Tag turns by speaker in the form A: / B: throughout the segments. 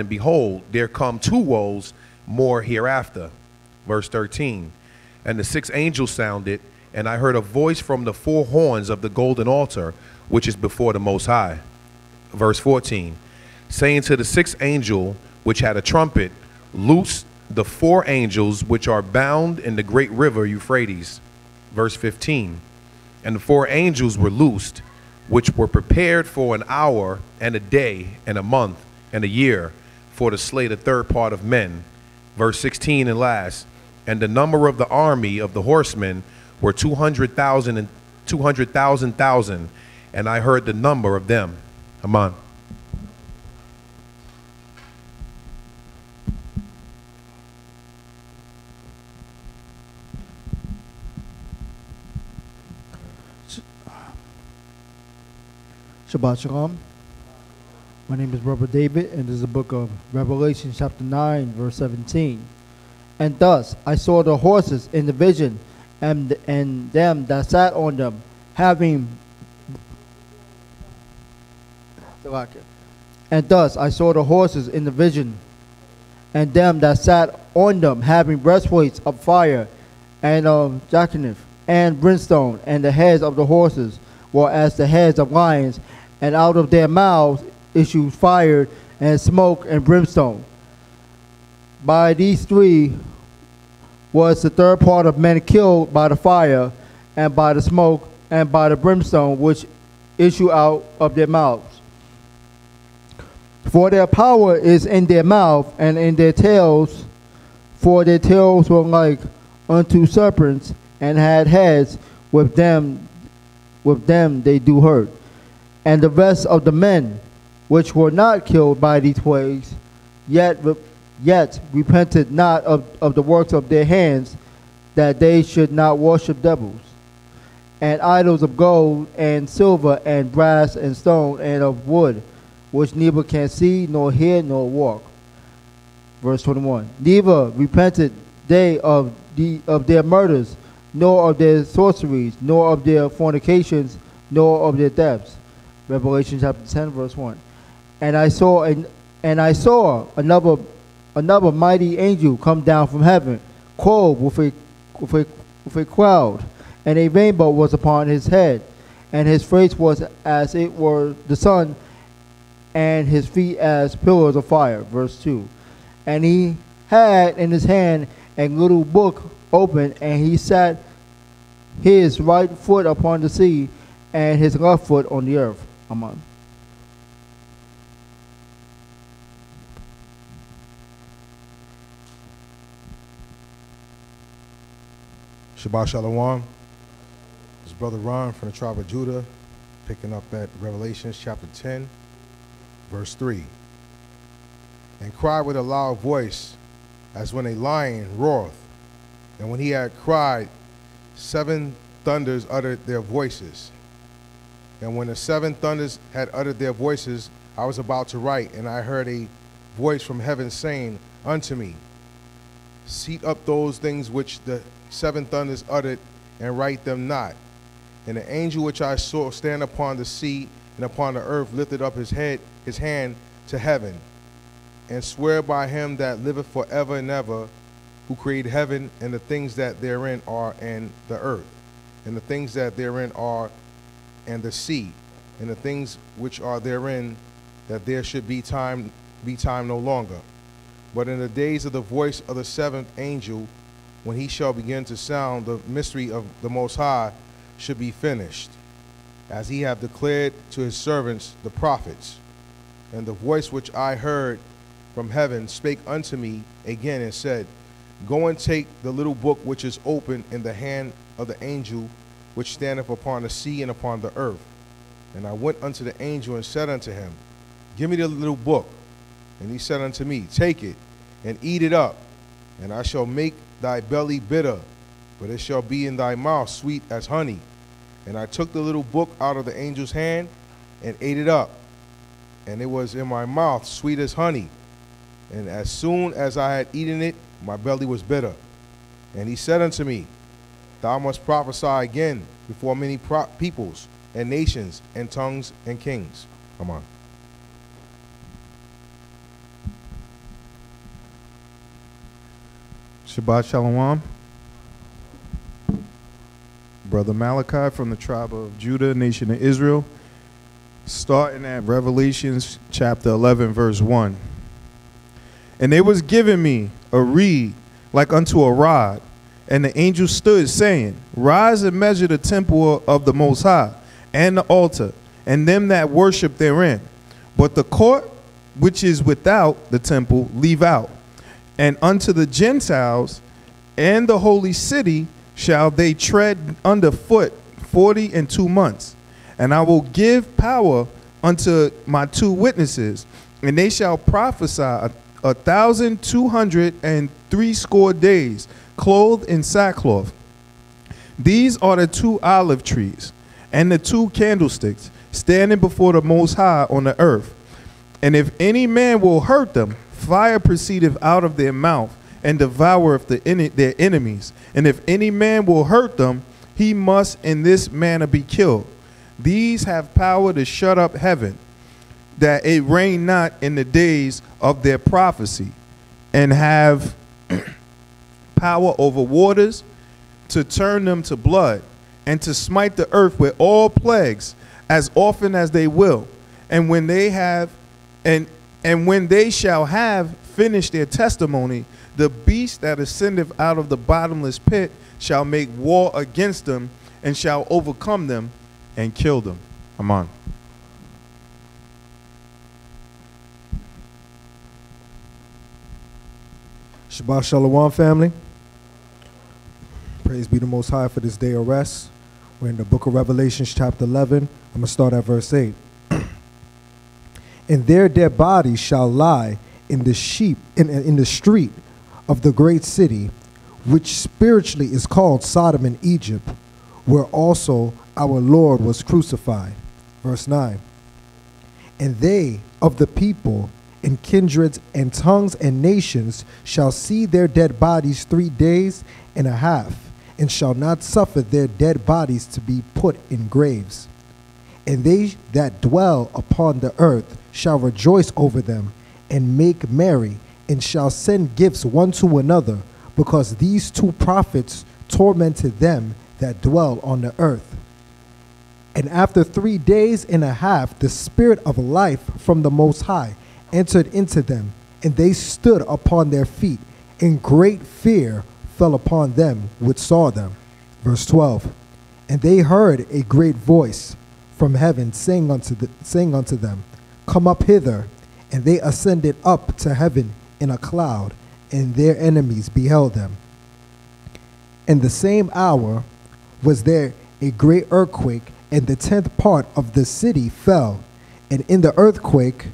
A: And behold, there come two woes more hereafter. Verse 13. And the sixth angel sounded, and I heard a voice from the four horns of the golden altar, which is before the Most High. Verse 14. Saying to the sixth angel, which had a trumpet, loose the four angels which are bound in the great river Euphrates. Verse 15. And the four angels were loosed, which were prepared for an hour and a day and a month and a year, for to slay the third part of men. Verse 16 and last. And the number of the army of the horsemen were 200,000 and 200,000, and I heard the number of them. Amen.
B: Shabbat Shalom. My name is Brother David, and this is the book of Revelation, chapter 9, verse 17. And thus I saw the horses in the vision, and them that sat on them, having. And thus I saw the horses in the vision, and them that sat on them, having breastplates of fire, and of Goccnyc, and brimstone, and the heads of the horses were as the heads of lions, and out of their mouths issued fire and smoke and brimstone. By these three was the third part of men killed by the fire, and by the smoke, and by the brimstone which issue out of their mouths. For their power is in their mouth and in their tails, for their tails were like unto serpents, and had heads, with them they do hurt. And the rest of the men which were not killed by these plagues, yet repented not of the works of their hands, that they should not worship devils, and idols of gold, and silver, and brass, and stone, and of wood, which neither can see, nor hear, nor walk. Verse 21. Neither repented they of their murders, nor of their sorceries, nor of their fornications, nor of their thefts. Revelation chapter 10, verse 1. And I saw another mighty angel come down from heaven, clothed with a cloud, and a rainbow was upon his head, and his face was as it were the sun, and his feet as pillars of fire. Verse 2. And he had in his hand a little book open, and he sat his right foot upon the sea, and his left foot on the earth. Amen.
C: Shabbat Shalom. This is Brother Ron from the tribe of Judah, picking up at Revelation chapter 10, verse 3. And cried with a loud voice, as when a lion roareth. And when he had cried, 7 thunders uttered their voices. And when the 7 thunders had uttered their voices, I was about to write, and I heard a voice from heaven saying unto me, Seat up those things which the 7 thunders uttered, and write them not. And the angel which I saw stand upon the sea and upon the earth lifted up his hand to heaven, and swear by him that liveth forever and ever, who created heaven and the things that therein are, and the earth, and the things that therein are, and the sea, and the things which are therein, that there should be time no longer. But in the days of the voice of the 7th angel, when he shall begin to sound, the mystery of the Most High should be finished, as he hath declared to his servants the prophets. And the voice which I heard from heaven spake unto me again, and said, Go and take the little book which is open in the hand of the angel which standeth upon the sea and upon the earth. And I went unto the angel and said unto him, Give me the little book. And he said unto me, Take it and eat it up, and I shall make thy belly bitter, but it shall be in thy mouth sweet as honey. And I took the little book out of the angel's hand and ate it up, and it was in my mouth sweet as honey. And as soon as I had eaten it, my belly was bitter. And he said unto me, Thou must prophesy again before many peoples and nations and tongues and kings. Come on. Shabbat Shalom. Brother Malachi from the tribe of Judah, nation of Israel, starting at Revelations chapter 11, verse 1. And there was given me a reed like unto a rod, and the angel stood, saying, Rise and measure the temple of the Most High, and the altar, and them that worship therein. But the court which is without the temple leave out, and unto the Gentiles and the holy city shall they tread under foot 42 months. And I will give power unto my 2 witnesses, and they shall prophesy 1,260 days, clothed in sackcloth. These are the 2 olive trees and the 2 candlesticks standing before the Most High on the earth. And if any man will hurt them, fire proceedeth out of their mouth, and devoureth their enemies. And if any man will hurt them, he must in this manner be killed. These have power to shut up heaven, that it rain not in the days of their prophecy, and have power over waters, to turn them to blood, and to smite the earth with all plagues, as often as they will. And when they have, and when they shall have finished their testimony, the beast that ascendeth out of the bottomless pit shall make war against them, and shall overcome them and kill them. Amen. Shabbat Shalom, family. Praise be the Most High for this day of rest. We're in the book of Revelations, chapter 11. I'm going to start at verse 8. And their dead bodies shall lie in the street of the great city, which spiritually is called Sodom and Egypt, where also our Lord was crucified. Verse 9. And they of the people and kindreds and tongues and nations shall see their dead bodies 3 days and a half, and shall not suffer their dead bodies to be put in graves. And they that dwell upon the earth shall rejoice over them, and make merry, and shall send gifts one to another, because these 2 prophets tormented them that dwell on the earth. And after 3 days and a half, the spirit of life from the Most High entered into them, and they stood upon their feet, and great fear fell upon them which saw them. Verse 12. And they heard a great voice from heaven saying unto them, Come up hither. And they ascended up to heaven in a cloud, and their enemies beheld them. In the same hour was there a great earthquake, and the 10th part of the city fell. And in the earthquake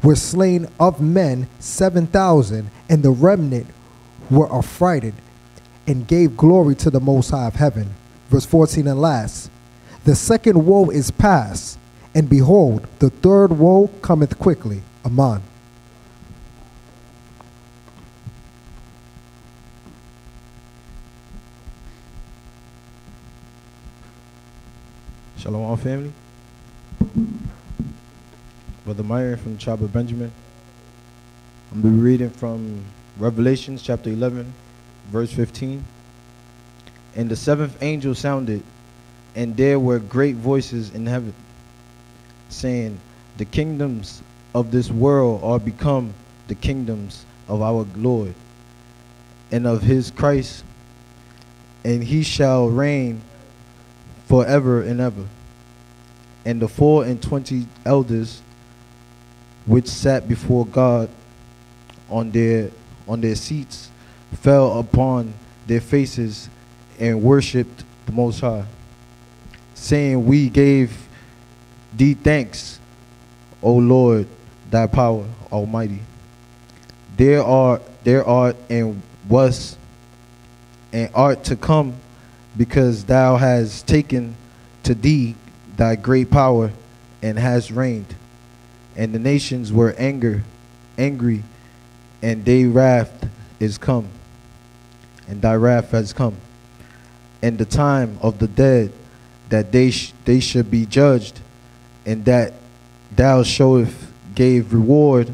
C: were slain of men 7,000, and the remnant were affrighted, and gave glory to the Most High of heaven. Verse 14 and last. The second woe is past, and behold, the third woe cometh quickly. Amen.
D: Shalom, family. Brother Meyer from the tribe of Benjamin. I'm going to be reading from Revelations chapter 11, verse 15. And the 7th angel sounded, and there were great voices in heaven, saying, The kingdoms of this world are become the kingdoms of our Lord and of his Christ, and he shall reign forever and ever. And the 24 elders which sat before God on their seats fell upon their faces and worshipped the Most High, saying, We gave thee thanks, O Lord, thy power almighty. There art and was and art to come, because thou hast taken to thee thy great power and hast reigned. And the nations were angry, and thy wrath is come, and thy wrath has come. And the time of the dead, that they should be judged, and that thou showest gave reward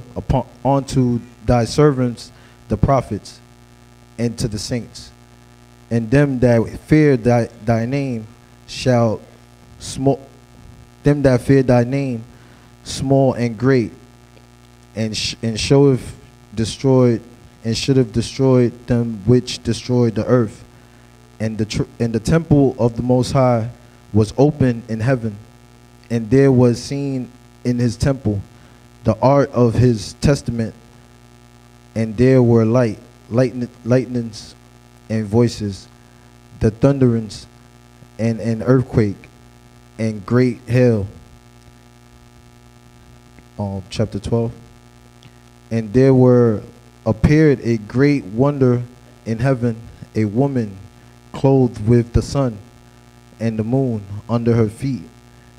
D: unto thy servants the prophets, and to the saints. And them that fear thy name shall them that fear thy name, small and great, and should have destroyed them which destroyed the earth. And the temple of the Most High was open in heaven, and there was seen in his temple the art of his testament, and there were lightnings and voices, the thunderings and an earthquake and great hail. Chapter 12. And there appeared a great wonder in heaven, a woman clothed with the sun and the moon under her feet,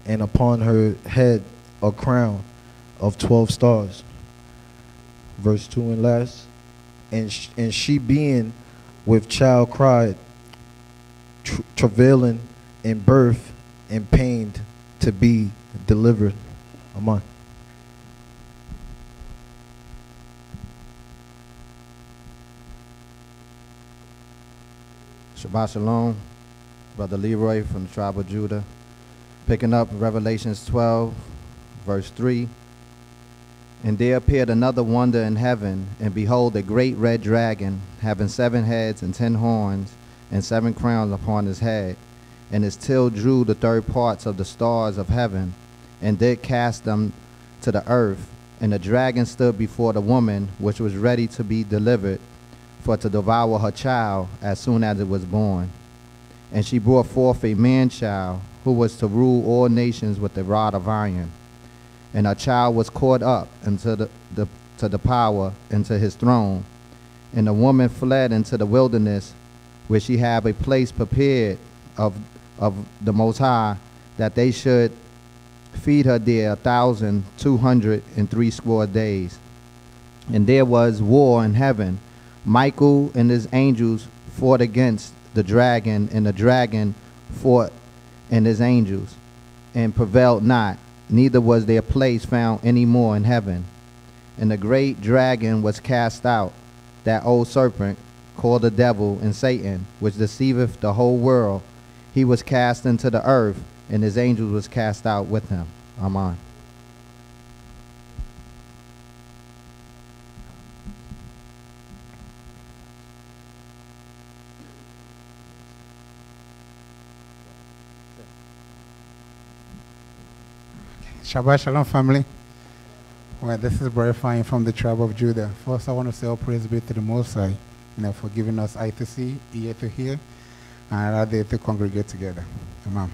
D: and upon her head a crown of 12 stars. Verse 2 and last. And she being with child cried, travailing in birth and pained to be delivered. Amen.
E: Shabbat Shalom, Brother Leroy from the tribe of Judah, picking up Revelations 12, verse 3. And there appeared another wonder in heaven, and behold, a great red dragon, having 7 heads and 10 horns, and 7 crowns upon his head. And his tail drew the 3rd parts of the stars of heaven, and did cast them to the earth. And the dragon stood before the woman, which was ready to be delivered, for to devour her child as soon as it was born. And she brought forth a man-child, who was to rule all nations with a rod of iron. And her child was caught up into the power, into his throne. And the woman fled into the wilderness, where she had a place prepared of the Most High, that they should feed her there 1,260 days. And there was war in heaven. Michael and his angels fought against the dragon, and the dragon fought and his angels, and prevailed not, neither was their place found any more in heaven. And the great dragon was cast out, that old serpent, called the devil and Satan, which deceiveth the whole world. He was cast into the earth, and his angels was cast out with him. Amen.
F: Shabbat Shalom, family. Well, this is Brother Fine from the tribe of Judah. First, I want to say all praise be to the Most High, for giving us eye to see, ear to hear, and another day to congregate together. Amen.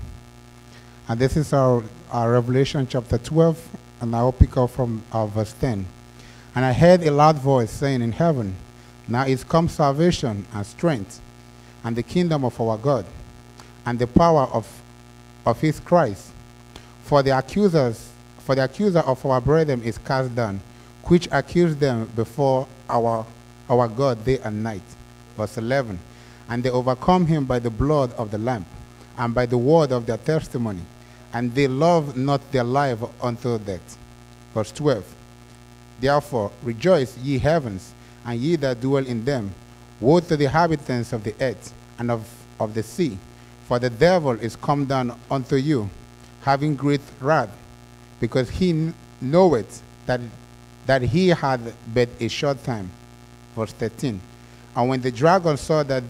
F: And this is our Revelation chapter 12, and I will pick up from verse 10. And I heard a loud voice saying in heaven, now is come salvation and strength, and the kingdom of our God, and the power of his Christ. For the accuser of our brethren is cast down, which accused them before our God day and night. Verse 11. And they overcome him by the blood of the Lamb, and by the word of their testimony, and they loved not their life unto death. Verse 12. Therefore rejoice, ye heavens, and ye that dwell in them. Woe to the inhabitants of the earth and of the sea, for the devil is come down unto you, having great wrath, because he knoweth that he had but a short time. Verse 13. And when the dragon saw that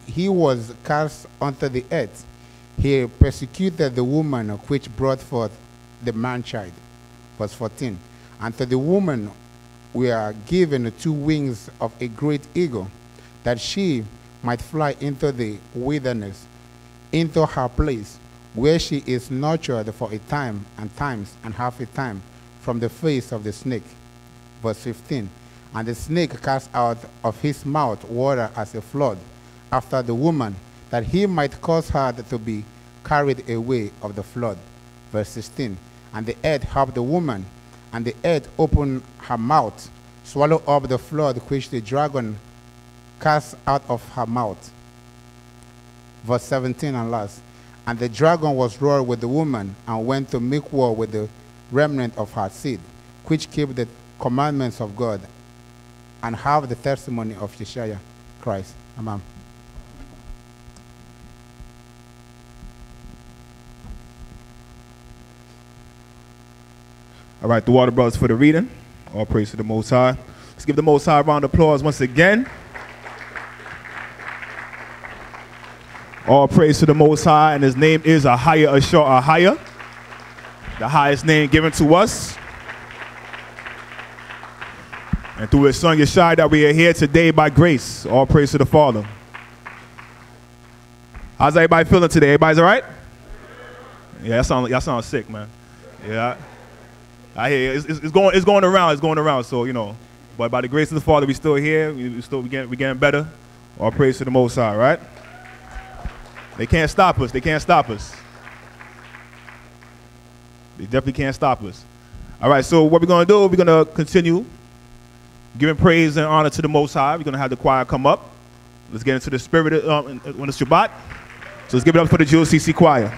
F: he was cast unto the earth, he persecuted the woman which brought forth the man-child. Verse 14. And to the woman were given 2 wings of a great eagle, that she might fly into the wilderness, into her place, where she is nurtured for a time and times and half a time from the face of the snake. Verse 15. And the snake cast out of his mouth water as a flood after the woman, that he might cause her to be carried away of the flood. Verse 16. And the earth helped the woman, and the earth opened her mouth, swallowed up the flood which the dragon cast out of her mouth. Verse 17 and last. And the dragon was wroth with the woman, and went to make war with the remnant of her seed, which keep the commandments of God, and have the testimony of Yeshua. Christ. Amen.
G: All right, the Water Brothers for the reading. All praise to the Most High. Let's give the Most High a round of applause once again. All praise to the Most High, and his name is Ahaya Ashar Ahaya, the highest name given to us. And through his son Yeshua that we are here today by grace. All praise to the Father. How's everybody feeling today? Everybody's all right? Yeah, y'all sound sick, man. Yeah. I hear it's going around. So, you know, but by the grace of the Father, we still here. We getting better. All praise to the Most High, right? They can't stop us. They can't stop us. They definitely can't stop us. All right, so what we're going to do, we're going to continue giving praise and honor to the Most High. We're going to have the choir come up. Let's get into the spirit on the Shabbat. So let's give it up for the G.O.C.C choir.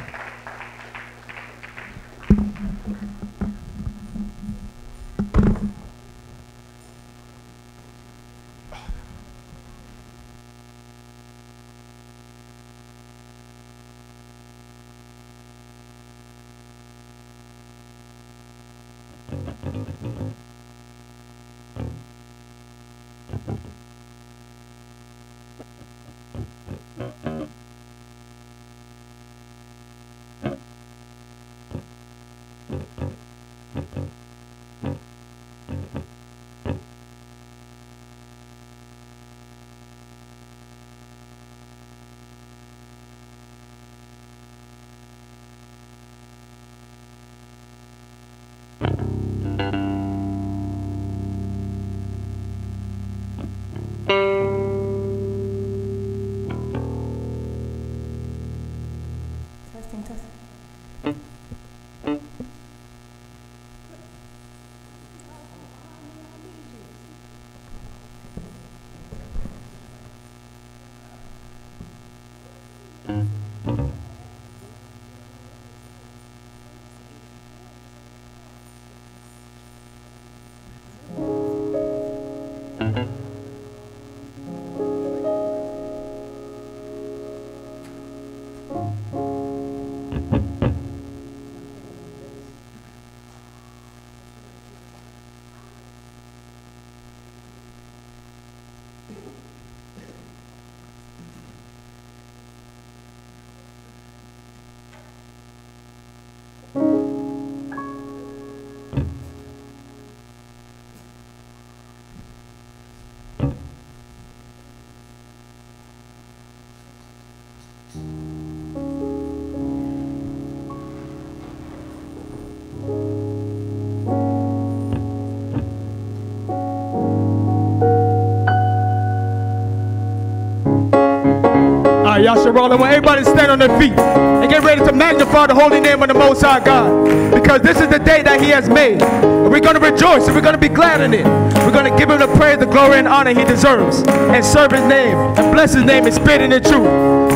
H: Y'all should roll. I want everybody to stand on their feet and get ready to magnify the holy name of the Most High God, because this is the day that he has made, and we're going to rejoice and we're going to be glad in it. We're going to give him the praise, the glory, and honor he deserves, and serve his name and bless his name in spirit and in truth.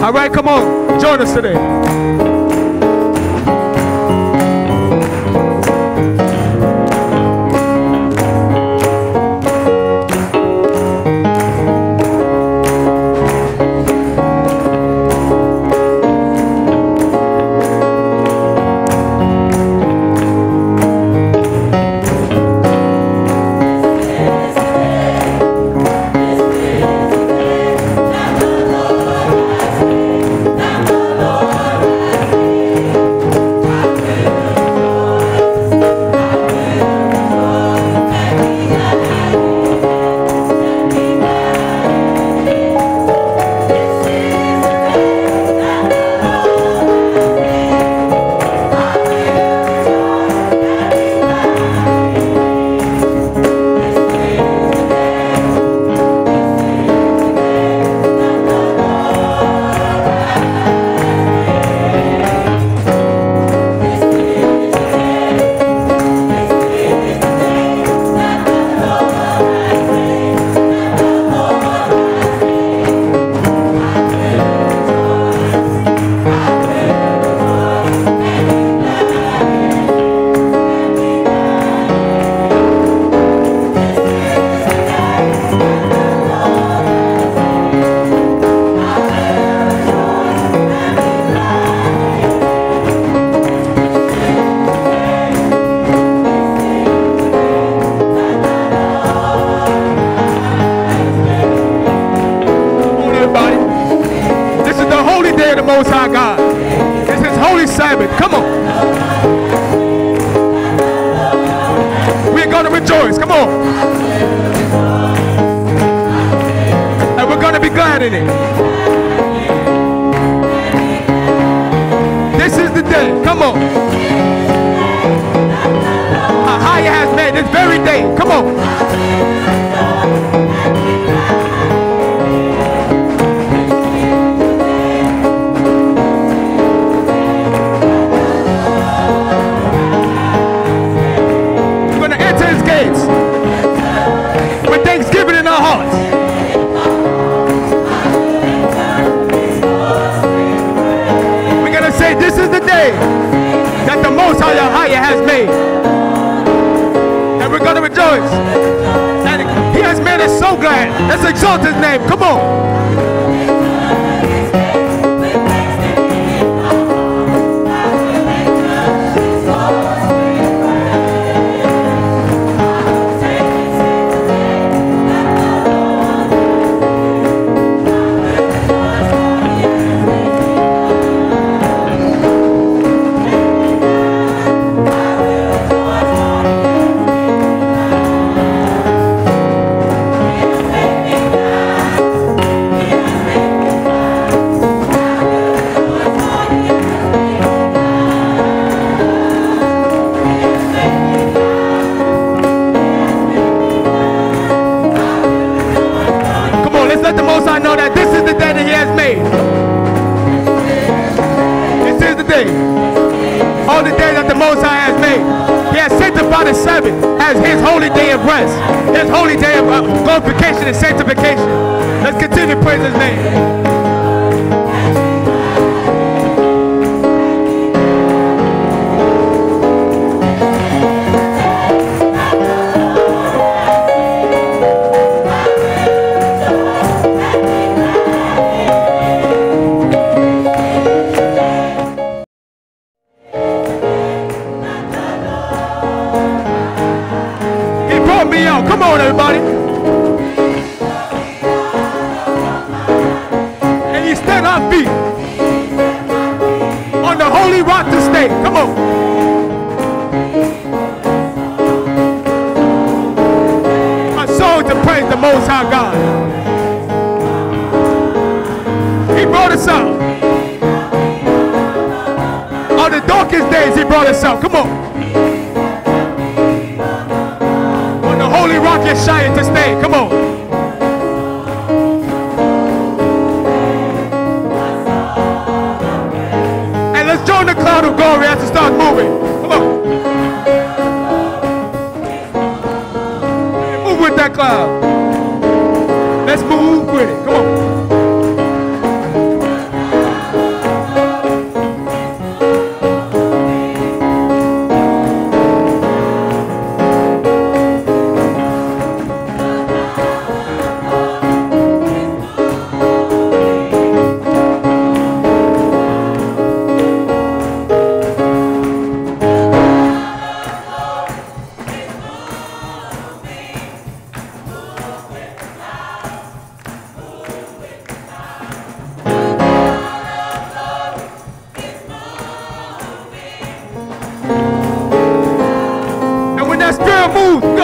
H: All right, come on, join us today.
I: Lord.
H: Most High God. It's His holy Sabbath. Come on. We're going to rejoice. Come on. And we're going to be glad in it. This is the day. Come on. A higher has made this very day. Come on. With thanksgiving in our hearts. We're going to say this is the day that the Most High has made. And we're going to rejoice. And He has made us so glad. Let's exalt His name. Come on. I know that this is the day that He has made. This is the day. All the day that the Most High has made. He has sanctified the Sabbath as His holy day of rest. His holy day of glorification and sanctification. Let's continue to praise His name. Come on, everybody. And you stand on feet on the holy rock to stay. Come on. My soul to praise the Most High God. He brought us out. On the darkest days, He brought us out. Come on. Holy rock is shy to stay. Come on. And let's join the cloud of glory as it starts moving. Come on. Move with that cloud. Let's move with it. Come on.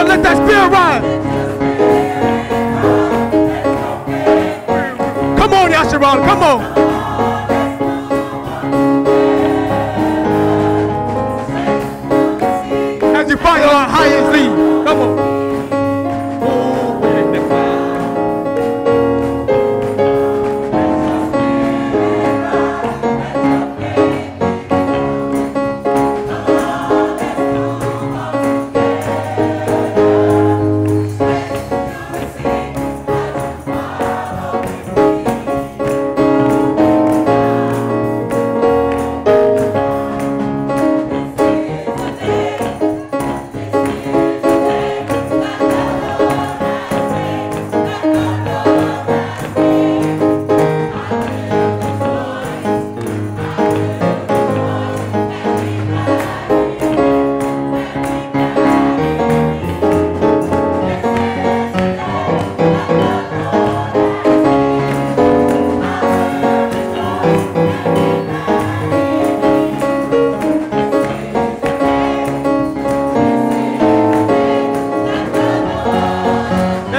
H: Let that spirit rise. Come on, Yasharon, come on. As you follow our highest lead, come on.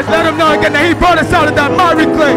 H: Just let him know again that he brought us out of that miry clay.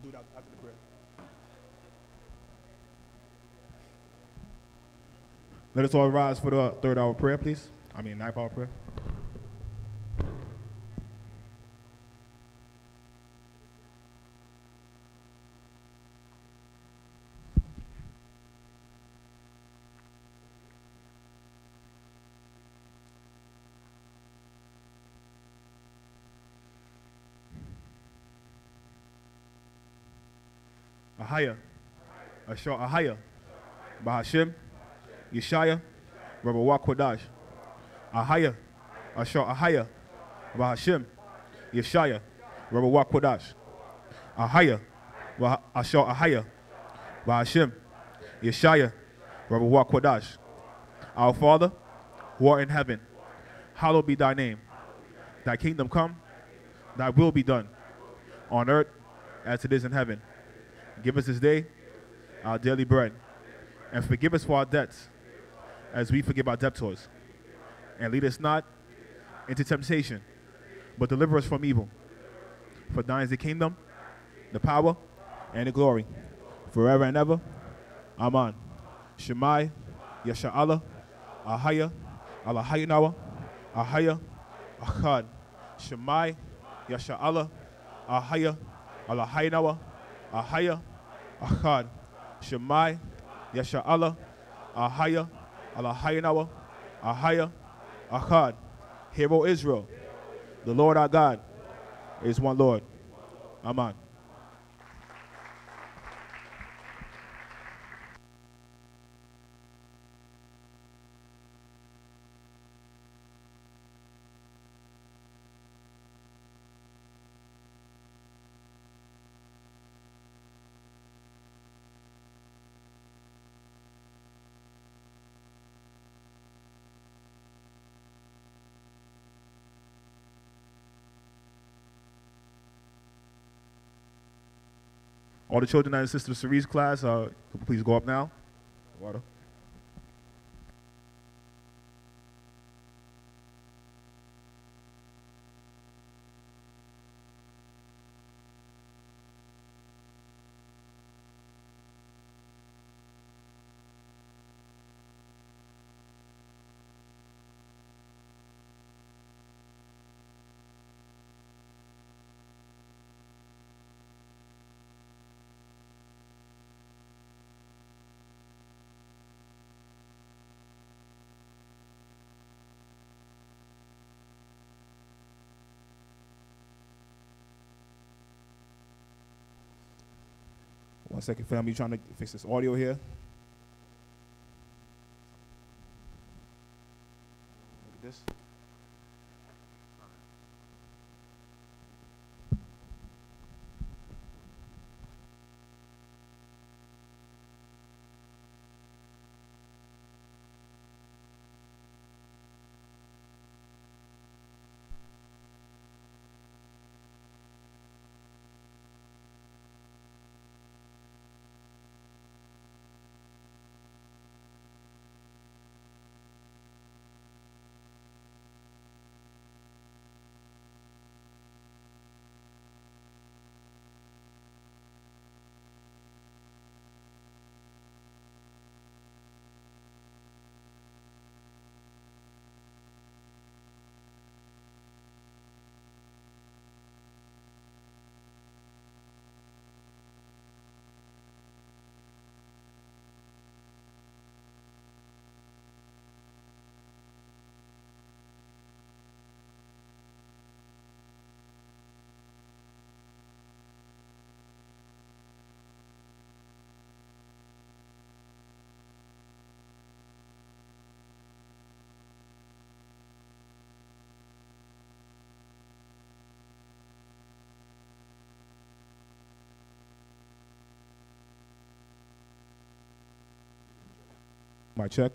G: Do that after the prayer. Let us all rise for the third hour prayer, please. Ninth hour prayer. Ahaya, Ashar Ahaya, Bahashim, Yeshaya, Rawchaa Kodash. Ahaya, Ashar Ahaya, Bahashim, Yeshaya, Rawchaa Kodash. Ahaya, Ashar Ahaya, Bahashim, Yeshaya, Rawchaa Kodash. Our Father, who art in heaven, hallowed be thy name. Thy kingdom come, thy will be done, on earth as it is in heaven. Give us this day our daily bread, and forgive us for our debts, as we forgive our debtors. And lead us not into temptation, but deliver us from evil. For thine is the kingdom, the power, and the glory, forever and ever. Amen. Shemai, Yasha Allah, Ahaya, Allahaya Nawa, Ahaya, Achad. Shemai, Yasha Allah, Ahaya, Allahaya Nawa, Ahaya, Achad. Shemai, Yasha Allah, Ahaya, Allahaya Nawa, Ahaya, Achad. Hear, O Israel, the Lord our God is one Lord. Amen. All the children that in Sister Cerie's class, please go up now. Water. One second, family, trying to fix this audio here. Look at this. My check.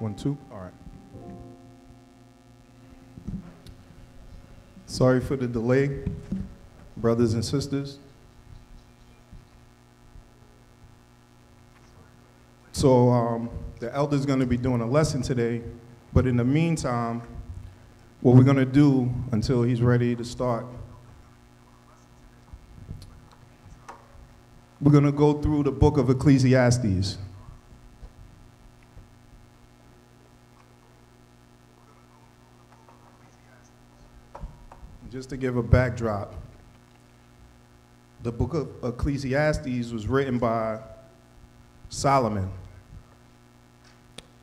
I: 1, 2. All right. Sorry for the delay, brothers and sisters. So the elder's going to be doing a lesson today, but in the meantime, what we're going to do until he's ready to start, we're going to go through the book of Ecclesiastes. Just to give a backdrop, the book of Ecclesiastes was written by Solomon,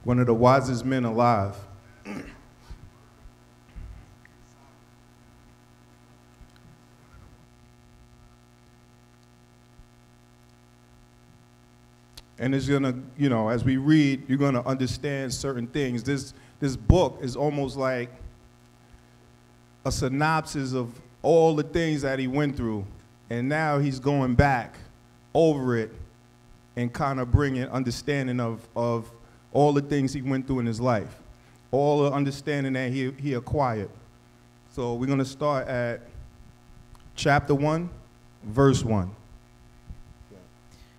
I: one of the wisest men alive. And it's gonna, you know, as we read, you're gonna understand certain things. This book is almost like a synopsis of all the things that he went through. And now he's going back over it and kind of bringing understanding of all the things he went through in his life, all the understanding that he acquired. So we're going to start at chapter 1, verse 1.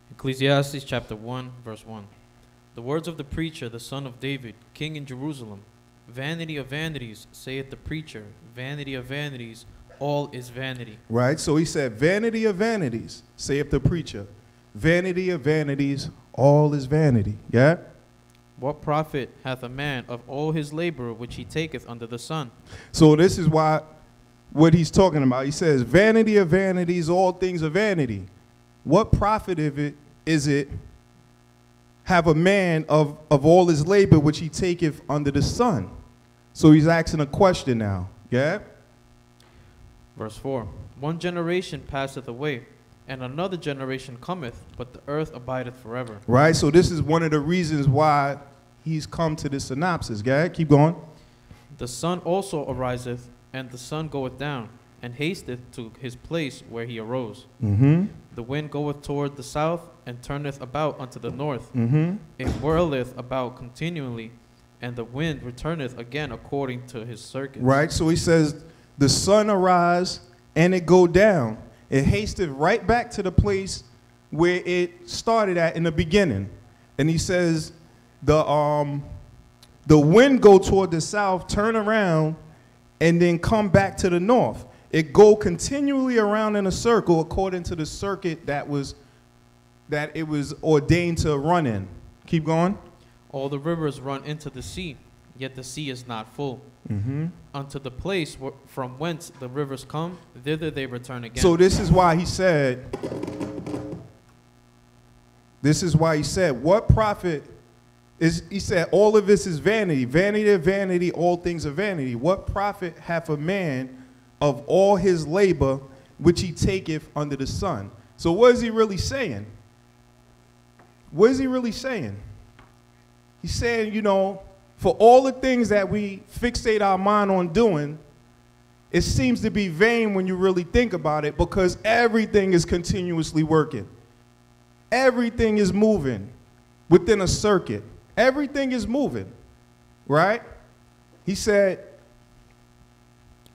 J: Ecclesiastes chapter 1, verse 1. The words of the preacher, the son of David, king in Jerusalem. Vanity of vanities, saith the preacher. Vanity of vanities, all is vanity.
I: Right, so he said, vanity of vanities, saith the preacher. Vanity of vanities, all is vanity. Yeah?
J: What profit hath a man of all his labor which he taketh under the sun?
I: So this is what he's talking about. He says, vanity of vanities, all things are vanity. What profit is it have a man of all his labor which he taketh under the sun? So he's asking a question now. Yeah?
J: Verse 4. One generation passeth away, and another generation cometh, but the earth abideth forever.
I: Right, so this is one of the reasons why he's come to this synopsis. Yeah, keep going.
J: The sun also ariseth, and the sun goeth down, and hasteth to his place where he arose.
I: Mm-hmm.
J: The wind goeth toward the south, and turneth about unto the north.
I: Mm-hmm.
J: It whirleth about continually, and the wind returneth again according to his circuit.
I: Right, so he says, the sun arise, and it go down. It hasteth right back to the place where it started at in the beginning. And he says, the wind go toward the south, turn around, and then come back to the north. It go continually around in a circle according to the circuit that it was ordained to run in. Keep going.
J: All the rivers run into the sea, yet the sea is not full.
I: Mm-hmm.
J: Unto the place from whence the rivers come, thither they return again.
I: So this is why he said, what profit is, he said, all of this is vanity. Vanity of vanity, all things are vanity. What profit hath a man of all his labor which he taketh under the sun? So what is he really saying? What is he really saying? He's saying, you know, for all the things that we fixate our mind on doing, it seems to be vain when you really think about it, because everything is continuously working. Everything is moving within a circuit. Everything is moving, right? He said,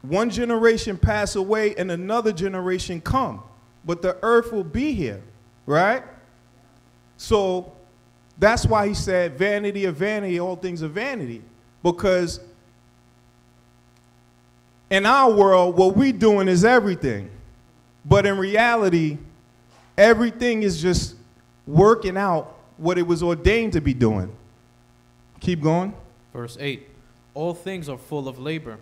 I: one generation pass away and another generation come, but the earth will be here, right? So that's why he said, vanity of vanity, all things are vanity. Because in our world, what we're doing is everything. But in reality, everything is just working out what it was ordained to be doing. Keep going.
J: Verse 8. All things are full of labor.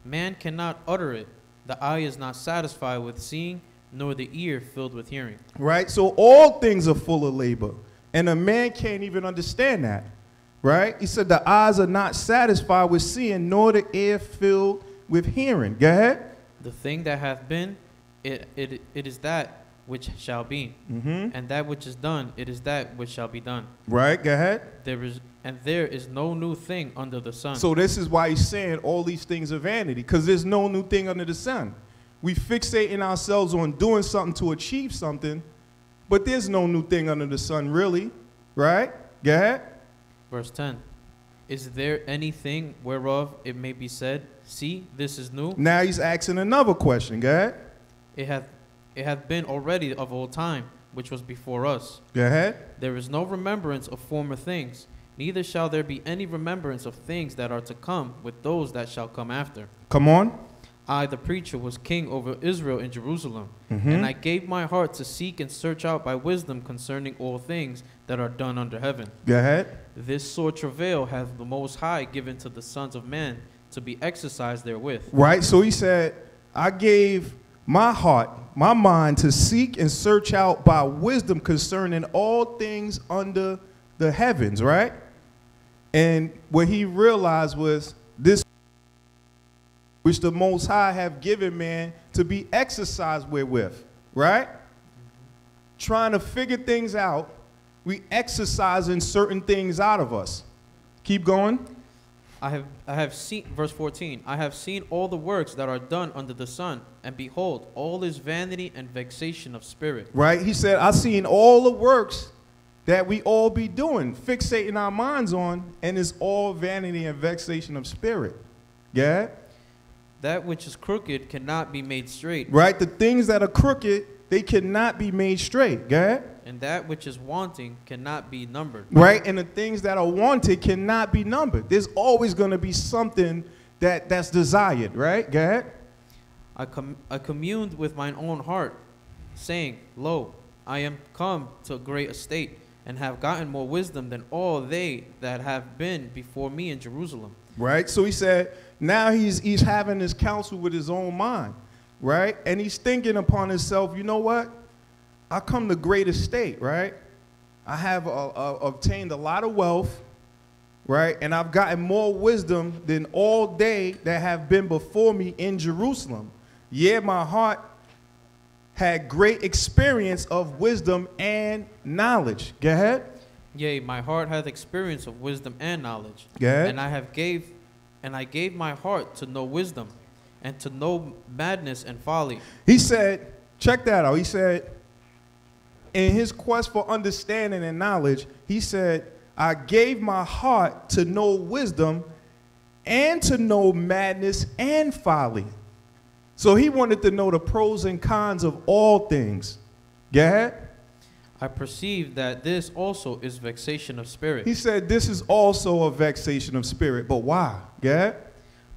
J: Man cannot utter it. The eye is not satisfied with seeing, nor the ear filled with hearing.
I: Right? So all things are full of labor. And a man can't even understand that, right? He said the eyes are not satisfied with seeing, nor the ear filled with hearing. Go ahead.
J: The thing that hath been, it is that which shall be.
I: Mm-hmm.
J: And that which is done, it is that which shall be done.
I: Right, go ahead.
J: There is no new thing under the sun.
I: So this is why he's saying all these things are vanity, because there's no new thing under the sun. We fixating ourselves on doing something to achieve something, but there's no new thing under the sun, really, right? Go ahead.
J: Verse 10. Is there anything whereof it may be said, see, this is new?
I: Now he's asking another question. Go ahead.
J: It hath been already of old time, which was before us.
I: Go ahead.
J: There is no remembrance of former things, neither shall there be any remembrance of things that are to come with those that shall come after.
I: Come on.
J: I, the preacher, was king over Israel in Jerusalem, and I gave my heart to seek and search out by wisdom concerning all things that are done under heaven.
I: Go ahead.
J: This sore travail hath the Most High given to the sons of men to be exercised therewith.
I: Right. So he said, I gave my heart, my mind to seek and search out by wisdom concerning all things under the heavens. Right. And what he realized was this, which the Most High have given man to be exercised wherewith, right? Trying to figure things out, we exercising certain things out of us. Keep going.
J: I have seen, verse 14, I have seen all the works that are done under the sun, and behold, all is vanity and vexation of spirit.
I: Right? He said, I've seen all the works that we all be doing, fixating our minds on, and it's all vanity and vexation of spirit. Yeah?
J: That which is crooked cannot be made straight.
I: Right? The things that are crooked, they cannot be made straight. Go ahead.
J: And that which is wanting cannot be numbered.
I: Right? And the things that are wanted cannot be numbered. There's always going to be something that's desired. Right? Go ahead.
J: I communed with mine own heart, saying, Lo, I am come to a great estate, and have gotten more wisdom than all they that have been before me in Jerusalem.
I: Right? So he said, now he's having this counsel with his own mind, right? And he's thinking upon himself, you know what? I come to great estate, right? I have obtained a lot of wealth, right? And I've gotten more wisdom than all they that have been before me in Jerusalem. Yeah, my heart had great experience of wisdom and knowledge. Go ahead.
J: Yea, my heart hath experience of wisdom and knowledge.
I: Go ahead.
J: And I gave my heart to know wisdom, and to know madness and folly.
I: He said, check that out. He said, in his quest for understanding and knowledge, he said, I gave my heart to know wisdom and to know madness and folly. So he wanted to know the pros and cons of all things. Go ahead.
J: I perceive that this also is vexation of spirit.
I: He said this is also a vexation of spirit. But why? Go ahead.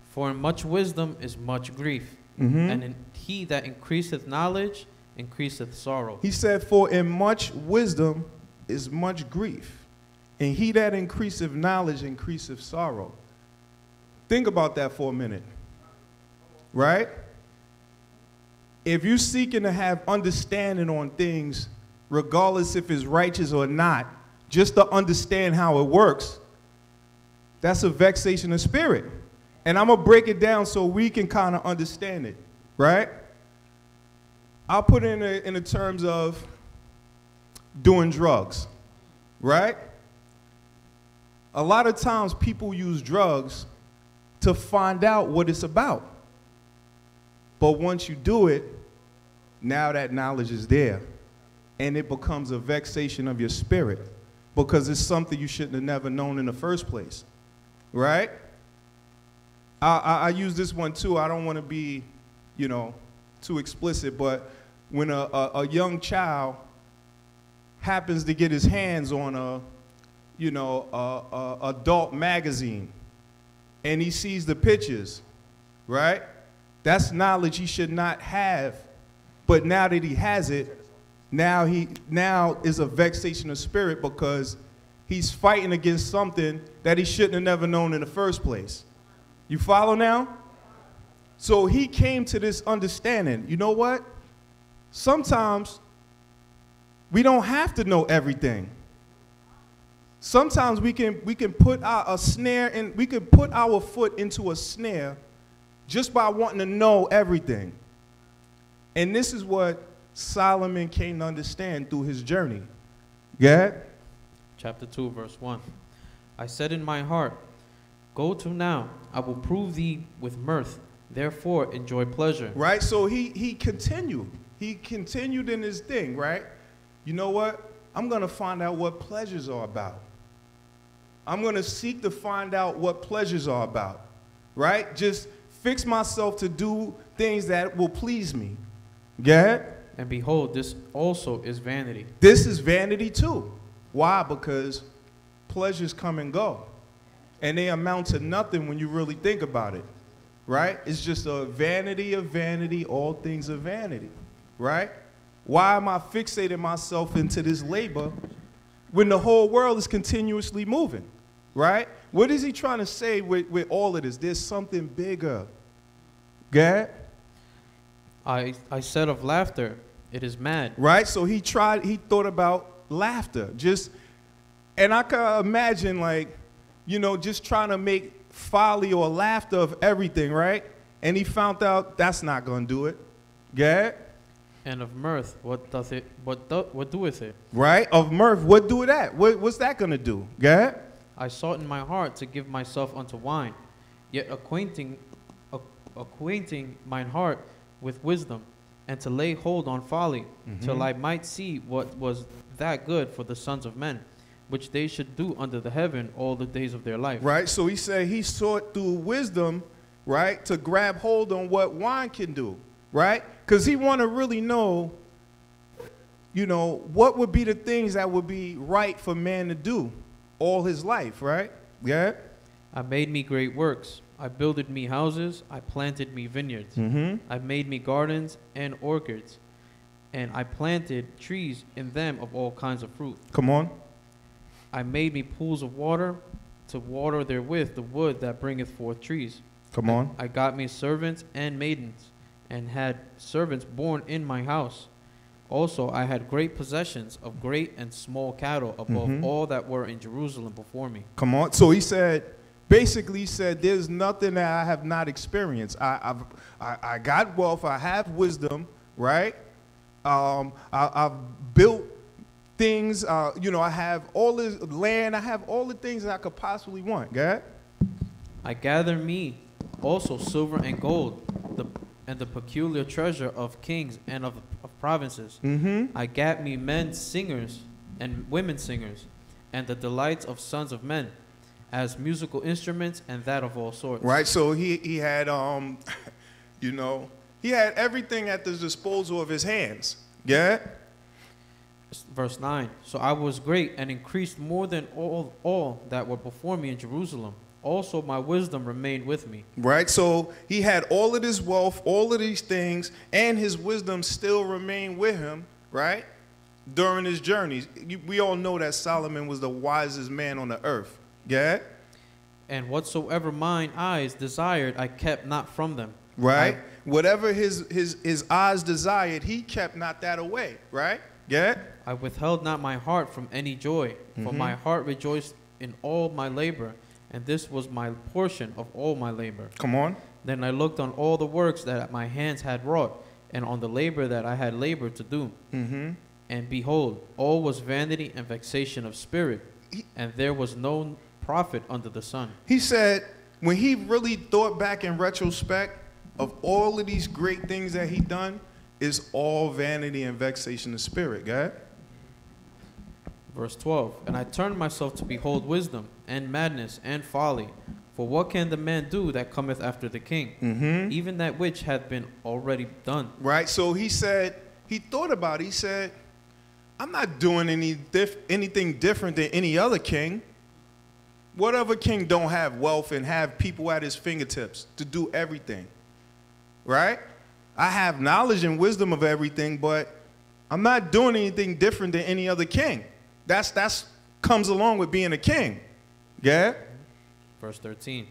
J: For in much wisdom is much grief, and in he that increaseth knowledge increaseth sorrow.
I: He said, for in much wisdom is much grief, and he that increaseth knowledge increaseth sorrow. Think about that for a minute. Right? If you're seeking to have understanding on things, regardless if it's righteous or not, just to understand how it works, that's a vexation of spirit. And I'm going to break it down so we can kind of understand it, right? I'll put it in the terms of doing drugs, right? A lot of times people use drugs to find out what it's about. But once you do it, now that knowledge is there. And it becomes a vexation of your spirit because it's something you shouldn't have never known in the first place, right? I use this one too. I don't want to be, too explicit, but when a young child happens to get his hands on a adult magazine and he sees the pictures, right? That's knowledge he should not have. But now that he has it, now is a vexation of spirit because he's fighting against something that he shouldn't have never known in the first place. You follow now? So he came to this understanding. You know what? Sometimes we don't have to know everything. Sometimes we can put a snare in, we can put our foot into a snare just by wanting to know everything. And this is what Solomon came to understand through his journey. Go ahead.
J: Chapter 2, verse 1. I said in my heart, go to now, I will prove thee with mirth, therefore enjoy pleasure.
I: Right, so he continued. He continued in his thing, right? You know what? I'm going to find out what pleasures are about. I'm going to seek to find out what pleasures are about, right? Just fix myself to do things that will please me. Go ahead.
J: And behold, this also is vanity.
I: This is vanity too. Why? Because pleasures come and go. And they amount to nothing when you really think about it, right? It's just a vanity of vanity, all things are vanity, right? Why am I fixating myself into this labor when the whole world is continuously moving, right? What is he trying to say with all of this? There's something bigger. Go ahead.
J: I said of laughter, it is mad.
I: Right? So he thought about laughter. And I can imagine, like, you know, just trying to make folly or laughter of everything, right? And he found out that's not going to do it. Go ahead.
J: And of mirth, what doth it? What doeth it?
I: Right? Of mirth, what do that? What's that going to do? Go ahead.
J: I sought in my heart to give myself unto wine, yet acquainting mine heart with wisdom, and to lay hold on folly, till I might see what was that good for the sons of men, which they should do under the heaven all the days of their life.
I: Right? So he said he sought through wisdom, right, to grab hold on what wine can do, right? Because he want to really know, you know, what would be the things that would be right for man to do all his life, right? Yeah?
J: I made me great works. I builded me houses. I planted me vineyards. I made me gardens and orchards. And I planted trees in them of all kinds of fruit.
I: Come on.
J: I made me pools of water to water therewith the wood that bringeth forth trees.
I: Come on.
J: I got me servants and maidens, and had servants born in my house. Also I had great possessions of great and small cattle above all that were in Jerusalem before me.
I: Come on. So he said, basically said, there's nothing that I have not experienced. I got wealth. I have wisdom, right? I've built things. You know, I have all this land. I have all the things that I could possibly want. Go ahead.
J: I gather me also silver and gold, and the peculiar treasure of kings and of provinces. I gat me men singers and women singers, and the delights of sons of men, as musical instruments and that of all sorts.
I: Right. So he had you know, he had everything at the disposal of his hands. Yeah.
J: Verse 9. So I was great and increased more than all that were before me in Jerusalem. Also my wisdom remained with me.
I: Right. So he had all of this wealth, all of these things, and his wisdom still remained with him, right, during his journeys. We all know that Solomon was the wisest man on the earth. Yeah.
J: And whatsoever mine eyes desired, I kept not from them.
I: Right. Whatever his eyes desired, he kept not that away. Right. Yeah.
J: I withheld not my heart from any joy, for my heart rejoiced in all my labor, and this was my portion of all my labor.
I: Come on.
J: Then I looked on all the works that my hands had wrought, and on the labor that I had labored to do. And behold, all was vanity and vexation of spirit, and there was no profit under the sun.
I: He said, when he really thought back in retrospect of all of these great things that he done, is all vanity and vexation of spirit. Go ahead.
J: Verse 12. And I turned myself to behold wisdom and madness and folly. For what can the man do that cometh after the king? Even that which hath been already done.
I: Right. So he said, he thought about it. He said, I'm not doing anything different than any other king. What other king don't have wealth and have people at his fingertips to do everything? Right? I have knowledge and wisdom of everything, but I'm not doing anything different than any other king. That's comes along with being a king. Yeah?
J: Verse 13.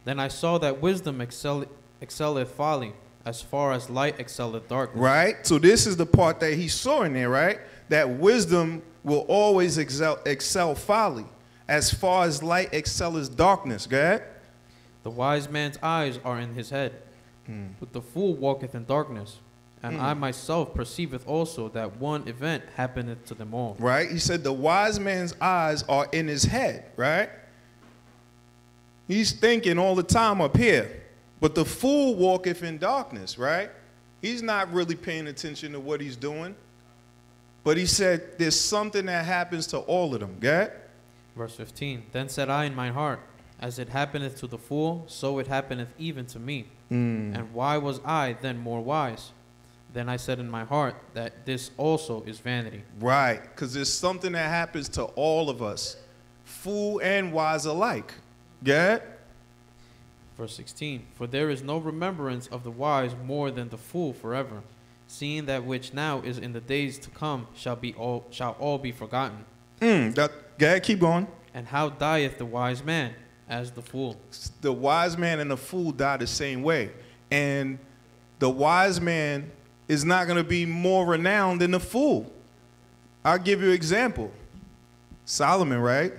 J: Then I saw that wisdom excelleth folly, as far as light excelleth darkness.
I: Right? So this is the part that he saw in there, right? That wisdom will always excel folly, as far as light excels darkness. Go ahead.
J: The wise man's eyes are in his head, but the fool walketh in darkness. And I myself perceiveth also that one event happeneth to them all.
I: Right? He said the wise man's eyes are in his head, right? He's thinking all the time up here. But the fool walketh in darkness, right? He's not really paying attention to what he's doing. But he said there's something that happens to all of them. Go ahead.
J: Verse 15. Then said I in my heart, as it happeneth to the fool, so it happeneth even to me. And why was I then more wise? Then I said in my heart that this also is vanity.
I: Right, because there's something that happens to all of us, fool and wise alike. Get it?
J: Verse 16. For there is no remembrance of the wise more than the fool forever, seeing that which now is in the days to come shall all be forgotten.
I: Go ahead, keep going.
J: And how dieth the wise man? As the fool.
I: The wise man and the fool die the same way. And the wise man is not going to be more renowned than the fool. I'll give you an example. Solomon, right?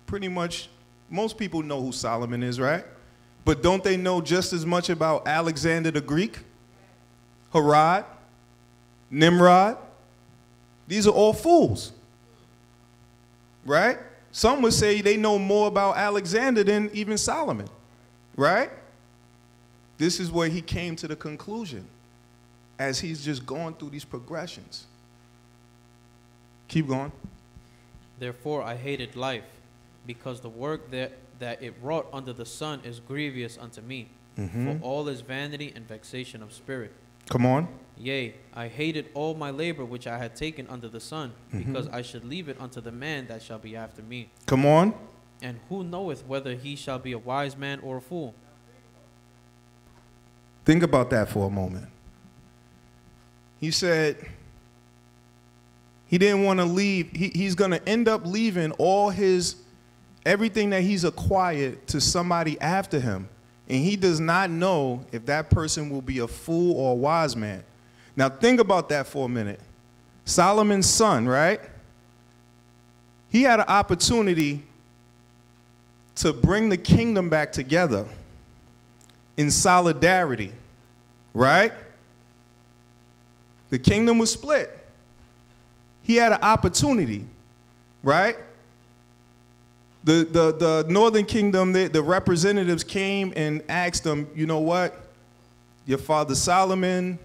I: Pretty much most people know who Solomon is, right? But don't they know just as much about Alexander the Greek, Herod, Nimrod? These are all fools, right? Some would say they know more about Alexander than even Solomon, right? This is where he came to the conclusion as he's just going through these progressions. Keep going.
J: Therefore I hated life, because the work that it wrought under the sun is grievous unto me. For all is vanity and vexation of spirit.
I: Come on.
J: Yea, I hated all my labor which I had taken under the sun, because I should leave it unto the man that shall be after me.
I: Come on.
J: And who knoweth whether he shall be a wise man or a fool?
I: Think about that for a moment. He said he didn't want to leave. He's going to end up leaving everything that he's acquired to somebody after him. And he does not know if that person will be a fool or a wise man. Now think about that for a minute. Solomon's son, right? He had an opportunity to bring the kingdom back together in solidarity, right? The kingdom was split. He had an opportunity, right? The northern kingdom, the representatives came and asked them, you know what? Your father Solomon,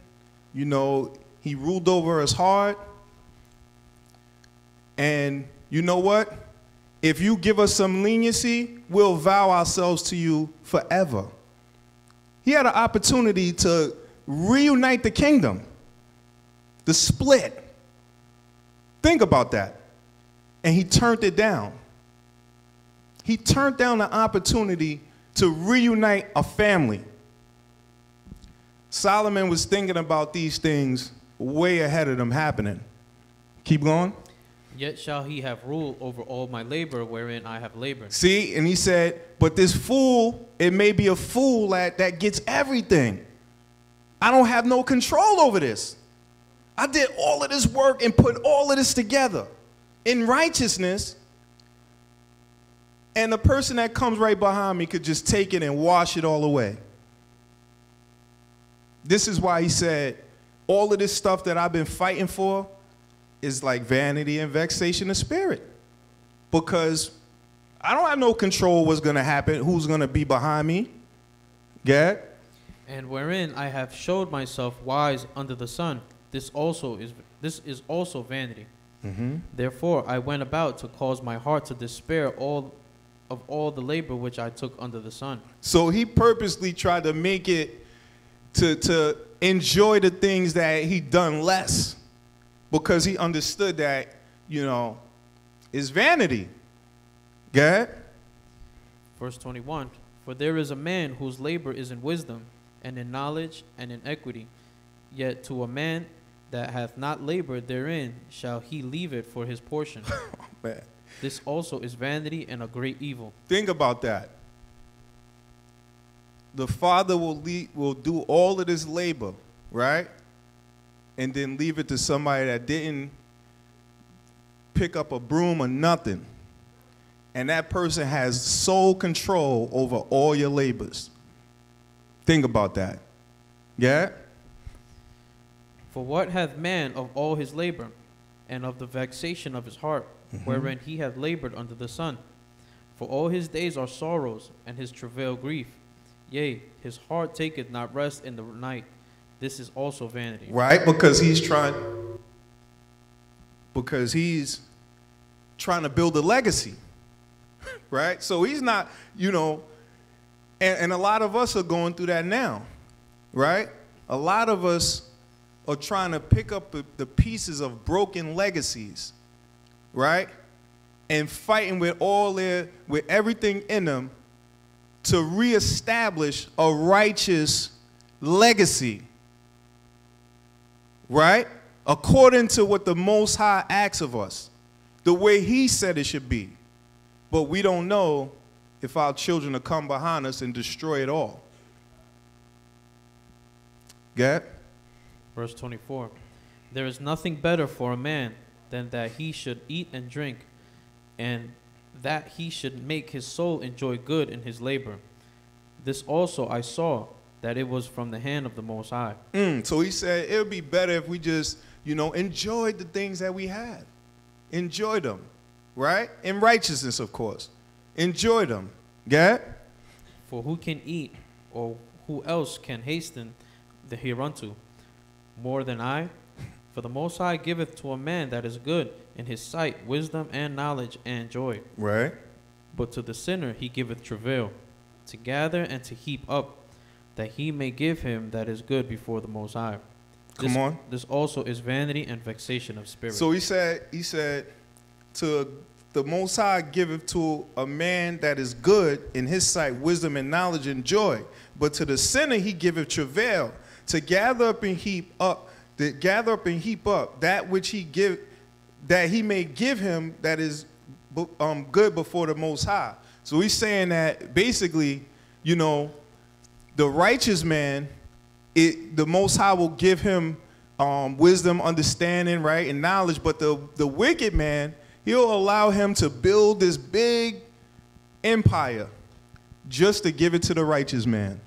I: you know, he ruled over us hard. And you know what? If you give us some leniency, we'll vow ourselves to you forever. He had an opportunity to reunite the kingdom, the split. Think about that. And he turned it down. He turned down the opportunity to reunite a family. Solomon was thinking about these things way ahead of them happening. Keep going.
J: Yet shall he have rule over all my labor wherein I have labored.
I: See, and he said, but this fool, it may be a fool that gets everything. I don't have no control over this. I did all of this work and put all of this together in righteousness. And the person that comes right behind me could just take it and wash it all away. This is why he said, all of this stuff that I've been fighting for is like vanity and vexation of spirit. Because I don't have no control what's going to happen, who's going to be behind me. Get?
J: And wherein I have showed myself wise under the sun, this is also vanity. Therefore I went about to cause my heart to despair of all the labor which I took under the sun.
I: So he purposely tried to make it to enjoy the things that he done less, because he understood that, you know, it's vanity. Get?
J: Verse 21, for there is a man whose labor is in wisdom, and in knowledge, and in equity. Yet to a man that hath not labored therein shall he leave it for his portion.
I: Oh, man.
J: This also is vanity and a great evil.
I: Think about that. The father will do all of this labor, right? And then leave it to somebody that didn't pick up a broom or nothing. And that person has sole control over all your labors. Think about that. Yeah?
J: For what hath man of all his labor, and of the vexation of his heart, wherein he hath labored under the sun? For all his days are sorrows, and his travail grief. Yea, his heart taketh not rest in the night. This is also vanity.
I: Right? Because he's trying to build a legacy. right? So he's not, you know, and a lot of us are going through that now, right? A lot of us are trying to pick up the pieces of broken legacies, right? And fighting with with everything in them to reestablish a righteous legacy, right? According to what the Most High asks of us, the way he said it should be. But we don't know if our children will come behind us and destroy it all. Get?
J: Verse 24. There is nothing better for a man than that he should eat and drink, and that he should make his soul enjoy good in his labor. This also I saw, that it was from the hand of the Most High.
I: So he said it would be better if we just, you know, enjoyed the things that we had. Enjoy them, right? In righteousness, of course. Enjoy them. Get?
J: For who can eat, or who else can hasten the hereunto? More than I? For the Most High giveth to a man that is good in his sight wisdom and knowledge and joy.
I: Right.
J: But to the sinner he giveth travail, to gather and to heap up, that he may give him that is good before the Most High.
I: Come on.
J: This also is vanity and vexation of spirit.
I: So he said, to the Most High giveth to a man that is good in his sight wisdom and knowledge and joy. But to the sinner he giveth travail, to gather up and heap up, that which he give, that he may give him that is good before the Most High. So he's saying that basically, you know, the righteous man, the Most High will give him wisdom, understanding, right, and knowledge. But the wicked man, he'll allow him to build this big empire just to give it to the righteous man.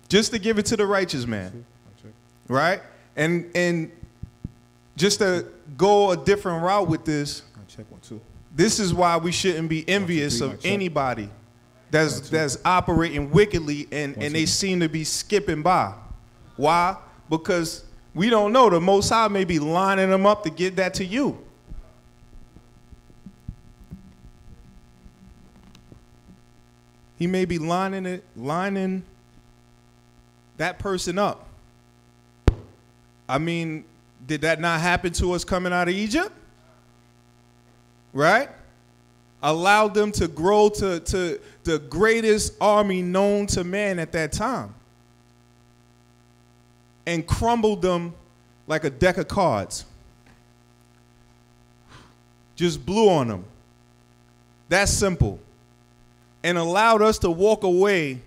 I: Just to give it to the righteous man, right? And just to go a different route with this, this is why we shouldn't be envious of anybody that's operating wickedly and they seem to be skipping by. Why? Because we don't know. The Most High may be lining them up to give that to you. He may be lining that person up. I mean, did that not happen to us coming out of Egypt? Right? Allowed them to grow to the greatest army known to man at that time. And crumbled them like a deck of cards. Just blew on them. That's simple. And allowed us to walk away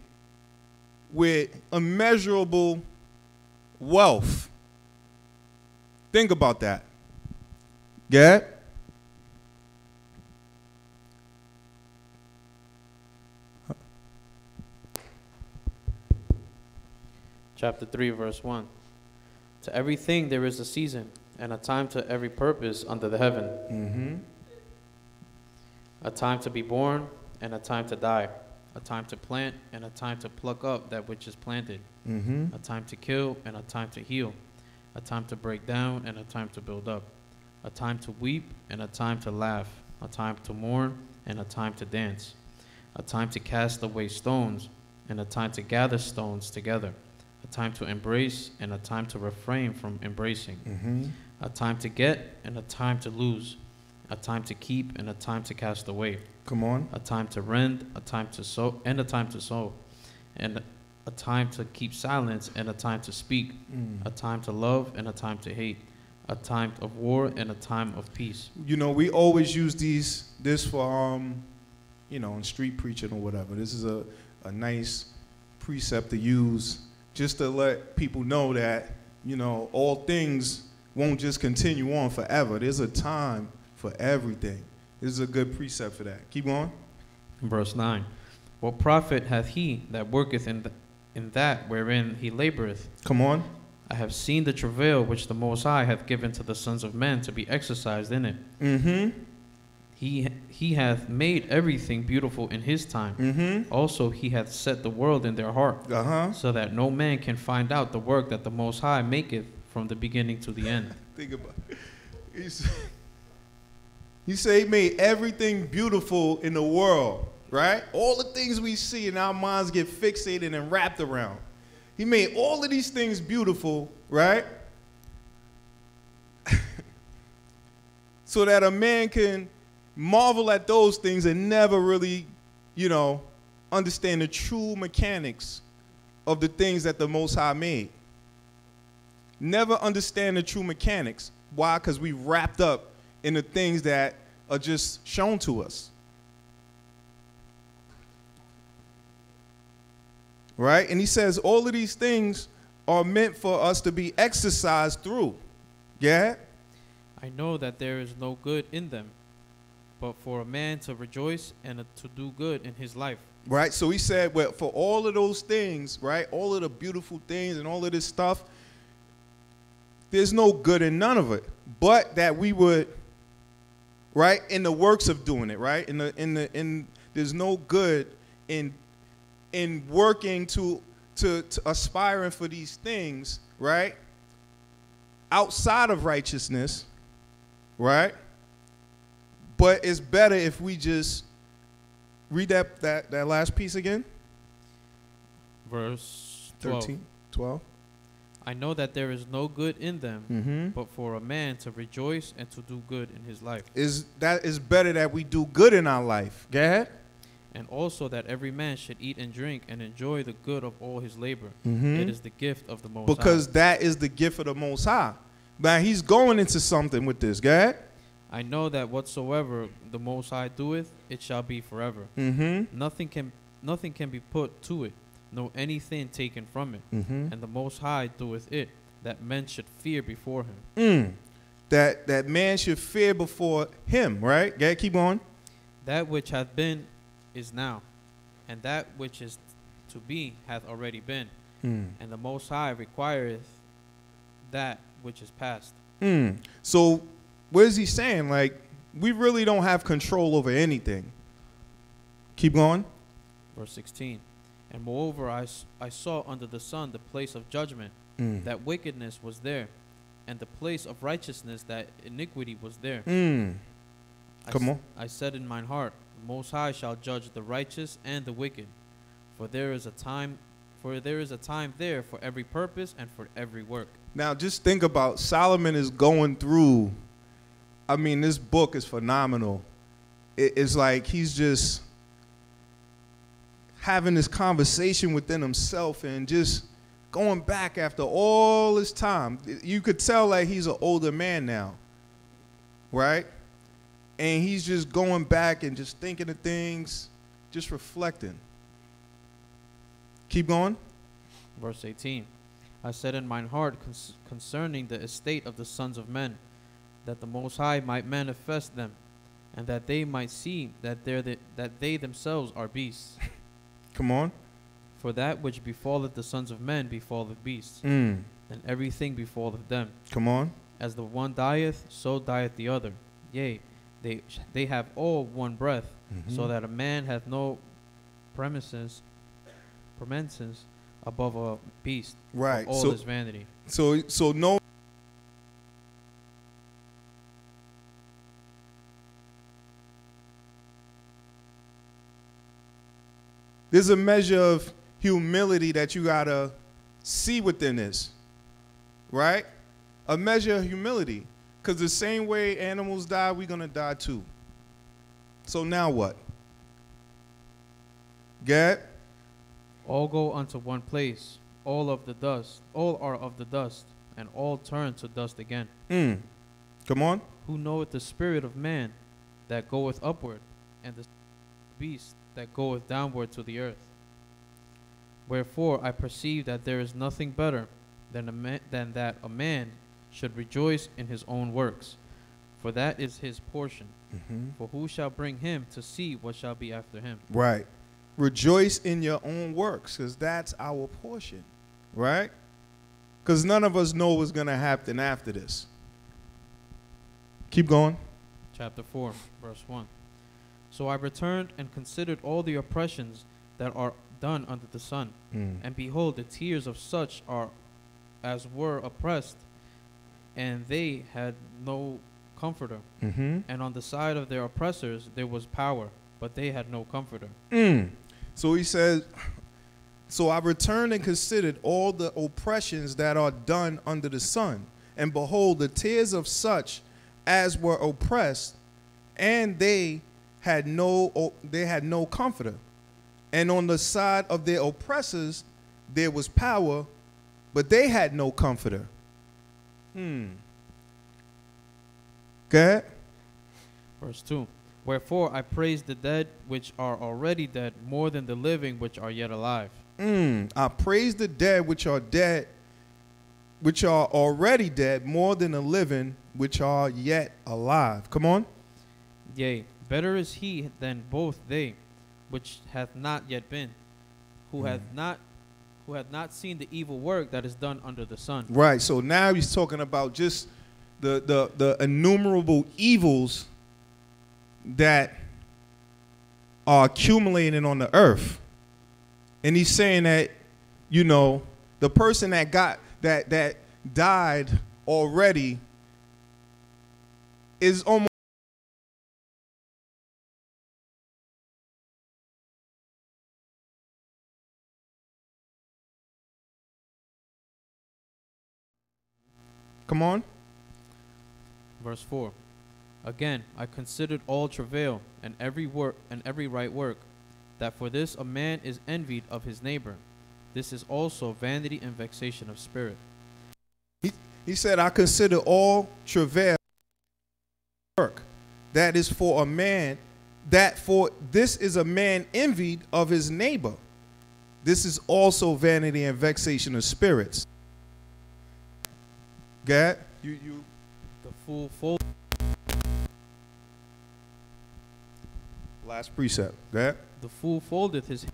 I: with immeasurable wealth. Think about that. Get it?
J: Chapter 3, verse 1. To everything there is a season, and a time to every purpose under the heaven.
I: Mm-hmm.
J: A time to be born, and a time to die. A time to plant, and a time to pluck up that which is planted.
I: Mm-hmm.
J: A time to kill, and a time to heal. A time to break down, and a time to build up. A time to weep, and a time to laugh. A time to mourn, and a time to dance. A time to cast away stones, and a time to gather stones together. A time to embrace, and a time to refrain from embracing.
I: Mm-hmm.
J: A time to get, and a time to lose. A time to keep, and a time to cast away.
I: Come on.
J: A time to rend, a time to sow, and a time to sow. And a time to keep silence, and a time to speak. A time to love, and a time to hate. A time of war, and a time of peace.
I: You know, we always use this for, you know, in street preaching or whatever. This is a nice precept to use just to let people know that, you know, all things won't just continue on forever. There's a time for everything. This is a good precept for that. Keep going.
J: Verse 9. What profit hath he that worketh in that wherein he laboreth?
I: Come on.
J: I have seen the travail which the Most High hath given to the sons of men to be exercised in it.
I: Mm-hmm.
J: He hath made everything beautiful in his time.
I: Mm-hmm.
J: Also he hath set the world in their heart, so that no man can find out the work that the Most High maketh from the beginning to the end.
I: Think about it. He said he made everything beautiful in the world, right? All the things we see and our minds get fixated and wrapped around. He made all of these things beautiful, right? So that a man can marvel at those things and never really, you know, understand the true mechanics of the things that the Most High made. Never understand the true mechanics. Why? Because we wrapped up in the things that are just shown to us. Right? And he says all of these things are meant for us to be exercised through. Yeah?
J: I know that there is no good in them, but for a man to rejoice and to do good in his life.
I: Right? So he said, well, for all of those things, right, all of the beautiful things and all of this stuff, there's no good in none of it. But that we would, right, in the works of doing it, right? There's no good in working to aspiring for these things, right? Outside of righteousness, right? But it's better if we just read that last piece again.
J: Verse 12.
I: 12.
J: I know that there is no good in them, but for a man to rejoice and to do good in his life.
I: Is better that we do good in our life. Go ahead.
J: And also that every man should eat and drink and enjoy the good of all his labor. It is the gift of the Most High.
I: Because that is the gift of the Most High. Now he's going into something with this. Go ahead.
J: I know that whatsoever the Most High doeth, it shall be forever. Nothing can be put to it, no anything taken from it. And the Most High doeth it, that men should fear before him.
I: That man should fear before him, right? Go ahead, keep going.
J: That which hath been is now, and that which is to be hath already been. And the Most High requireth that which is past.
I: So what is he saying? Like, we really don't have control over anything. Keep going.
J: Verse 16. And moreover, I saw under the sun the place of judgment, that wickedness was there, and the place of righteousness, that iniquity was there.
I: Come on.
J: I said in mine heart, the Most High shall judge the righteous and the wicked, for there is a time there for every purpose and for every work.
I: Now just think about, Solomon is going through, I mean, this book is phenomenal. It's like he's just having this conversation within himself and just going back after all this time. You could tell like he's an older man now, right? And he's just going back and just thinking of things, just reflecting. Keep going.
J: Verse 18. I said in mine heart concerning the estate of the sons of men, that the Most High might manifest them, and that they might see that they themselves are beasts.
I: Come on.
J: For that which befalleth the sons of men befalleth beasts, and everything befalleth them.
I: Come on.
J: As the one dieth, so dieth the other. Yea, they have all one breath, so that a man hath no premises above a beast.
I: Right.
J: All is vanity.
I: So no. There's a measure of humility that you gotta see within this, right? A measure of humility. Because the same way animals die, we're going to die too. So now what? Get?
J: All go unto one place, all are of the dust, and all turn to dust again.
I: Come on.
J: Who knoweth the spirit of man that goeth upward, and the beast that goeth downward to the earth? Wherefore I perceive that there is nothing better than that a man should rejoice in his own works, for that is his portion. For who shall bring him to see what shall be after him?
I: Right. Rejoice in your own works, because that's our portion, right? Because none of us know what's going to happen after this. Keep going.
J: Chapter 4, verse 1. So I returned and considered all the oppressions that are done under the sun, and behold, the tears of such as were oppressed, and they had no comforter.
I: Mm-hmm.
J: And on the side of their oppressors there was power, but they had no comforter.
I: So he says, so I returned and considered all the oppressions that are done under the sun. And behold, the tears of such as were oppressed, and they had no comforter. And on the side of their oppressors there was power, but they had no comforter. Go ahead.
J: Verse 2. Wherefore I praise the dead which are already dead more than the living which are yet alive.
I: I praise the dead which are already dead more than the living which are yet alive. Come on.
J: Yea, better is he than both they which hath not yet been, who hath not seen the evil work that is done under the sun.
I: Right. So now he's talking about just the innumerable evils that are accumulating on the earth. And he's saying that, you know, the person that died already is almost Come on.
J: Verse 4. Again, I considered all travail and every work and every right work, that for this a man is envied of his neighbor. This is also vanity and vexation of spirit.
I: He said, I consider all travail work. That is for a man, this is a man envied of his neighbor. This is also vanity and vexation of spirits. God, you.
J: The fool fold.
I: Last precept. God.
J: The fool foldeth his.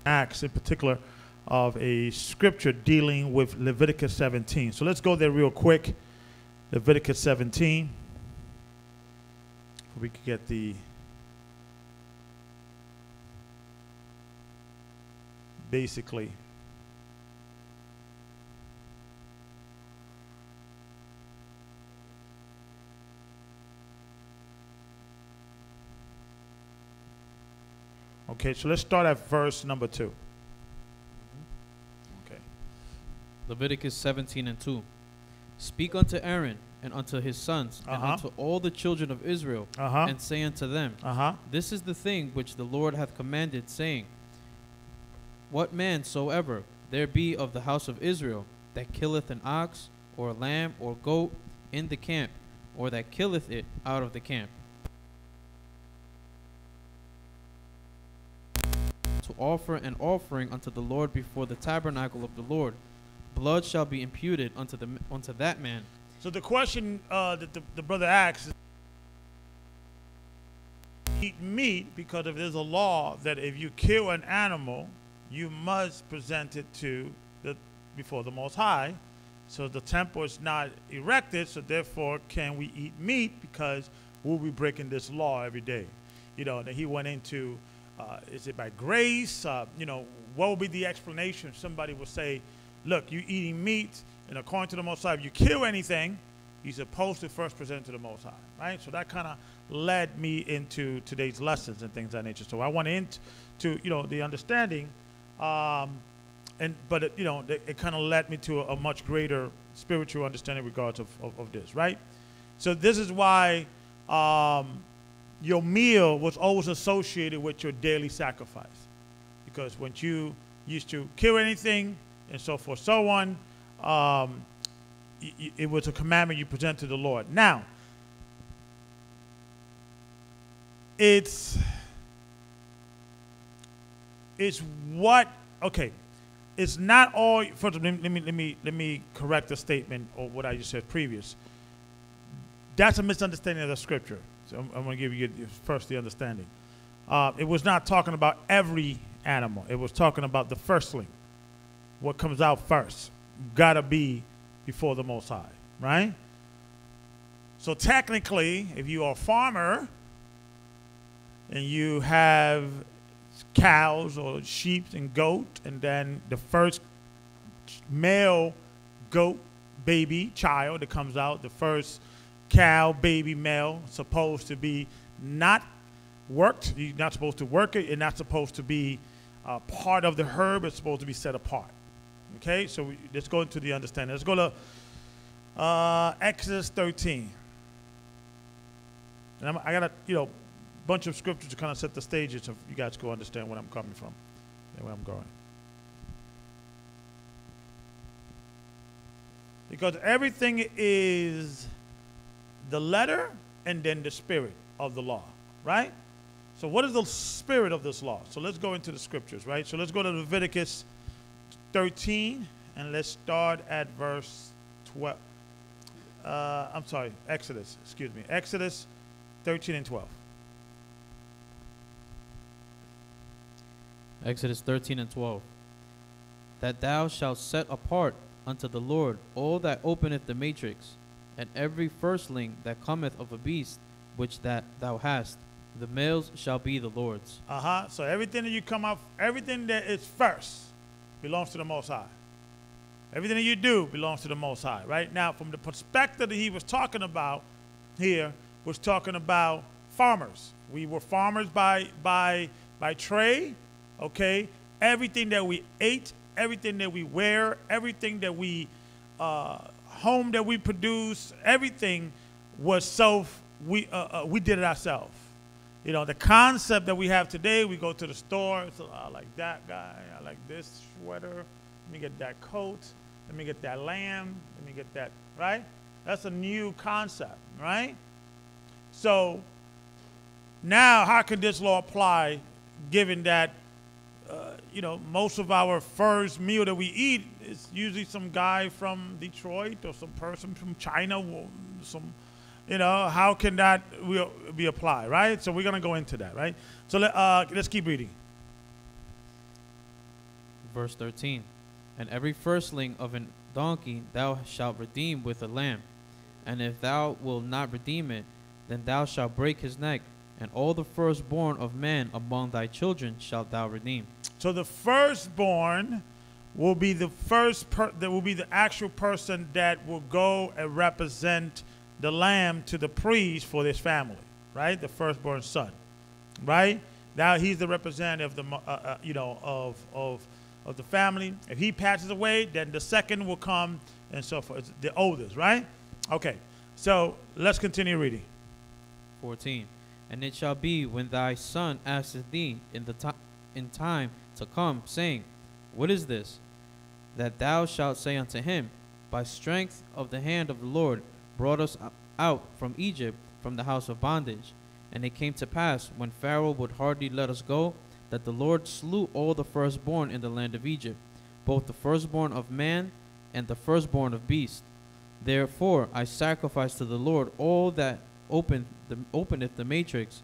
K: Acts in particular of a scripture dealing with Leviticus 17. So let's go there real quick. Leviticus 17. We could get the basically okay, so let's start at verse number 2. Okay.
J: Leviticus 17 and 2. Speak unto Aaron and unto his sons and unto all the children of Israel, and say unto them, This is the thing which the Lord hath commanded, saying, What man soever there be of the house of Israel that killeth an ox or a lamb or goat in the camp, or that killeth it out of the camp, to offer an offering unto the Lord before the tabernacle of the Lord, blood shall be imputed unto that man.
K: So the question that the brother asks is, eat meat because if there's a law that if you kill an animal, you must present it before the Most High. So the temple is not erected, so therefore can we eat meat because we'll be breaking this law every day. You know, and he went into, is it by grace? You know, what will be the explanation? Somebody will say, look, you eating meat, and according to the Most High, if you kill anything, you're supposed to first present to the Most High, right? So that kind of led me into today's lessons and things of that nature. So I went into, you know, the understanding, but it, you know, it kind of led me to a much greater spiritual understanding regards of this, right? So this is why your meal was always associated with your daily sacrifice, because when you used to kill anything and so forth, so on, it was a commandment you present to the Lord. Now, it's what, okay, it's not all. First, let me correct the statement or what I just said previous. That's a misunderstanding of the scripture. So I'm going to give you first the understanding. It was not talking about every animal. It was talking about the firstling. What comes out first gotta be before the Most High, right? So technically, if you are a farmer and you have cows or sheep and goat, and then the first male goat baby child that comes out, the first cow baby male, supposed to be not worked. You're not supposed to work it. You're not supposed to be part of the herd. It's supposed to be set apart. Okay, so let's go into the understanding. Let's go to Exodus 13. And I got a bunch of scriptures to kind of set the stages so you guys go understand where I'm coming from and where I'm going. Because everything is the letter and then the spirit of the law, right? So what is the spirit of this law? So let's go into the scriptures, right? So let's go to Leviticus 13, and let's start at verse 12. Exodus, excuse me. Exodus 13 and 12.
J: Exodus 13 and 12. That thou shalt set apart unto the Lord all that openeth the matrix, and every firstling that cometh of a beast which that thou hast, the males shall be the Lord's.
K: So everything that you come up, everything that is first belongs to the Most High. Everything that you do belongs to the Most High, right? Now, from the perspective that he was talking about here, was talking about farmers. We were farmers by trade, okay? Everything that we ate, everything that we wear, everything that we, home that we produce, everything was we did it ourselves. You know, the concept that we have today, we go to the store, so I like that guy, I like this sweater, let me get that coat, let me get that lamb, let me get that, right? That's a new concept, right? So now how can this law apply given that, most of our first meal that we eat is usually some guy from Detroit or some person from China, how can that be applied, right? So we're going to go into that, right? So let's keep reading.
J: Verse 13. And every firstling of a donkey thou shalt redeem with a lamb. And if thou wilt not redeem it, then thou shalt break his neck. And all the firstborn of man among thy children shalt thou redeem.
K: So the firstborn will be the that will be the actual person that will go and represent the lamb to the priest for this family, right? The firstborn son, right? Now he's the representative of the family. If he passes away, then the second will come and so forth. It's the oldest, right? Okay, so let's continue reading.
J: 14. And it shall be when thy son asketh thee in time to come, saying, What is this? That thou shalt say unto him, By strength of the hand of the Lord brought us out from Egypt, from the house of bondage. And it came to pass, when Pharaoh would hardly let us go, that the Lord slew all the firstborn in the land of Egypt, both the firstborn of man and the firstborn of beast. Therefore I sacrifice to the Lord all that openeth the matrix,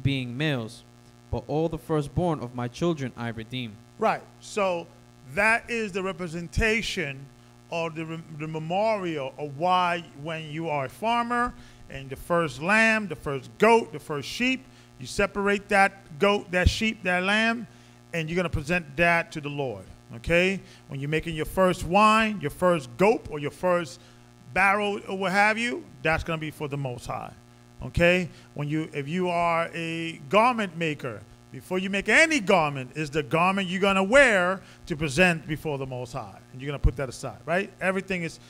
J: being males. But all the firstborn of my children I redeem.
K: Right. So that is the representation or the memorial of why when you are a farmer and the first lamb, the first goat, the first sheep, you separate that goat, that sheep, that lamb, and you're going to present that to the Lord. Okay? When you're making your first wine, your first goat or your first barrel or what have you, that's going to be for the Most High. Okay? If you are a garment maker, before you make any garment, is the garment you're going to wear to present before the Most High. And you're going to put that aside, right? Everything is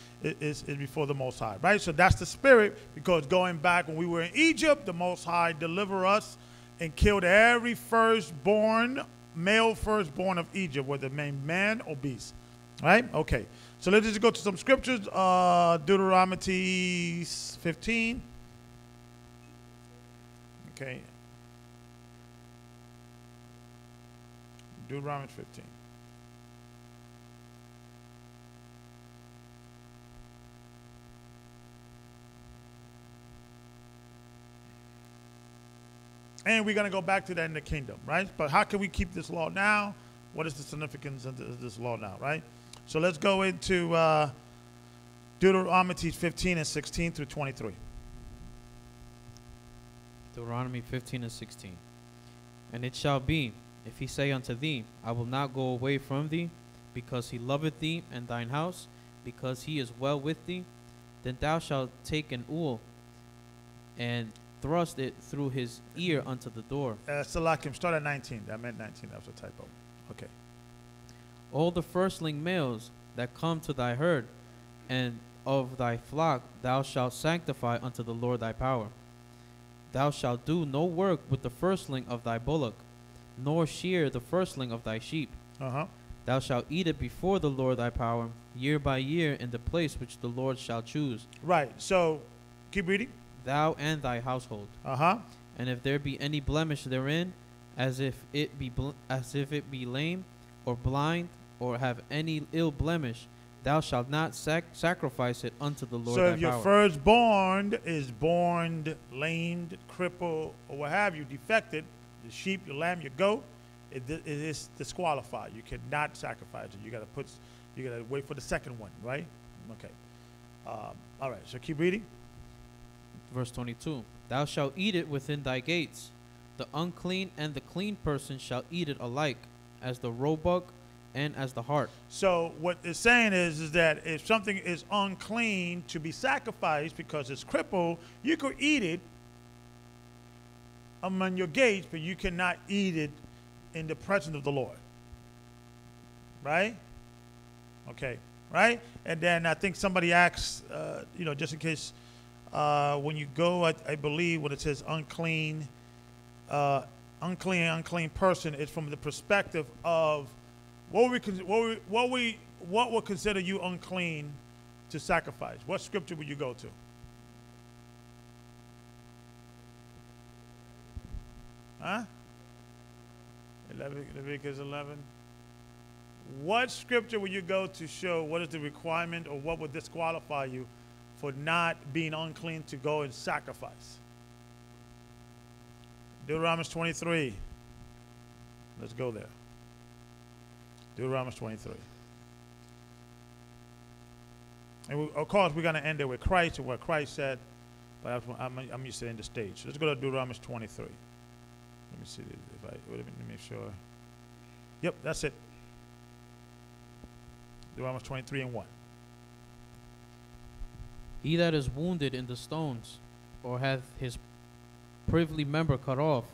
K: before the Most High, right? So that's the spirit, because going back when we were in Egypt, the Most High delivered us and killed every firstborn, male firstborn of Egypt, whether man or beast, right? Okay. So let's just go to some scriptures. Deuteronomy 15. Okay. Deuteronomy 15. And we're going to go back to that in the kingdom, right? But how can we keep this law now? What is the significance of this law now, right? So let's go into Deuteronomy 15 and 16 through 23.
J: Deuteronomy 15 and 16. And it shall be, if he say unto thee, I will not go away from thee, because he loveth thee and thine house, because he is well with thee, then thou shalt take an awl and thrust it through his ear unto the door.
K: Salakim, start at 19. I meant 19. That was a typo. Okay.
J: All the firstling males that come to thy herd and of thy flock thou shalt sanctify unto the Lord thy power. Thou shalt do no work with the firstling of thy bullock, nor shear the firstling of thy sheep. Thou shalt eat it before the Lord thy power, year by year, in the place which the Lord shall choose.
K: Right. So, keep reading.
J: Thou and thy household. And if there be any blemish therein, as if it be lame, or blind, or have any ill blemish, thou shalt not sacrifice it unto the Lord thy power.
K: So if your firstborn is born lamed, crippled, or what have you, defected, the sheep, your lamb, your goat, it is disqualified. You cannot sacrifice it. You got to wait for the second one, right? Okay. All right. So keep reading.
J: Verse 22. Thou shalt eat it within thy gates. The unclean and the clean person shall eat it alike, as the roebuck and as the hart. So
K: what it's saying is that if something is unclean to be sacrificed because it's crippled, you could eat it among your gates, but you cannot eat it in the presence of the Lord. Right? Okay. Right? And then I think somebody asks, just in case, when you go, I believe when it says unclean person, it's from the perspective of what would consider you unclean to sacrifice. What scripture would you go to? Leviticus 11. What scripture would you go to show what is the requirement, or what would disqualify you for not being unclean to go and sacrifice? Deuteronomy 23. Let's go there. Deuteronomy 23. And of course, we're going to end it with Christ and what Christ said, but I'm used to end the stage. So let's go to Deuteronomy 23. Let me see if let me make sure. Yep, that's it. Deuteronomy 23 and 1.
J: He that is wounded in the stones, or hath his privily member cut off,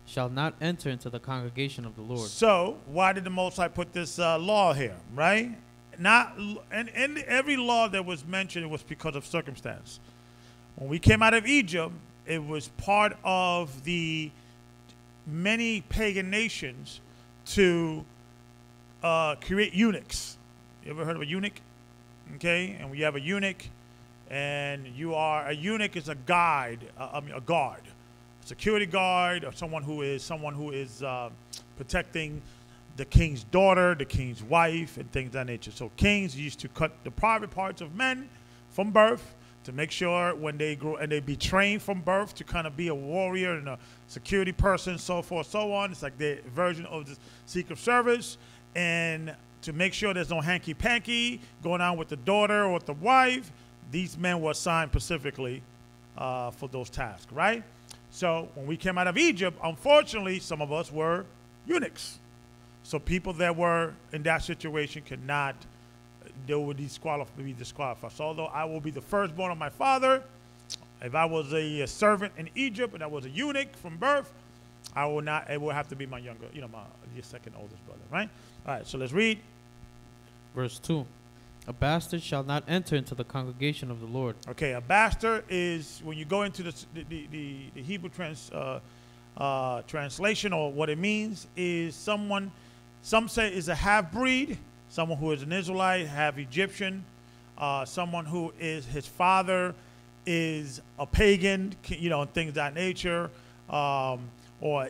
J: shall not enter into the congregation of the Lord.
K: So, why did the Most High put this law here, right? And every law that was mentioned, it was because of circumstance. When we came out of Egypt, it was part of the many pagan nations to create eunuchs. You ever heard of a eunuch? Okay, and we have a eunuch, and a eunuch is a guard, a guard. Security guard, or someone who is protecting the king's daughter, the king's wife, and things of that nature. So kings used to cut the private parts of men from birth to make sure when they grow and they be trained from birth to kind of be a warrior and a security person, so forth, so on. It's like their version of the Secret Service, and to make sure there's no hanky-panky going on with the daughter or with the wife. These men were assigned specifically for those tasks, right? So when we came out of Egypt, unfortunately, some of us were eunuchs. So people that were in that situation could not, they would be disqualified. So although I will be the firstborn of my father, if I was a servant in Egypt and I was a eunuch from birth, I will not, it will have to be my younger, my second oldest brother, right? All right, so let's read.
J: Verse 2. A bastard shall not enter into the congregation of the Lord.
K: Okay, a bastard is, when you go into the Hebrew translation, or what it means, is someone, some say is a half-breed, someone who is an Israelite, half Egyptian, someone who is, his father is a pagan, and things of that nature, or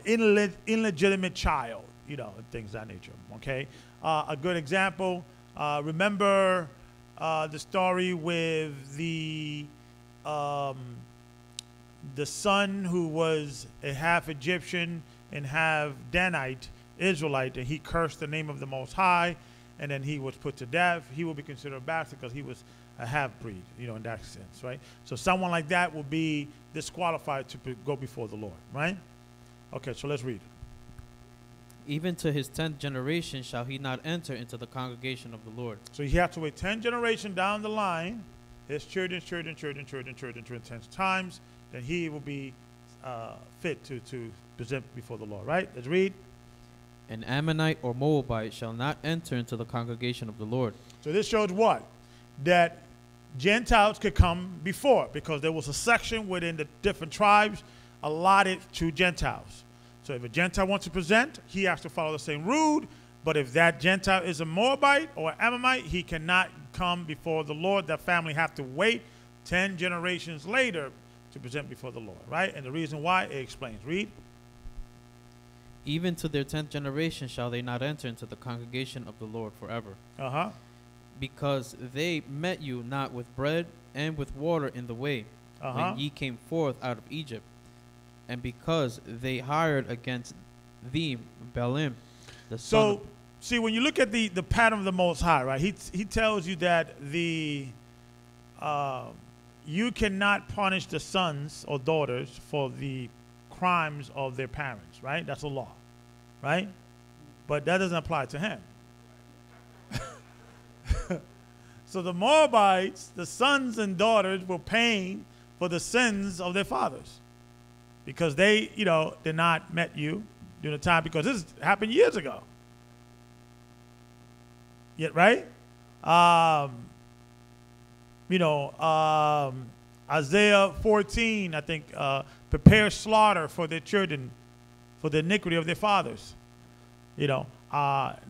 K: illegitimate child, things of that nature, okay? A good example, remember the story with the son who was a half Egyptian and half Danite, Israelite, and he cursed the name of the Most High, and then he was put to death. He will be considered a bastard because he was a half-breed, in that sense, right? So someone like that will be disqualified to go before the Lord, right? Okay, so let's read.
J: Even to his 10th generation shall he not enter into the congregation of the Lord.
K: So he has to wait 10 generations down the line, his children, 10 times, then he will be fit to present before the Lord, right? Let's read.
J: An Ammonite or Moabite shall not enter into the congregation of the Lord.
K: So this shows what? That Gentiles could come before, because there was a section within the different tribes allotted to Gentiles. So if a Gentile wants to present, he has to follow the same rule. But if that Gentile is a Moabite or Ammonite, he cannot come before the Lord. That family have to wait 10 generations later to present before the Lord, right? And the reason why, it explains. Read.
J: Even to their 10th generation shall they not enter into the congregation of the Lord forever. Because they met you not with bread and with water in the way, when ye came forth out of Egypt, and because they hired against thee Balaam, the son of...
K: See, when you look at the pattern of the Most High, right, he tells you that you cannot punish the sons or daughters for the crimes of their parents, right? That's a law, right? But that doesn't apply to him. So the Moabites, the sons and daughters, were paying for the sins of their fathers, because they, did not met you during the time, because this happened years ago. Yeah, right? Isaiah 14, I think, prepare slaughter for their children, for the iniquity of their fathers. The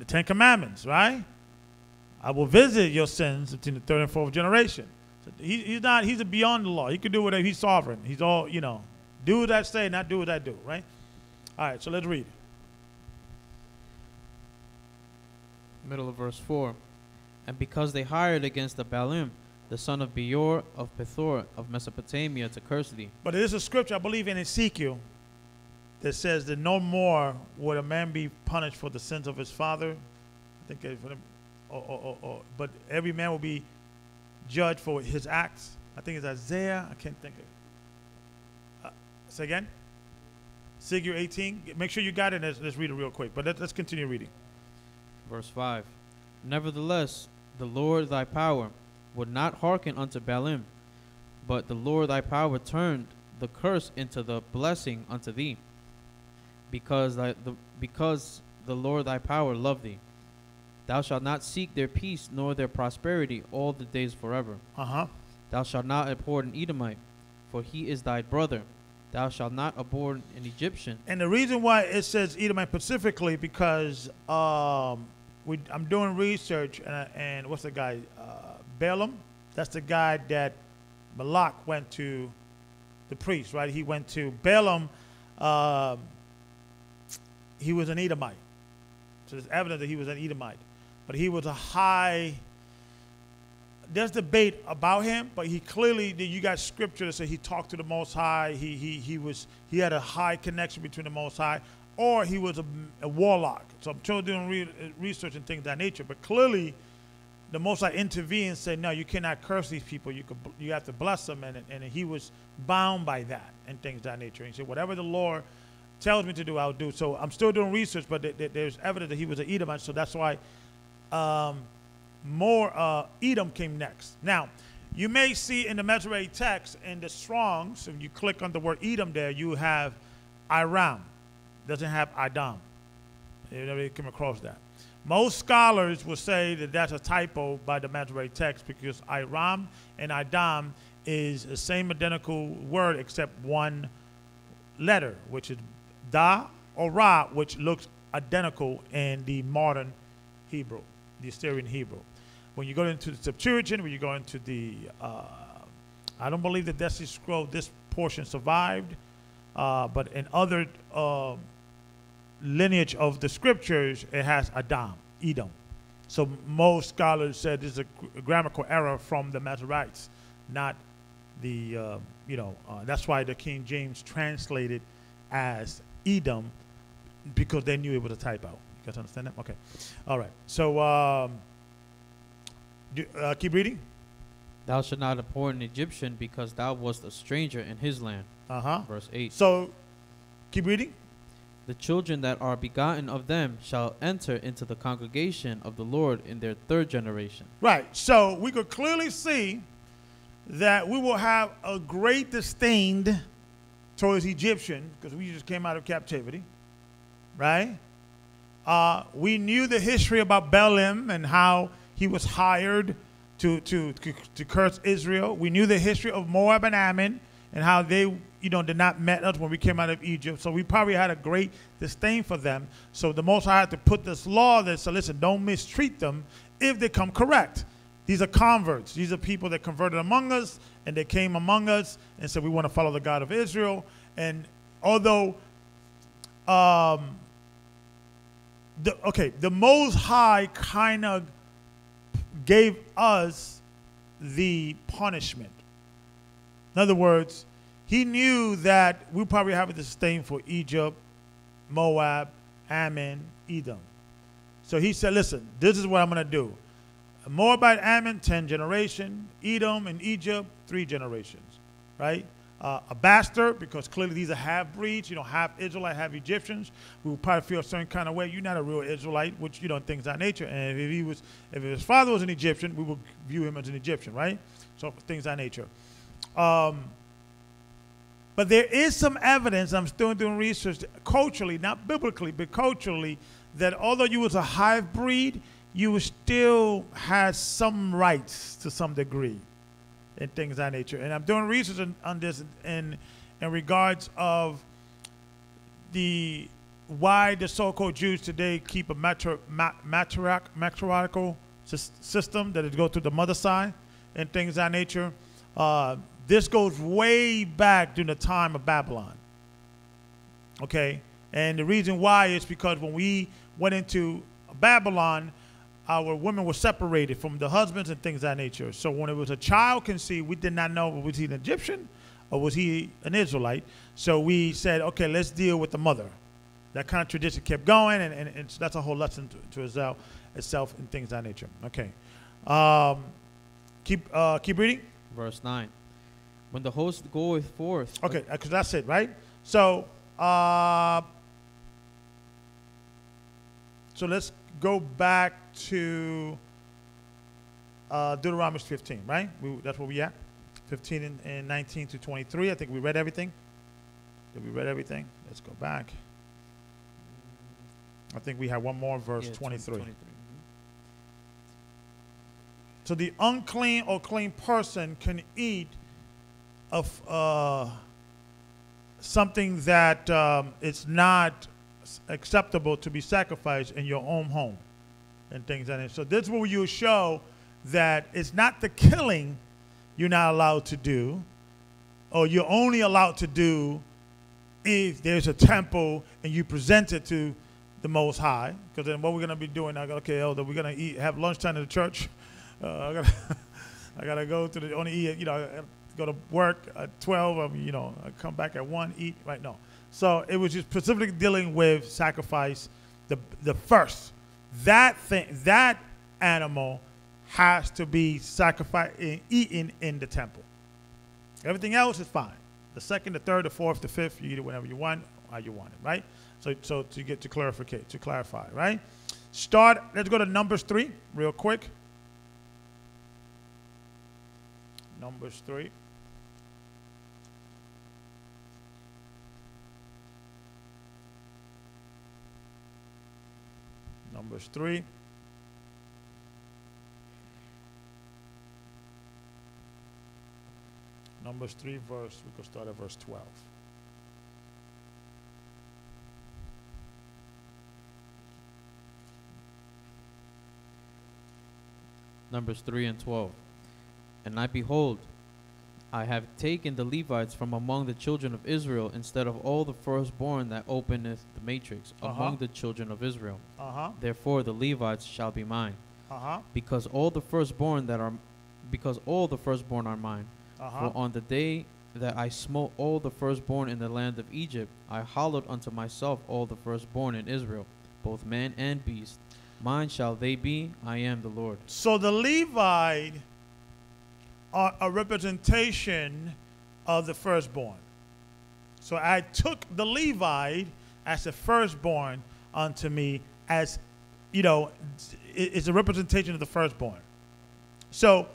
K: 10 Commandments, right? I will visit your sins between the 3rd and 4th generation. So he's beyond the law. He can do whatever. He's sovereign. He's all, do what I say, not do what I do, right? All right, so let's read.
J: Middle of verse 4. And because they hired against the Balaam, the son of Beor of Pethor of Mesopotamia, to curse thee.
K: But there is a scripture, I believe, in Ezekiel that says that no more would a man be punished for the sins of his father. I think, but every man will be judged for his acts. I think it's Isaiah. I can't think of it. Say again? Ezekiel 18. Make sure you got it. Let's read it real quick. But let's continue reading.
J: Verse 5. Nevertheless, the Lord thy power would not hearken unto Balaam, but the Lord thy power turned the curse into the blessing unto thee, because the Lord thy power loved thee. Thou shalt not seek their peace nor their prosperity all the days forever. Thou shalt not abhor an Edomite, for he is thy brother. Thou shalt not abhor an Egyptian.
K: And the reason why it says Edomite specifically, because I'm doing research, and what's the guy? Balaam. That's the guy that Balak went to, the priest, right? He went to Balaam. He was an Edomite. So there's evidence that he was an Edomite. But he was a high there's debate about him, but he clearly, you got scripture that says he talked to the Most High. He had a high connection between the Most High, or he was a warlock. So I'm still doing research and things of that nature. But clearly, the Most High intervened and said, no, you cannot curse these people. You have to bless them. And he was bound by that and things of that nature. And he said, whatever the Lord tells me to do, I'll do. So I'm still doing research, but there's evidence that he was an Edomite. So that's why Edom came next. Now, you may see in the Masoretic text in the Strong's, if you click on the word Edom there, you have Iram. Doesn't have Adam. You never come across that. Most scholars will say that that's a typo by the Masoretic text because Iram and Adam is the same identical word except one letter, which is Da or Ra, which looks identical in the modern Hebrew, the Assyrian Hebrew. When you go into the Septuagint, when you go into the, I don't believe the Dead Sea Scroll, this portion survived, but in other lineage of the scriptures, it has Adam, Edom. So most scholars said this is a grammatical error from the Masoretes, not the, that's why the King James translated as Edom, because they knew it was a typo. You guys understand that? Okay. All right. So keep reading.
J: Thou shalt not abhor an Egyptian because thou wast a stranger in his land. Verse 8.
K: So keep reading.
J: The children that are begotten of them shall enter into the congregation of the Lord in their third generation.
K: Right. So we could clearly see that we will have a great disdain towards Egyptian because we just came out of captivity. Right? We knew the history about Balaam and how he was hired to curse Israel. We knew the history of Moab and Ammon and how they did not met us when we came out of Egypt. So we probably had a great disdain for them. So the Most High had to put this law that said, listen, don't mistreat them if they come correct. These are converts. These are people that converted among us, and they came among us and said, we want to follow the God of Israel. And although, the Most High kind of gave us the punishment. In other words, he knew that we probably have a disdain for Egypt, Moab, Ammon, Edom. So he said, listen, this is what I'm going to do. Moabite, Ammon, 10 generations. Edom and Egypt, 3 generations. Right? A bastard, because clearly these are half-breeds. Half Israelite, half Egyptians. We would probably feel a certain kind of way. You're not a real Israelite, which, things of that nature. And if his father was an Egyptian, we would view him as an Egyptian, right? So things of that nature. But there is some evidence, I'm still doing research, culturally, not biblically, but culturally, that although you was a half-breed, you still had some rights to some degree and things of that nature. And I'm doing research on this in regards of why the so-called Jews today keep a matriarchal system that it goes to the mother side and things of that nature. This goes way back during the time of Babylon. Okay? And the reason why is because when we went into Babylon, our women were separated from the husbands and things of that nature. So when it was a child conceived, we did not know, was he an Egyptian or was he an Israelite? So we said, okay, let's deal with the mother. That kind of tradition kept going, and so that's a whole lesson to itself and things of that nature. Okay. Keep reading.
J: Verse 9. When the host goeth forth.
K: Okay, because that's it, right? So, so let's go back to Deuteronomy 15, right? That's where we at. 15 and 19 to 23. I think we read everything. Did we read everything? Let's go back. I think we have one more, verse 23. 23. So the unclean or clean person can eat of something that it's not acceptable to be sacrificed in your own home and things like that. So this is where you show that it's not the killing you're not allowed to do, or you're only allowed to do if there's a temple and you present it to the Most High. Because then what we're going to be doing, okay, Elder, we're going to have lunchtime in the church. I gotta go to the only eat. I go to work at 12. I come back at 1, eat. Right? No. So it was just specifically dealing with sacrifice, the first. That animal has to be sacrificed and eaten in the temple. Everything else is fine. The second, the third, the fourth, the fifth, you eat it whenever you want, how you want it, right? So to get to clarify, right? Let's go to Numbers 3 real quick. Numbers 3. Numbers 3. Numbers 3 verse, we could start at verse 12.
J: Numbers 3 and 12. And I behold, I have taken the Levites from among the children of Israel instead of all the firstborn that openeth the matrix among the children of Israel. Therefore the Levites shall be mine. Because all the firstborn are mine. For on the day that I smote all the firstborn in the land of Egypt, I hallowed unto myself all the firstborn in Israel, both man and beast. Mine shall they be, I am the Lord.
K: So the Levite are a representation of the firstborn. So I took the Levite as the firstborn unto me, as, it's a representation of the firstborn. So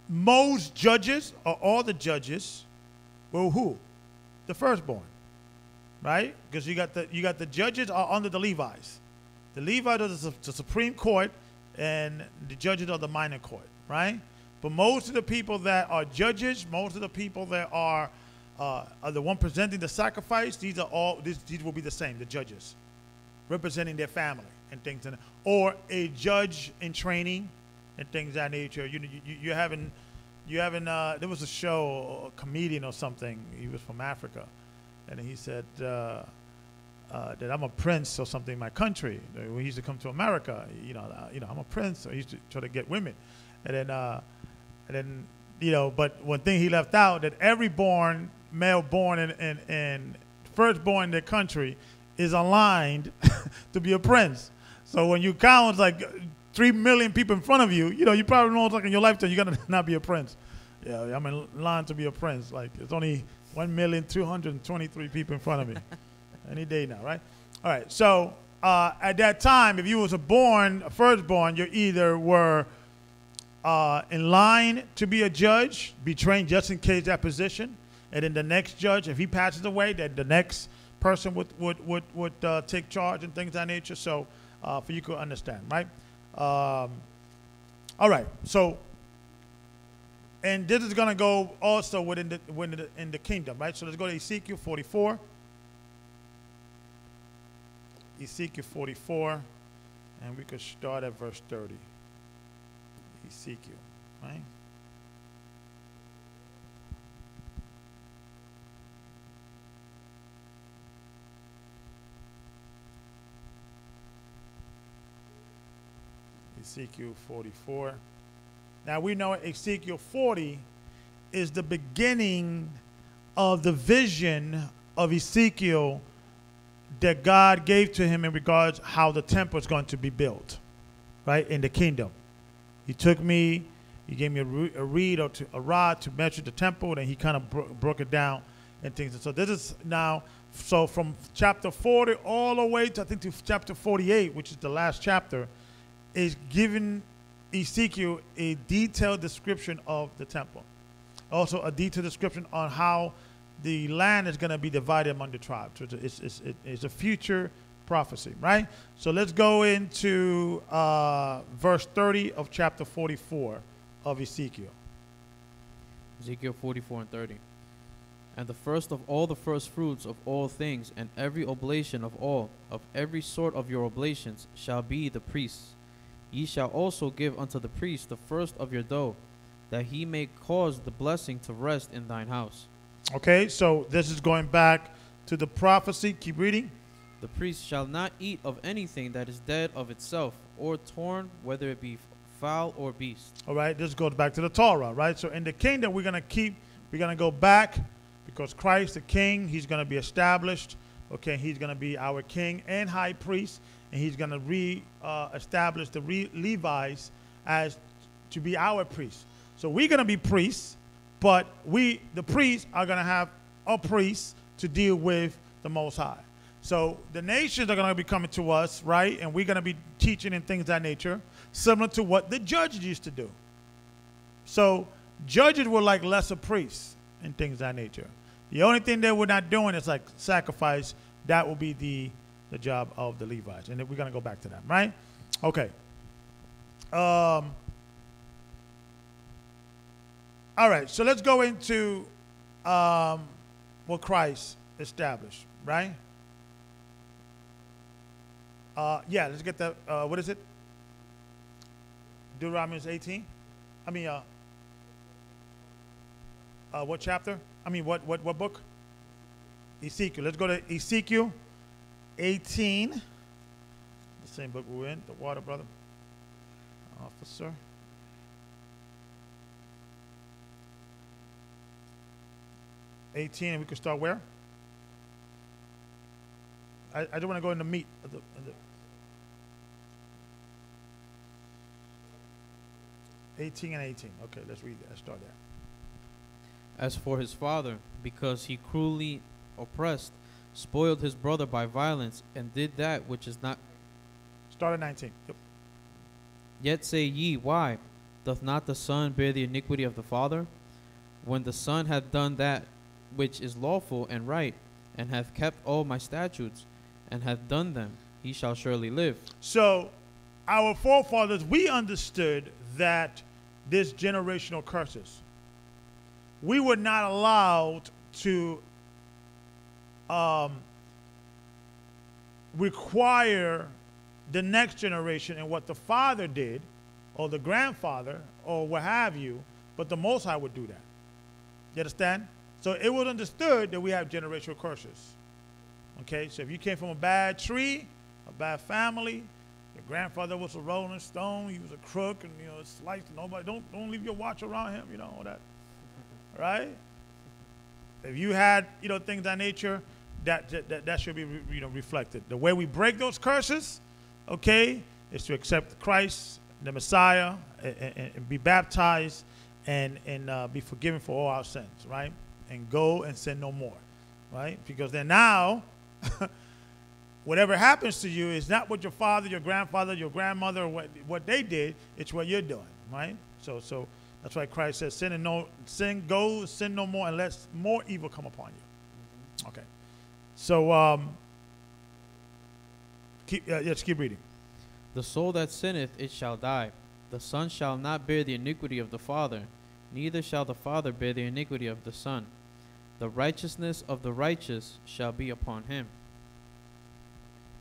K: most judges, or all the judges, were who? The firstborn, right? Because you got the judges are under the Levites. The Levites are the Supreme Court, and the judges are the minor court, right? But most of the people that are judges, most of the people that are the one presenting the sacrifice, these will be the same, the judges, representing their family and things, or a judge in training and things of that nature. You haven't. There was a show, a comedian or something. He was from Africa, and he said that I'm a prince or something in my country. When he used to come to America, I'm a prince. So he used to try to get women, and then but one thing he left out, that every male born and firstborn in their country is aligned to be a prince. So when you count like 3 million people in front of you, you probably know, like in your lifetime, you're gonna not be a prince. Yeah, I'm in line to be a prince. Like, it's only 1,223,000 people in front of me. Any day now, right? All right. So at that time, if you was a firstborn, you either were in line to be a judge, be trained just in case that position, and then the next judge, if he passes away, then the next person would take charge and things of that nature. So for you to understand, right? All right, so, and this is going to go also in the kingdom, right? So let's go to Ezekiel 44. Ezekiel 44, and we could start at verse 30. Ezekiel, right? Ezekiel 44. Now we know Ezekiel 40 is the beginning of the vision of Ezekiel that God gave to him in regards how the temple is going to be built, right, in the kingdom. He took me, he gave me a reed or a rod to measure the temple, and he kind of broke it down and things. So this is now, so from chapter 40 all the way to, I think, to chapter 48, which is the last chapter, is giving Ezekiel a detailed description of the temple. Also a detailed description on how the land is going to be divided among the tribes. So it's a future prophecy, right? So let's go into verse 30 of chapter 44 of Ezekiel.
J: Ezekiel 44 and 30. And the first of all the first fruits of all things, and every oblation of every sort of your oblations, shall be the priest's. Ye shall also give unto the priest the first of your dough, that he may cause the blessing to rest in thine house.
K: Okay, so this is going back to the prophecy. Keep reading.
J: The priest shall not eat of anything that is dead of itself, or torn, whether it be fowl or beast.
K: All right, this goes back to the Torah, right? So in the kingdom, we're going to go back because Christ, the king, he's going to be established. Okay, he's going to be our king and high priest, and he's going to establish the Levites as to be our priests. So we're going to be priests, but the priests, are going to have a priest to deal with the Most High. So the nations are going to be coming to us, right? And we're going to be teaching and things of that nature, similar to what the judges used to do. So judges were like lesser priests and things of that nature. The only thing they were not doing is like sacrifice. That will be the job of the Levites. And we're going to go back to that, right? Okay. All right, so let's go into what Christ established, right? Yeah, let's get that. What is it? Deuteronomy 18? I mean, what chapter? I mean, what book? Ezekiel. Let's go to Ezekiel 18. The same book we're in, the water brother. Officer. And we can start where? I just want to go in the meat of the 18 and 18. Okay, let's read that. Let's start there.
J: As for his father, because he cruelly oppressed, spoiled his brother by violence, and did that which is not.
K: Start at 19. Yep.
J: Yet say ye, why? Doth not the son bear the iniquity of the father? When the son hath done that which is lawful and right, and hath kept all my statutes, and hath done them, he shall surely live.
K: So, our forefathers, we understood that this generational curses, we were not allowed to require the next generation and what the father did, or the grandfather, or what have you, but the Most High would do that. You understand? So it was understood that we have generational curses. Okay, so if you came from a bad tree, a bad family, your grandfather was a rolling stone, he was a crook, and sliced nobody. Don't leave your watch around him, all that. Right? If you had things of that nature, that should be reflected. The way we break those curses, okay, is to accept Christ, the Messiah, and be baptized, and be forgiven for all our sins, right? And go and sin no more, right? Because then now, whatever happens to you is not what your father, your grandfather, your grandmother, what they did. It's what you're doing, right? So that's why Christ says, go, sin no more, unless more evil come upon you. Okay. So let's keep reading.
J: The soul that sinneth, it shall die. The son shall not bear the iniquity of the father, neither shall the father bear the iniquity of the son. The righteousness of the righteous shall be upon him,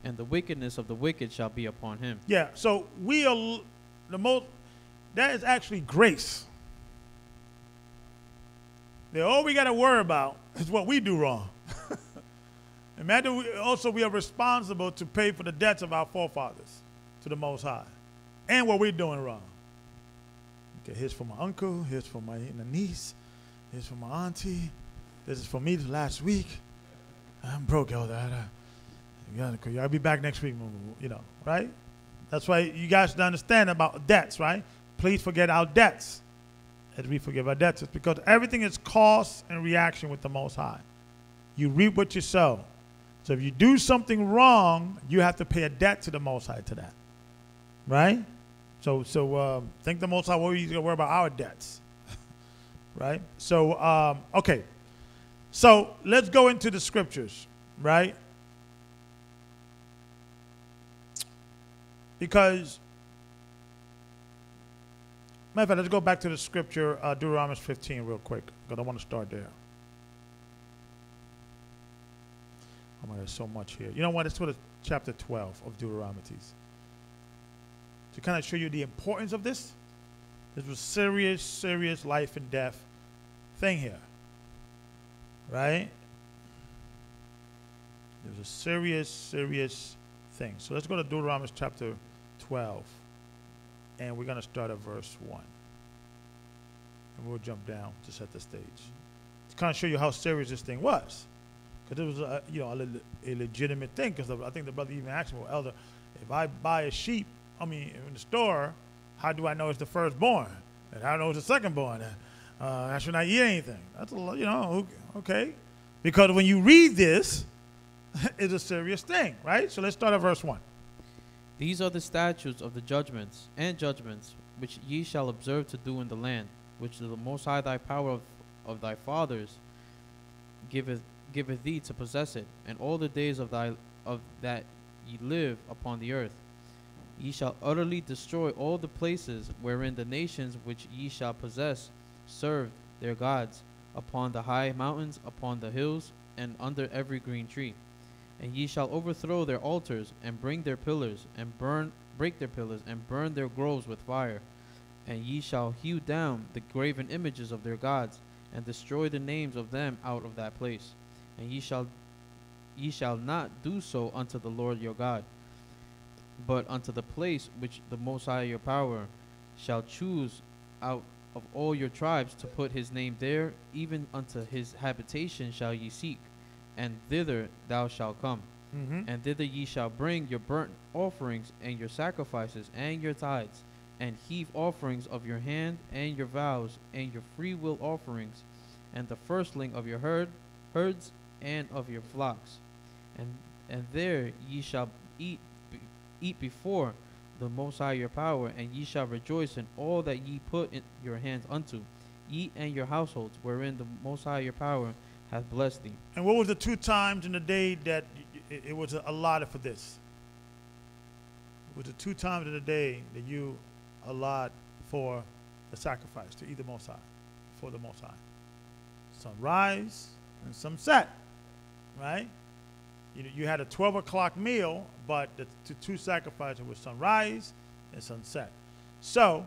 J: and the wickedness of the wicked shall be upon him.
K: Yeah, so we are that is actually grace. All we got to worry about is what we do wrong. Imagine we are responsible to pay for the debts of our forefathers to the Most High, and what we're doing wrong. Okay, here's for my uncle, here's for my niece, here's for my auntie, this is for me last week. I'm broke, Elder. I'll be back next week, right? That's why you guys should understand about debts, right? Please forget our debts as we forgive our debts. It's because everything is cause and reaction with the Most High. You reap what you sow. So if you do something wrong, you have to pay a debt to the Most High to that, right? So think the Most High, what are you going to worry about our debts, right? So, okay. So let's go into the scriptures, right? Because, matter of fact, let's go back to the scripture, Deuteronomy 15 real quick, because I want to start there. Oh my God, there's so much here. You know what? Let's go to chapter 12 of Deuteronomy. To kind of show you the importance of this. This was serious, serious life and death thing here. Right? It was a serious, serious thing. So let's go to Deuteronomy chapter 12. and we're going to start at verse 1. And we'll jump down to set the stage. To kind of show you how serious this thing was. Because it was a legitimate thing. Because I think the brother even asked me, well, Elder, if I buy a sheep, in the store, how do I know it's the firstborn? And how do I know it's the secondborn? I should not eat anything. That's okay. Because when you read this, it's a serious thing, right? So let's start at verse 1.
J: These are the statutes of the judgments which ye shall observe to do in the land, which the Most High thy power of thy fathers giveth thee to possess it, and all the days of that ye live upon the earth. Ye shall utterly destroy all the places wherein the nations which ye shall possess serve their gods, upon the high mountains, upon the hills, and under every green tree. And ye shall overthrow their altars, and break their pillars, and burn their groves with fire. And ye shall hew down the graven images of their gods, and destroy the names of them out of that place. And ye shall not do so unto the Lord your God, but unto the place which the Most High your power shall choose out of all your tribes to put his name there, even unto his habitation shall ye seek, and thither thou shalt come. And thither ye shall bring your burnt offerings, and your sacrifices, and your tithes, and heave offerings of your hand, and your vows, and your freewill offerings, and the firstling of your herds, and of your flocks. And there ye shall eat before the Most High your power, and ye shall rejoice in all that ye put in your hands unto, ye and your households, wherein the Most High your power hath blessed thee.
K: And what was the 2 times in the day that it was allotted for this? It was the 2 times in the day that you allot for the sacrifice to eat the Most High, for the Most High. Sunrise and sunset, right? You had a 12 o'clock meal, but the 2 sacrifices were sunrise and sunset. So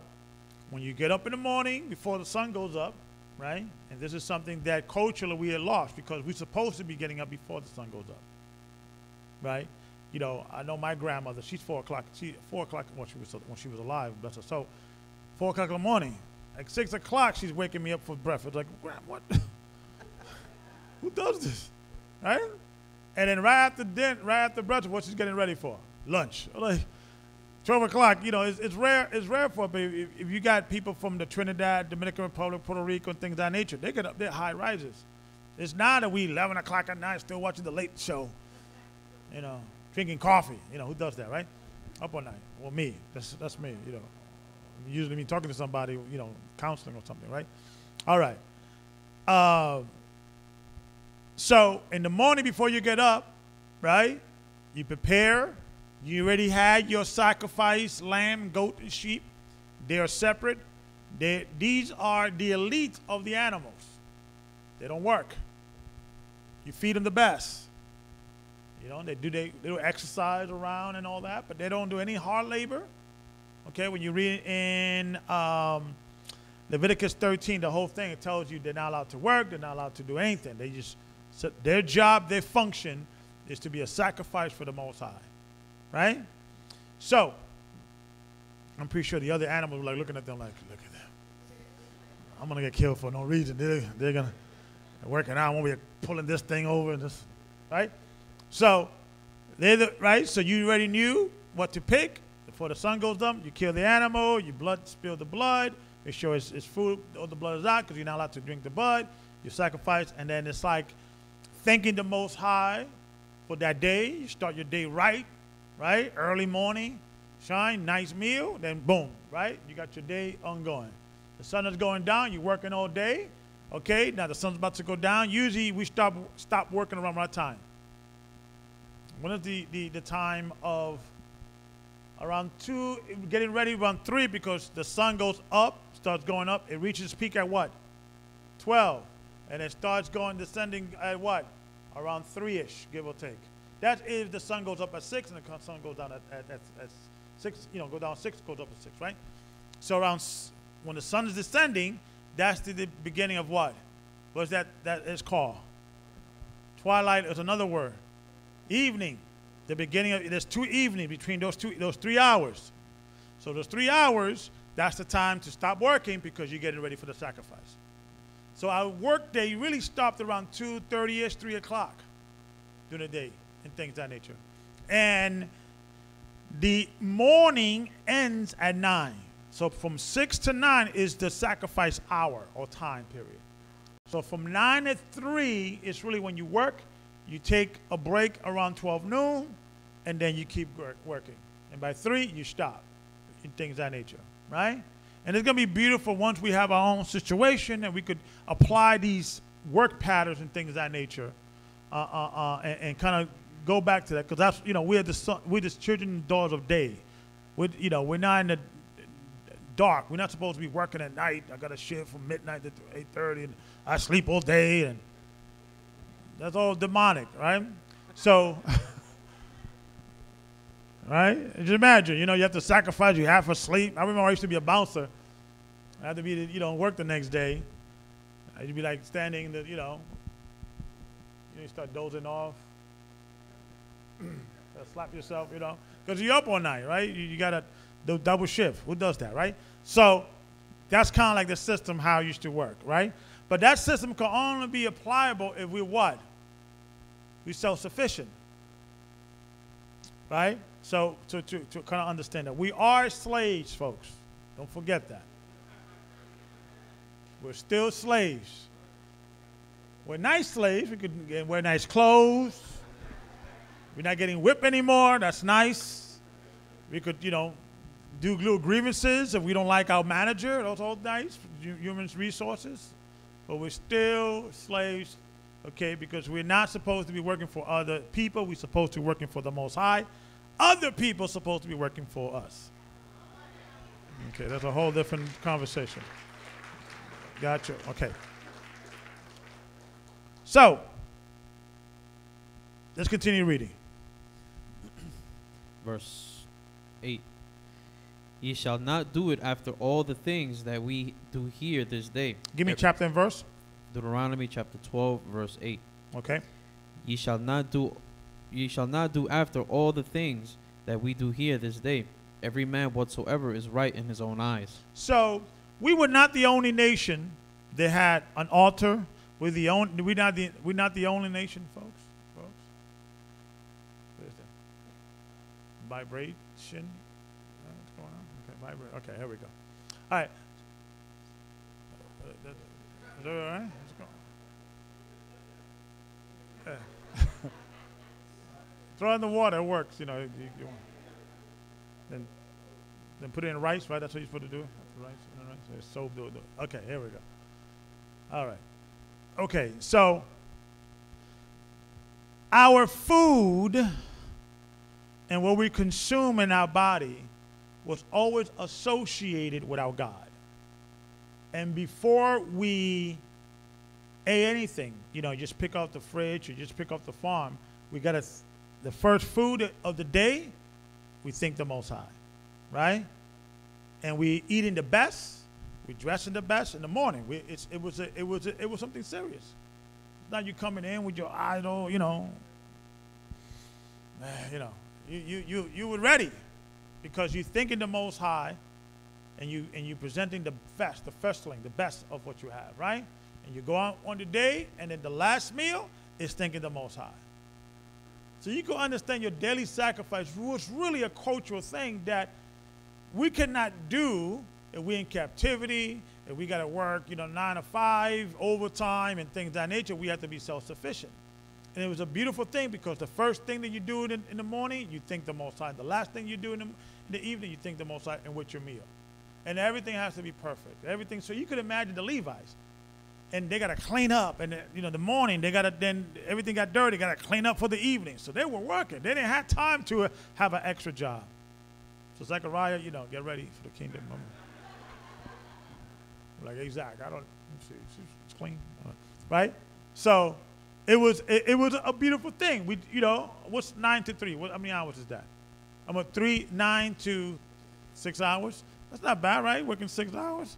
K: when you get up in the morning before the sun goes up, right? And this is something that culturally we had lost, because we're supposed to be getting up before the sun goes up, right? I know my grandmother, she's 4 o'clock. 4 o'clock when she was alive, bless her. So 4 o'clock in the morning, like 6 o'clock, she's waking me up for breakfast. Like, what? Who does this, right? And then right after breakfast, what she's getting ready for? Lunch. Like 12 o'clock, it's rare for it. If you got people from the Trinidad, Dominican Republic, Puerto Rico, and things of that nature, they get up there high rises. It's not that we 11 o'clock at night still watching the late show, drinking coffee. Who does that, right? Up all night. Well, me. That's me, Usually me talking to somebody, counseling or something, right? All right. So in the morning before you get up, right, you prepare. You already had your sacrifice, lamb, goat, and sheep. They are separate. These are the elite of the animals. They don't work. You feed them the best. They do exercise around and all that, but they don't do any hard labor. Okay, when you read in Leviticus 13, the whole thing, it tells you they're not allowed to work, they're not allowed to do anything. Their job, their function is to be a sacrifice for the Most High, right? So, I'm pretty sure the other animals were looking at them like, look at them. I'm going to get killed for no reason. They're going to working out. I won't be pulling this thing over and this, right? So, so you already knew what to pick. Before the sun goes up, you kill the animal, you spill the blood, make sure it's food, all the blood is out, because you're not allowed to drink the blood. You sacrifice, and then it's like thanking the Most High for that day. You start your day right? Early morning, shine, nice meal, then boom, right? You got your day ongoing. The sun is going down, you're working all day. Okay, now the sun's about to go down. Usually we stop working around what time? When is the time of around 2, getting ready around 3, because the sun goes up, starts going up. It reaches peak at what? 12. And it starts descending at what? Around 3-ish, give or take. That is the sun goes up at 6 and the sun goes down at 6, go down 6, goes up at 6, right? So when the sun is descending, that's the beginning of what? What is that is called? Twilight is another word. Evening. The beginning of, there's 2 evenings between those 3 hours. So those 3 hours, that's the time to stop working because you're getting ready for the sacrifice. So our work day really stopped around 2:30ish, 3 o'clock during the day and things of that nature. And the morning ends at 9. So from 6 to 9 is the sacrifice hour or time period. So from 9 to 3 is really when you work. You take a break around 12 noon, and then you keep working. And by 3, you stop and things of that nature, right? And it's going to be beautiful once we have our own situation and we could apply these work patterns and things of that nature and kind of go back to that. Because that's, we're the children and daughters of day. We're not in the dark. We're not supposed to be working at night. I got a shift from midnight to 8:30, and I sleep all day, and that's all demonic, right? So, right? Just imagine, you have to sacrifice your half asleep. I remember I used to be a bouncer. I had to be, work the next day. I'd be like standing, you start dozing off. Slap yourself, because you're up all night, right? You got to do double shift. Who does that, right? So that's kind of like the system how it used to work, right? But that system can only be applicable if we're what? We're self-sufficient, right? So to kind of understand that. We are slaves, folks. Don't forget that. We're still slaves. We're nice slaves. We could wear nice clothes. We're not getting whipped anymore. That's nice. We could, do little grievances if we don't like our manager. That's all nice. Human resources. But we're still slaves, okay, because we're not supposed to be working for other people. We're supposed to be working for the Most High. Other people are supposed to be working for us. Okay, that's a whole different conversation. Gotcha. Okay. So, let's continue reading.
J: Verse 8. Ye shall not do it after all the things that we do here this day.
K: Give me chapter and verse.
J: Deuteronomy chapter 12, verse 8.
K: Okay.
J: Ye shall not do after all the things that we do here this day. Every man whatsoever is right in his own eyes.
K: So we were not the only nation that had an altar. We're not the only nation, folks. What is that? Vibration. What's going on? Okay, vibrate. Okay, here we go. All right. Is that all right? Let's go. Yeah. Throw it in the water. It works. Then put it in rice, right? That's what you're supposed to do. Rice. So do it. Okay, here we go. All right. Okay, so our food and what we consume in our body was always associated with our God. And before we ate anything, just pick out the fridge or just pick up the farm, we got the first food of the day, we thank the Most High, right? And we eating the best, we dressing the best in the morning. It was something serious. Now you coming in with your idol, you were ready because you thinking the Most High, and you presenting the best, the firstling, the best of what you have, right? And you go out on the day, and then the last meal is thanking the Most High. So you can understand your daily sacrifice was really a cultural thing that we cannot do if we're in captivity, if we got to work, 9 to 5, overtime, and things of that nature. We have to be self-sufficient. And it was a beautiful thing because the first thing that you do in the morning, you thank the Most High. The last thing you do in the evening, you thank the Most High, and with your meal. And everything has to be perfect. Everything. So you could imagine the Levites. And they got to clean up. And, the morning, then everything got dirty. Got to clean up for the evening. So they were working. They didn't have time to have an extra job. So Zechariah, get ready for the kingdom. Like, exactly. It's clean. Right? So it was a beautiful thing. We, what's 9 to 3? How many hours is that? 9 to 6 hours. That's not bad, right? Working 6 hours.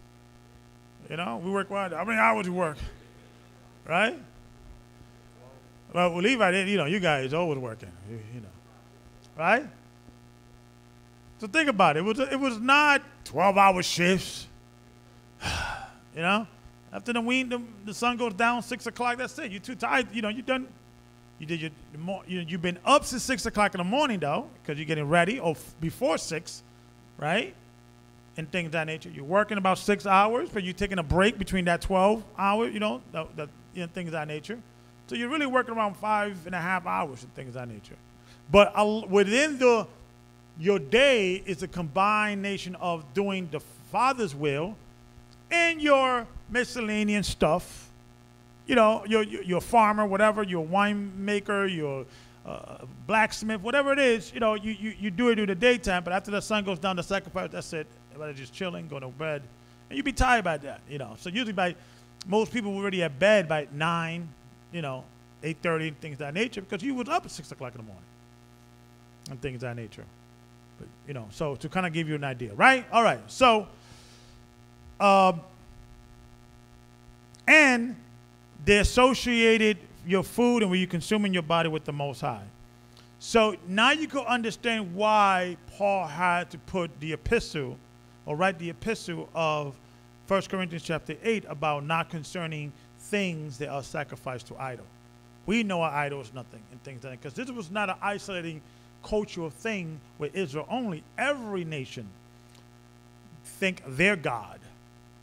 K: We work hard. How many hours you work? Right? Well, Levi, you guys always working. Right? So think about it. It was not 12-hour shifts. You know, after the sun goes down 6 o'clock. That's it. You're too tired. You know, you done. You did you've been up since 6 o'clock in the morning though, because you're getting ready, or before 6, right? And things of that nature. You're working about 6 hours, but you're taking a break between that 12 hours. You know, things of that nature. So you're really working around 5.5 hours and things of that nature. But within your day is a combination of doing the Father's will and your miscellaneous stuff. You know, your farmer, whatever, your winemaker, your blacksmith, whatever it is, you know, you do it in the daytime, but after the sun goes down to sacrifice, that's it. Everybody's just chilling, going to bed. And you'd be tired by that, you know. So usually most people were already at bed by 9, you know, 8:30, things of that nature, because you was up at 6 o'clock in the morning and things of that nature. But, you know, so to kind of give you an idea, right? All right, so, and they associated your food and what you consume in your body with the Most High. So now you can understand why Paul had to put the epistle, or write the epistle of 1 Corinthians chapter 8 about not concerning things that are sacrificed to idol. We know an idol is nothing and things like that, because this was not an isolating cultural thing with Israel only. Every nation think their God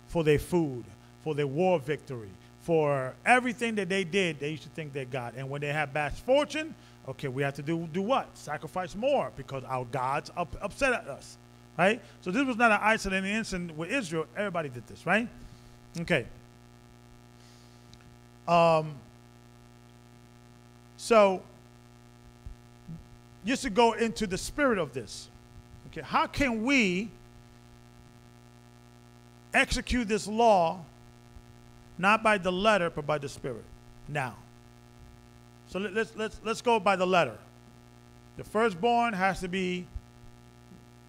K: for their food, for their war victory, for everything that they did. They used to think their God. And when they have bad fortune, okay, we have to do what? Sacrifice more, because our gods upset at us, right? So this was not an isolated incident with Israel. Everybody did this, right? Okay. So just to go into the spirit of this, okay, how can we execute this law not by the letter but by the spirit? Now, so let's go by the letter. The firstborn has to be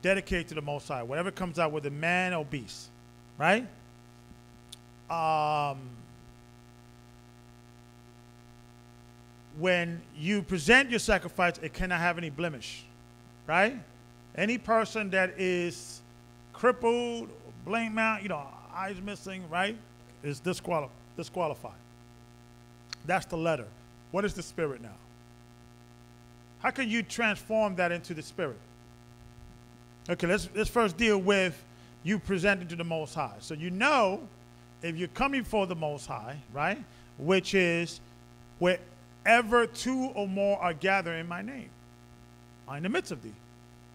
K: dedicated to the Most High, whatever comes out, whether man or beast, right? When you present your sacrifice, it cannot have any blemish, right? Any person that is crippled, blame out, you know, eyes missing, right, is disqualified. That's the letter. What is the spirit now? How can you transform that into the spirit? Okay, let's first deal with you presenting to the Most High. So you know, if you're coming for the Most High, right, which is wherever 2 or more are gathered in my name, I'm in the midst of thee,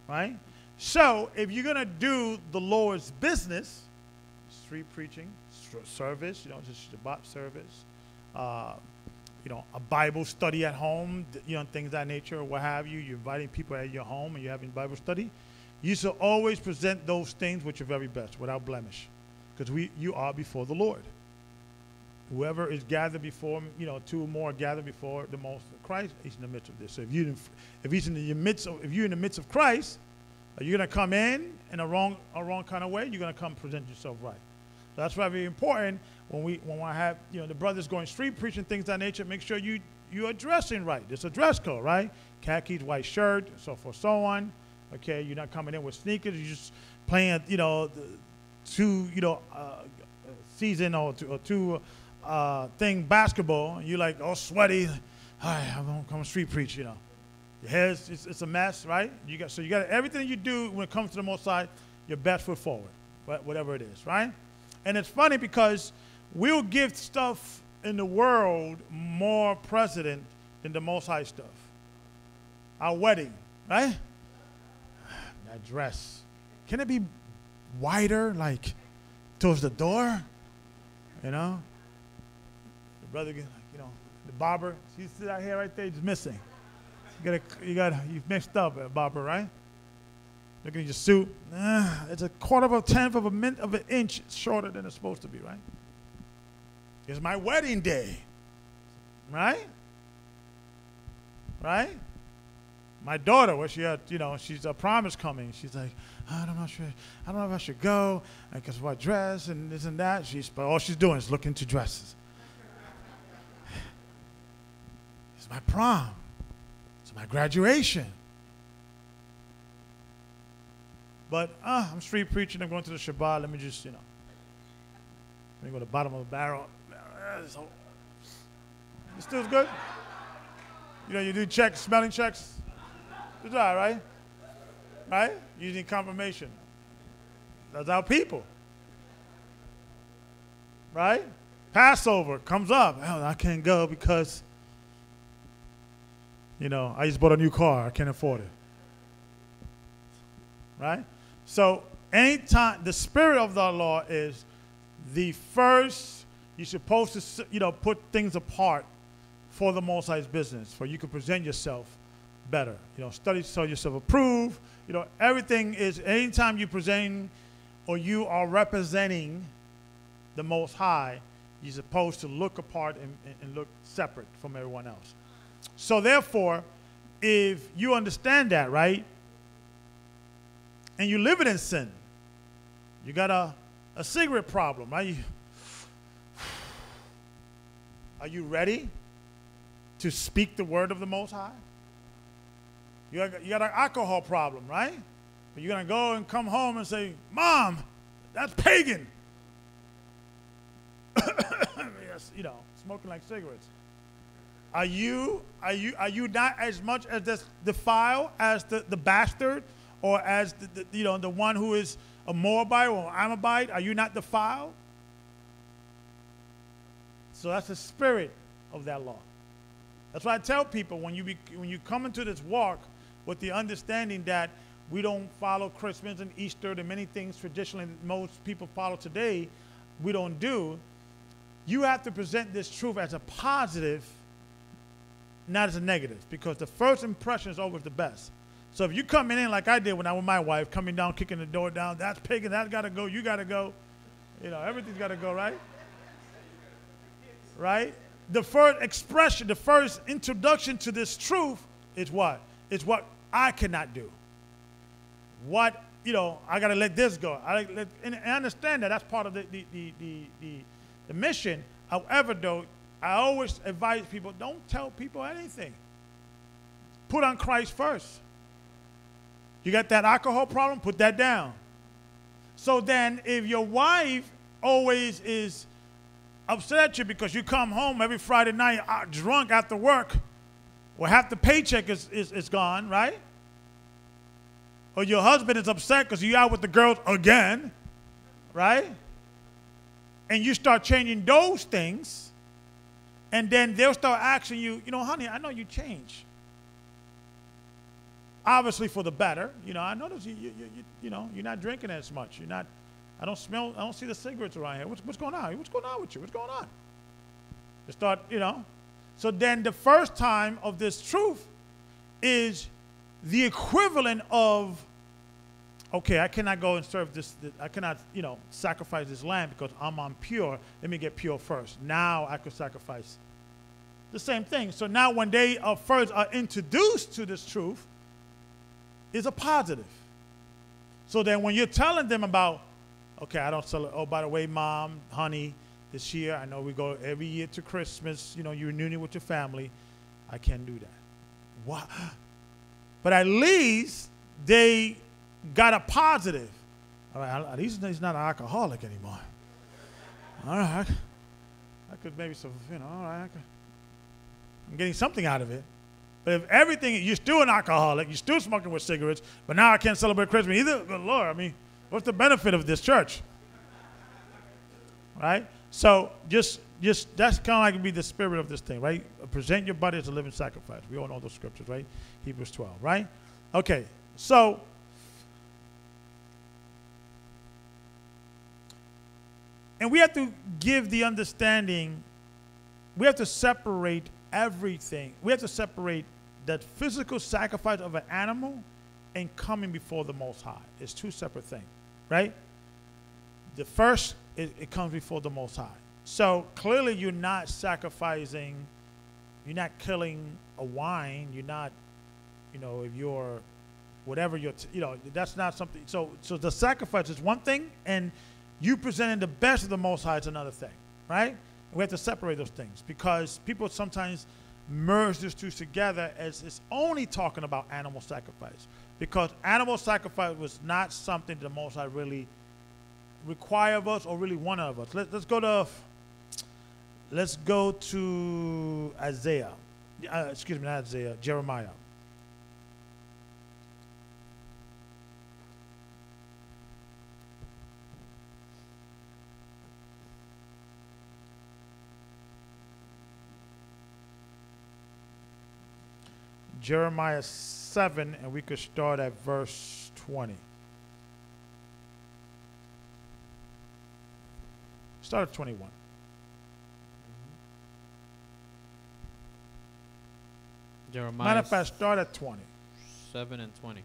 K: right? So if you're going to do the Lord's business, street preaching, service, you know, just Shabbat service, you know, a Bible study at home, you know, things of that nature, or what have you. You're inviting people at your home and you're having Bible study. You should always present those things with your very best, without blemish, because you are before the Lord. Whoever is gathered before, you know, 2 or more gathered before the Most Christ, he's in the midst of this. So if you're in the midst of Christ, are you going to come in a wrong kind of way? You're going to come present yourself right. So that's why very important when I have, you know, the brothers going street preaching, things of that nature. Make sure you're dressing right. There's a dress code, right? Khakis, white shirt, so forth, so on. Okay, you're not coming in with sneakers. You're just playing, you know, season or two thing basketball. And you're like all sweaty. All right, I'm gonna come street preach. You know, your hair it's a mess, right? You got everything you do when it comes to the Most High, your best foot forward, whatever it is, right? And it's funny because we'll give stuff in the world more precedent than the Most High stuff. Our wedding, right? That dress, can it be wider, like towards the door? You know, the brother, you know, the barber. See that hair right there, it's missing. You've mixed up, barber, right? Look at your suit. It's a 1/4 of an inch shorter than it's supposed to be, right? It's my wedding day, right? Right? My daughter, where she had, you know, she's a prom is coming. She's like, I'm not sure. I don't know if I should go because what dress and this and that. But all she's doing is looking to dresses. It's my prom. It's my graduation. But I'm street preaching. I'm going to the Shabbat. Let me just, let me go to the bottom of the barrel. It still good. You do checks, smelling checks. Good job, right? Right? Using confirmation. That's our people. Right? Passover comes up. Oh, I can't go because, I just bought a new car. I can't afford it. Right? So anytime the spirit of the law is the first, you're supposed to, put things apart for the Most High's business, for you can present yourself better. Study so yourself approved. Everything is, anytime you present or you are representing the Most High, you're supposed to look apart and look separate from everyone else. So therefore, if you understand that, right, and you live it in sin, you got a cigarette problem, right? Are you ready to speak the word of the Most High? You got an alcohol problem, right? But you're going to go and come home and say, Mom, that's pagan. Yes, smoking like cigarettes. Are you not as much as this defiled as the bastard, or as the one who is a Moabite or Amalekite? Are you not defiled? So that's the spirit of that law. That's why I tell people, when you come into this walk with the understanding that we don't follow Christmas and Easter, the many things traditionally most people follow today, we don't do. You have to present this truth as a positive, not as a negative, because the first impression is always the best. So if you come in like I did when I was with my wife, coming down, kicking the door down, that's pagan, that's got to go, you got to go. Everything's got to go, right? Right? The first expression, the first introduction to this truth is what? It's what I cannot do. What, I got to let this go. And I understand that that's part of the mission. However, though, I always advise people, don't tell people anything. Put on Christ first. You got that alcohol problem? Put that down. So then if your wife always is upset at you because you come home every Friday night drunk after work, or half the paycheck is gone, right? Or your husband is upset because you're out with the girls again, right? And you start changing those things, and then they'll start asking you, honey, I know you changed. Obviously for the better. I notice you're not drinking as much. I don't see the cigarettes around here. What's going on? What's going on with you? What's going on? You start, So then the first time of this truth is the equivalent of, okay, I cannot go and serve this, I cannot, sacrifice this lamb because I'm impure. Let me get pure first. Now I could sacrifice. The same thing. So now when they first are introduced to this truth, is a positive. So then when you're telling them about, okay, I don't celebrate, oh, by the way, Mom, honey, this year, I know we go every year to Christmas, you're reunion with your family. I can't do that. What? But at least they got a positive. All right, at least he's not an alcoholic anymore. All right, I could maybe, all right, I'm getting something out of it. But if everything, you're still an alcoholic, you're still smoking with cigarettes, but now I can't celebrate Christmas either, good Lord, what's the benefit of this church? Right? So just that's kind of like be the spirit of this thing, right? Present your body as a living sacrifice. We all know those scriptures, right? Hebrews 12, right? Okay, so and we have to give the understanding, we have to separate everything. We have to separate that physical sacrifice of an animal and coming before the Most High. It's two separate things, right? The first, it comes before the Most High. So clearly you're not sacrificing, you're not killing a wine, you're not, if you're, whatever you're, that's not something. So the sacrifice is one thing, and you presenting the best of the Most High is another thing, right? We have to separate those things because people sometimes merge these two together as it's only talking about animal sacrifice. because animal sacrifice was not something the Most High really require of us or really want of us. Let's go to Isaiah. Excuse me, not Isaiah, Jeremiah. Jeremiah 7, and we could start at verse 20. Start at 21.
J: Jeremiah
K: Matter of fact, start at 20.
J: 7 and 20.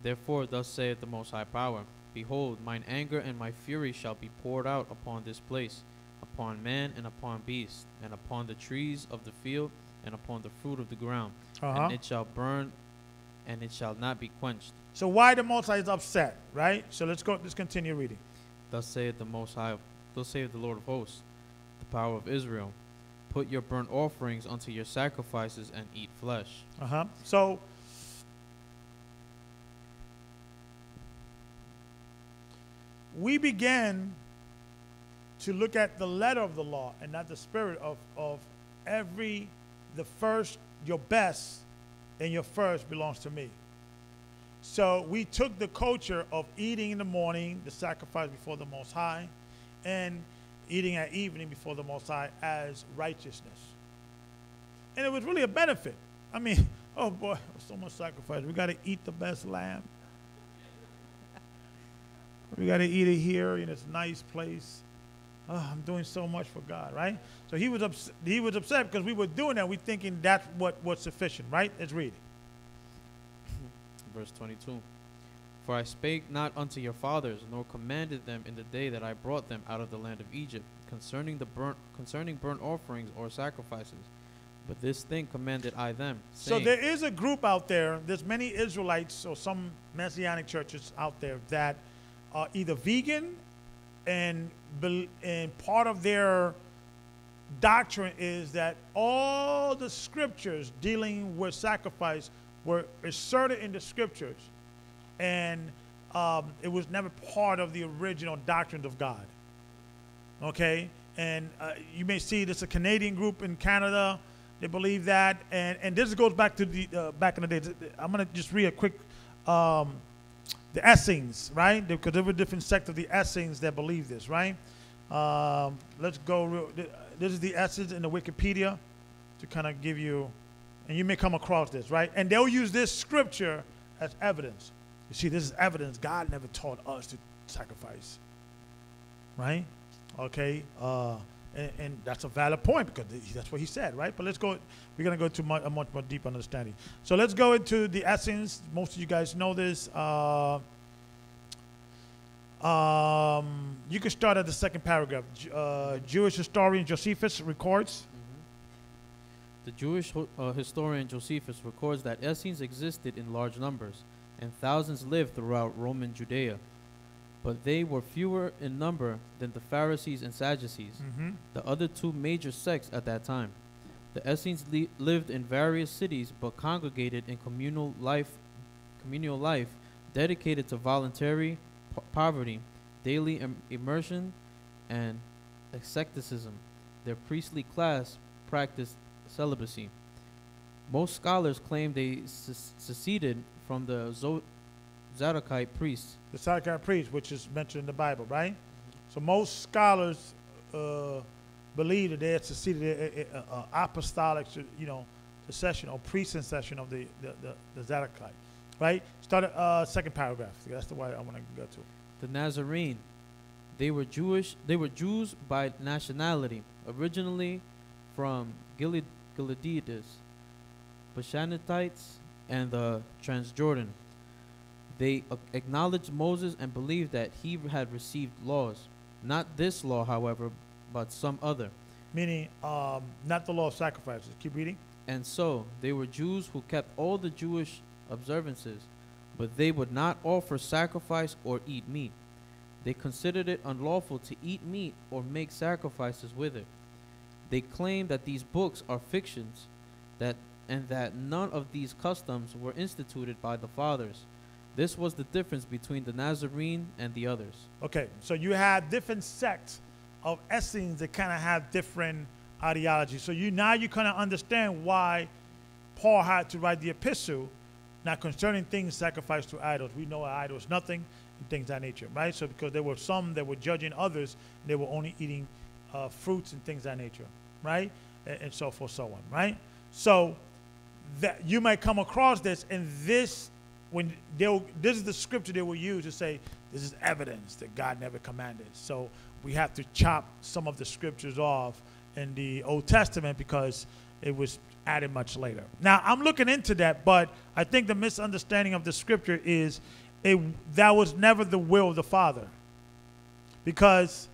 J: Therefore, thus saith the Most High Power, Behold, mine anger and my fury shall be poured out upon this place, upon man and upon beast, and upon the trees of the field, and upon the fruit of the ground. And it shall burn, and it shall not be quenched.
K: So why the Most High is upset, right? So let's continue reading.
J: Thus saith the Most High, thus saith the Lord of hosts, the power of Israel, put your burnt offerings unto your sacrifices and eat flesh.
K: So we began to look at the letter of the law and not the spirit of the first, your best, and your first belongs to me. So we took the culture of eating in the morning, the sacrifice before the Most High, and eating at evening before the Most High as righteousness. And it was really a benefit. I mean, oh boy, so much sacrifice. We got to eat the best lamb. We got to eat it here in this nice place. Oh, I'm doing so much for God, right? So he was upset because we were doing that. We thinking that's what was sufficient, right? Let's read it.
J: Verse 22. For I spake not unto your fathers, nor commanded them in the day that I brought them out of the land of Egypt, concerning burnt offerings or sacrifices. But this thing commanded I them, saying,
K: So there is a group out there, there's many Israelites or some Messianic churches out there that are either vegan and part of their doctrine is that all the scriptures dealing with sacrifice were inserted in the scriptures, and it was never part of the original doctrine of God. Okay? And you may see this a Canadian group in Canada. They believe that. And this goes back to the back in the days. I'm going to just read a quick, the Essenes, right? Because there were different sects of the Essenes that believe this, right? Let's go. This is the Essenes in the Wikipedia to kind of give you, and you may come across this, right? And they'll use this scripture as evidence. You see, this is evidence. God never taught us to sacrifice, right? Okay, and that's a valid point because that's what he said, right? But let's go. We're going to go to a much more deep understanding. So let's go into the Essenes. Most of you guys know this. You can start at the second paragraph. Jewish historian Josephus records.
J: The Jewish historian Josephus records that Essenes existed in large numbers, and thousands lived throughout Roman Judea. But they were fewer in number than the Pharisees and Sadducees, the other two major sects at that time. The Essenes lived in various cities, but congregated in communal life dedicated to voluntary poverty, daily immersion, and asceticism. Their priestly class practiced celibacy. Most scholars claim they seceded from the Zadokite priests.
K: The Zadokite priests, which is mentioned in the Bible, right? So most scholars believe that they had seceded apostolic, succession or priest-succession of the Zadokite, right? Start at second paragraph. That's the way I want to go to.
J: The Nazarene. They were Jewish. They were Jews by nationality, originally from Gileadites, Bashanitites, and the Transjordan. They acknowledged Moses and believed that he had received laws. Not this law, however, but some other.
K: Meaning, not the law of sacrifices. Keep reading.
J: And so, they were Jews who kept all the Jewish observances, but they would not offer sacrifice or eat meat. They considered it unlawful to eat meat or make sacrifices with it. They claimed that these books are fictions, and that none of these customs were instituted by the fathers. This was the difference between the Nazarene and the others.
K: Okay, so you have different sects of Essenes that kind of have different ideologies. So now you kind of understand why Paul had to write the epistle, now concerning things sacrificed to idols. We know an idol is nothing, and things of that nature, right? So because there were some that were judging others, they were only eating fruits and things of that nature, right? And so forth, so on, right? So that you might come across this, and this is the scripture they will use to say this is evidence that God never commanded. So we have to chop some of the scriptures off in the Old Testament because it was added much later. Now I'm looking into that, but I think the misunderstanding of the scripture is that was never the will of the Father, because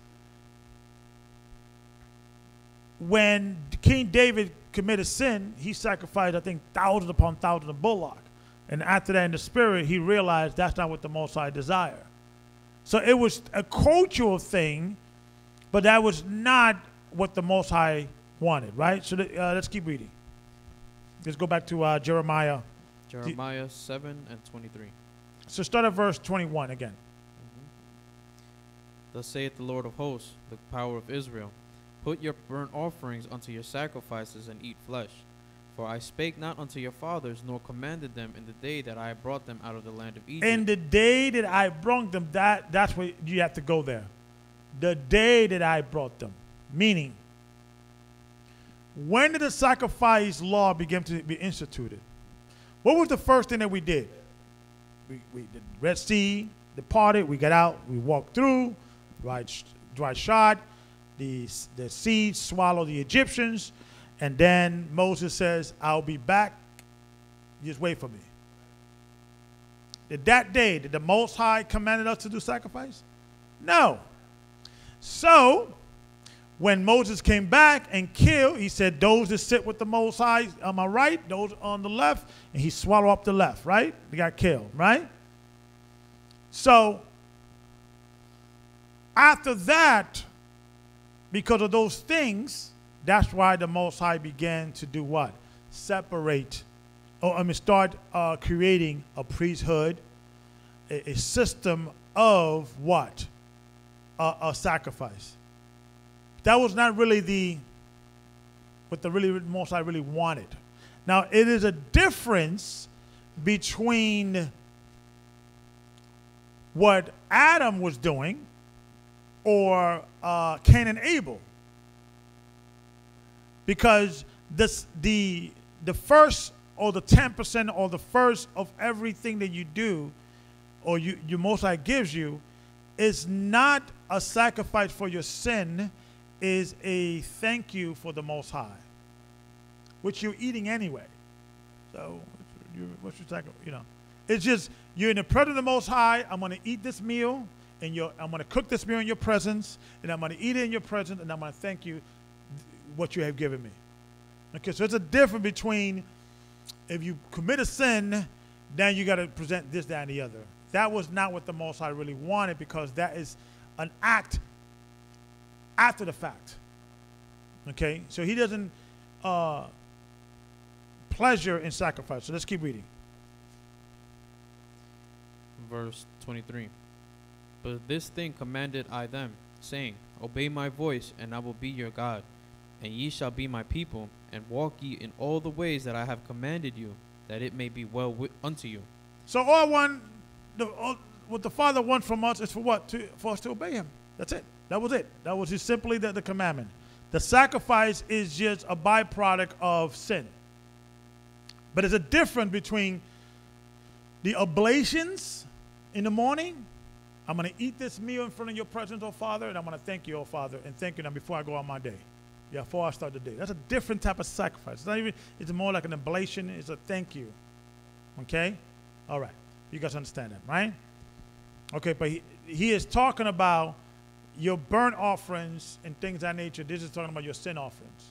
K: when King David committed sin, he sacrificed, I think, thousands upon thousands of bullocks. And after that, in the spirit, he realized that's not what the Most High desired. So it was a cultural thing, but that was not what the Most High wanted, right? So let's keep reading. Let's go back to Jeremiah.
J: Jeremiah 7 and 23.
K: So start at verse 21 again.
J: Thus saith the Lord of hosts, the power of Israel, put your burnt offerings unto your sacrifices, and eat flesh. For I spake not unto your fathers, nor commanded them in the day that I brought them out of the land of Egypt.
K: In the day that I brought them, that's where you have to go there. The day that I brought them. Meaning, when did the sacrifice law begin to be instituted? What was the first thing that we did? We did Red Sea, departed, we got out, we walked through, dry shod, the sea swallowed the Egyptians. And then Moses says, I'll be back. Just wait for me. Did that day, did the Most High commanded us to do sacrifice? No. So, when Moses came back and killed, he said, those that sit with the Most High on my right, those on the left, and he swallowed up the left, right? They got killed, right? So, after that, because of those things, that's why the Most High began to do what? Separate, start creating a priesthood, a system of what? A sacrifice. That was not really what the Most High really wanted. Now, it is a difference between what Adam was doing or Cain and Abel. Because the first or the 10% or the first of everything that you do or your Most High gives you is not a sacrifice for your sin, is a thank you for the Most High, which you're eating anyway. So what's your sacrifice? It's just you're in the presence of the Most High. I'm going to eat this meal, and I'm going to cook this meal in your presence, and I'm going to eat it in your presence, and I'm going to thank you what you have given me. Okay, so there's a difference between if you commit a sin, then you got to present this, that, and the other. That was not what the Most High really wanted, because that is an act after the fact. Okay, so he doesn't pleasure in sacrifice. So let's keep reading.
J: Verse 23. But this thing commanded I them, saying, Obey my voice, and I will be your God. And ye shall be my people, and walk ye in all the ways that I have commanded you, that it may be well unto you.
K: So what the Father wants from us is for what? For us to obey him. That's it. That was it. That was just simply the commandment. The sacrifice is just a byproduct of sin. But there's a difference between the oblations in the morning. I'm going to eat this meal in front of your presence, O Father, and I'm going to thank you, O Father, and thank you now before I go on my day. Yeah, before I start the day. That's a different type of sacrifice. It's more like an oblation. It's a thank you. Okay? All right. You guys understand that, right? Okay, but he is talking about your burnt offerings and things of that nature. This is talking about your sin offerings.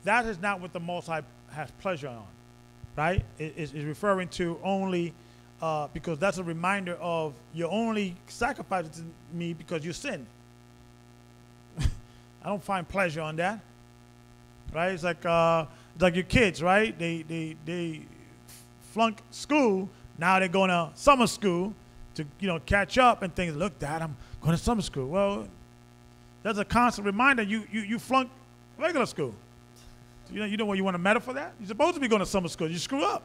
K: That is not what the Most High has pleasure on, right? It's referring to only, because that's a reminder of you're only sacrificing to me because you sinned. I don't find pleasure on that, right? It's like It's like your kids, right? They flunk school. Now they're going to summer school to, catch up and things. Look, Dad, I'm going to summer school. Well, that's a constant reminder. You flunk regular school. You know what you want to medal for that? You're supposed to be going to summer school. You screw up.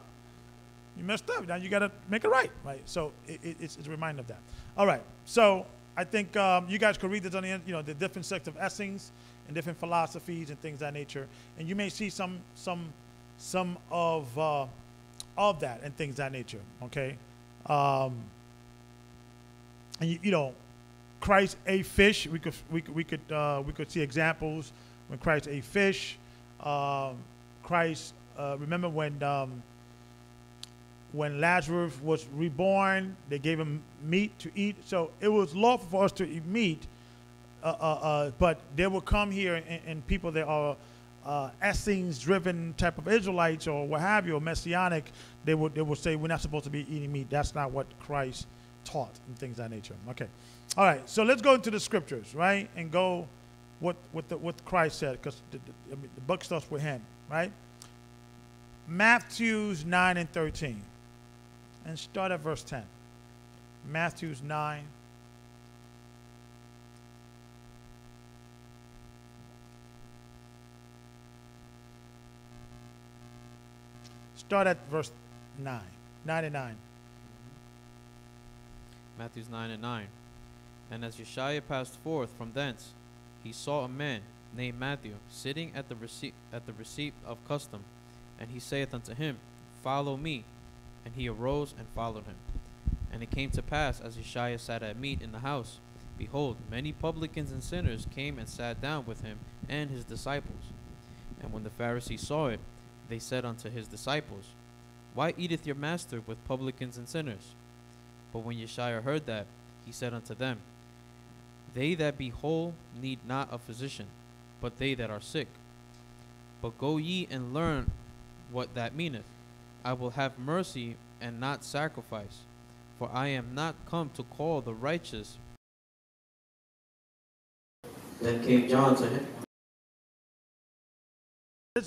K: You messed up. Now you got to make it right, right? So it's a reminder of that. All right. So I think you guys could read this on the different sects of Essings and different philosophies and things of that nature, and you may see some of that and things of that nature. Okay. And Christ ate fish. We could see examples when Christ ate fish. Christ, remember when Lazarus was reborn, they gave him meat to eat. So it was lawful for us to eat meat, but they will come here and people that are Essenes-driven type of Israelites or what have you, or Messianic, they will say we're not supposed to be eating meat. That's not what Christ taught and things of that nature. Okay, all right. So let's go into the scriptures, right, and go what Christ said, because the book starts with him, right? Matthew 9 and 13. And start at verse 10. Matthew 9. Start at verse 9. 9 and 9.
J: Matthew 9 and 9. And as Yeshua passed forth from thence, he saw a man named Matthew sitting at the receipt of custom. And he saith unto him, Follow me. And he arose and followed him. And it came to pass, as Yeshua sat at meat in the house, behold, many publicans and sinners came and sat down with him and his disciples. And when the Pharisees saw it, they said unto his disciples, Why eateth your master with publicans and sinners? But when Yeshua heard that, he said unto them, They that be whole need not a physician, but they that are sick. But go ye and learn what that meaneth. I will have mercy and not sacrifice, for I am not come to call the righteous. Then came John to him.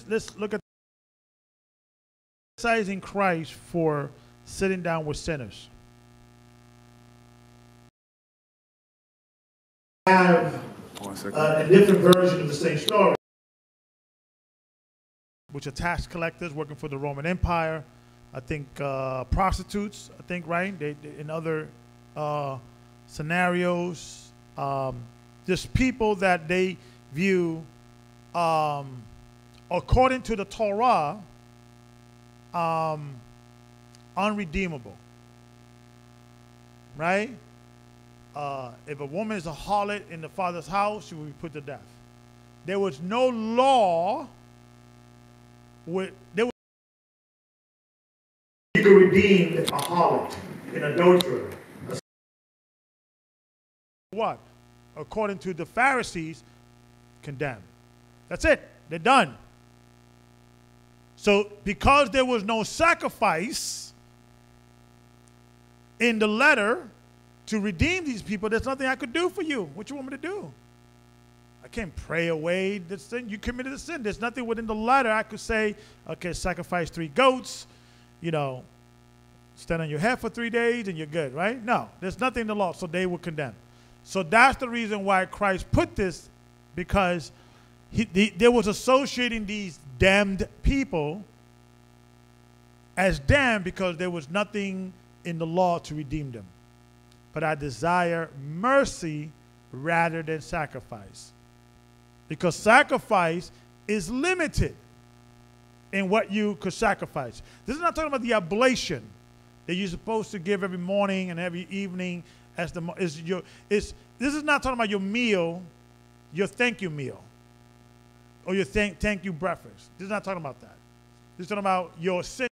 K: Let's look at criticizing Christ for sitting down with sinners. Have a different version of the same story, which are tax collectors working for the Roman Empire. I think prostitutes, right? They in other scenarios, just people that they view, according to the Torah, unredeemable, right? If a woman is a harlot in the father's house, she will be put to death. There was no law. You could redeem a harlot, an adulterer. What? According to the Pharisees, condemned. That's it. They're done. So because there was no sacrifice in the letter to redeem these people, there's nothing I could do for you. What you want me to do? I can't pray away this sin. You committed a sin. There's nothing within the letter I could say, okay, sacrifice 3 goats, stand on your head for 3 days and you're good, right? No, there's nothing in the law, so they were condemned. So that's the reason why Christ put this, because there was associating these damned people as damned because there was nothing in the law to redeem them. But I desire mercy rather than sacrifice. Because sacrifice is limited in what you could sacrifice. This is not talking about the oblation that you're supposed to give every morning and every evening. This is not talking about your meal, your thank you meal, or your thank you breakfast. This is not talking about that. This is talking about your sin.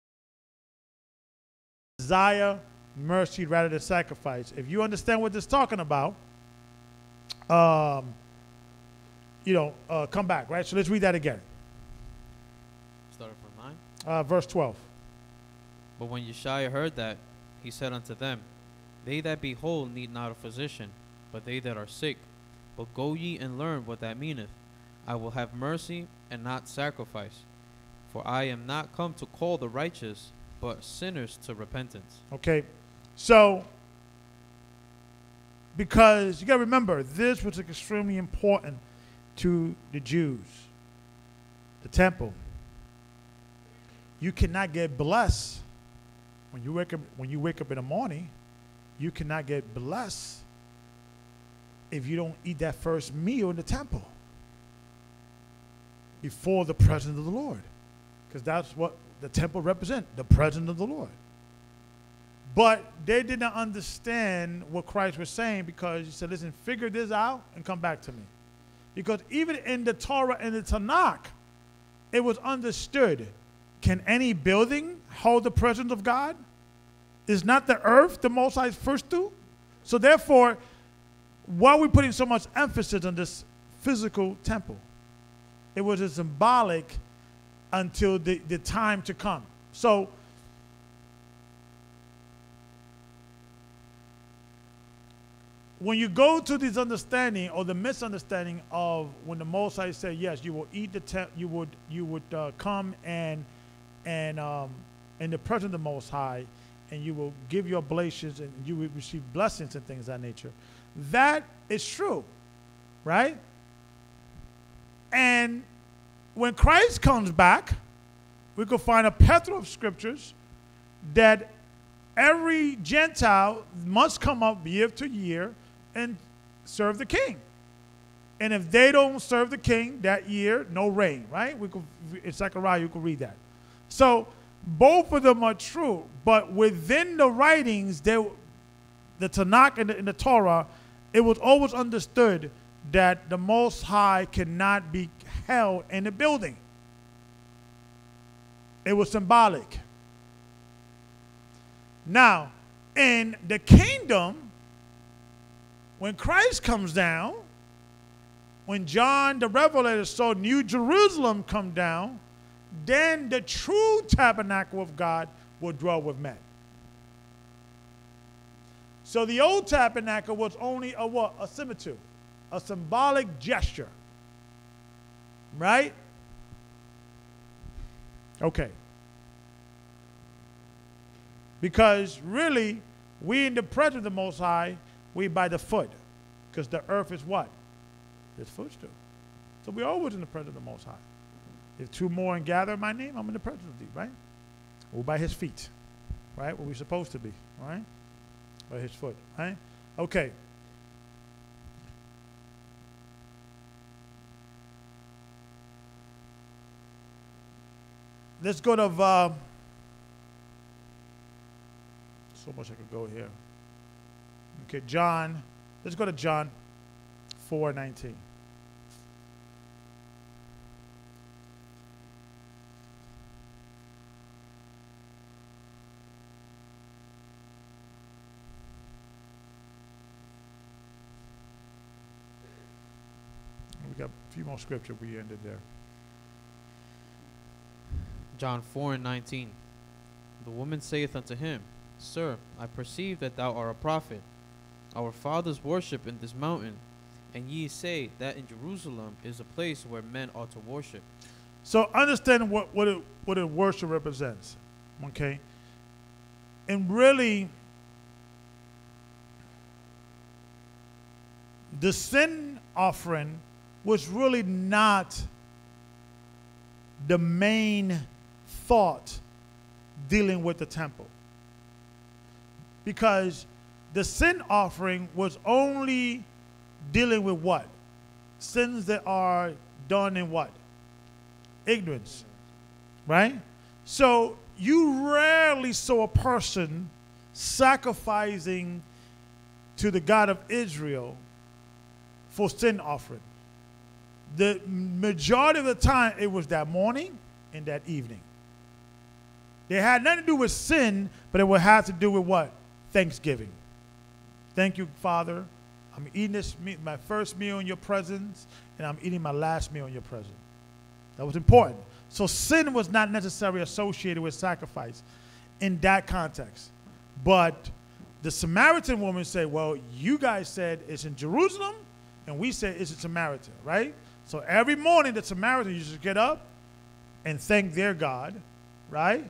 K: Desire mercy rather than sacrifice. If you understand what this is talking about, come back, right? So let's read that again.
J: Starting from 9?
K: Verse 12.
J: But when Yeshua heard that, he said unto them, They that be whole need not a physician, but they that are sick. But go ye and learn what that meaneth. I will have mercy and not sacrifice. For I am not come to call the righteous, but sinners to repentance.
K: Okay, so because you got to remember, this was extremely important to the Jews. The temple. You cannot get blessed when you wake up in the morning. You cannot get blessed if you don't eat that first meal in the temple before the presence of the Lord, because that's what the temple represents, the presence of the Lord. But they did not understand what Christ was saying, because he said, listen, figure this out and come back to me. Because even in the Torah and the Tanakh, it was understood, can any building hold the presence of God? Is not the earth the Most High's first to? So therefore, why are we putting so much emphasis on this physical temple? It was a symbolic until the time to come. So when you go to this understanding or the misunderstanding of when the Most High said, yes, you will eat you would come and in the presence of the Most High, and you will give your oblations and you will receive blessings and things of that nature. That is true, right? And when Christ comes back, we could find a plethora of scriptures that every Gentile must come up year to year and serve the king. And if they don't serve the king that year, no rain, right? In Zechariah, you can read that. So both of them are true, but within the writings, the Tanakh and the Torah, it was always understood that the Most High cannot be held in a building. It was symbolic. Now, in the kingdom, when Christ comes down, when John the Revelator saw New Jerusalem come down, then the true tabernacle of God will dwell with men. So the old tabernacle was only a what? A similitude, a symbolic gesture. Right? Okay. Because really, we in the presence of the Most High, we by the foot. Because the earth is what? His footstool. So we're always in the presence of the Most High. If two more and gather in my name, I'm in the presence of thee, right? Or by his feet, right? Where we're supposed to be, right? By his foot, right? Okay. Let's go to, so much I could go here. Okay, John, let's go to John 4:19. We got a few more scripture. We ended there.
J: John 4:19. The woman saith unto him, Sir, I perceive that thou art a prophet. Our fathers worship in this mountain, and ye say that in Jerusalem is a place where men ought to worship.
K: So understand what it worship represents, okay? And really, the sin offering was really not the main thought dealing with the temple. Because the sin offering was only dealing with what? Sins that are done in what? Ignorance. Right? So you rarely saw a person sacrificing to the God of Israel for sin offering. The majority of the time, it was that morning and that evening. They had nothing to do with sin, but it would have to do with what? Thanksgiving. Thank you, Father. I'm eating this my first meal in your presence, and I'm eating my last meal in your presence. That was important. So sin was not necessarily associated with sacrifice in that context. But the Samaritan woman said, well, you guys said it's in Jerusalem, and we said it's in Samaria, right? So every morning the Samaritan used to get up, and thank their God, right?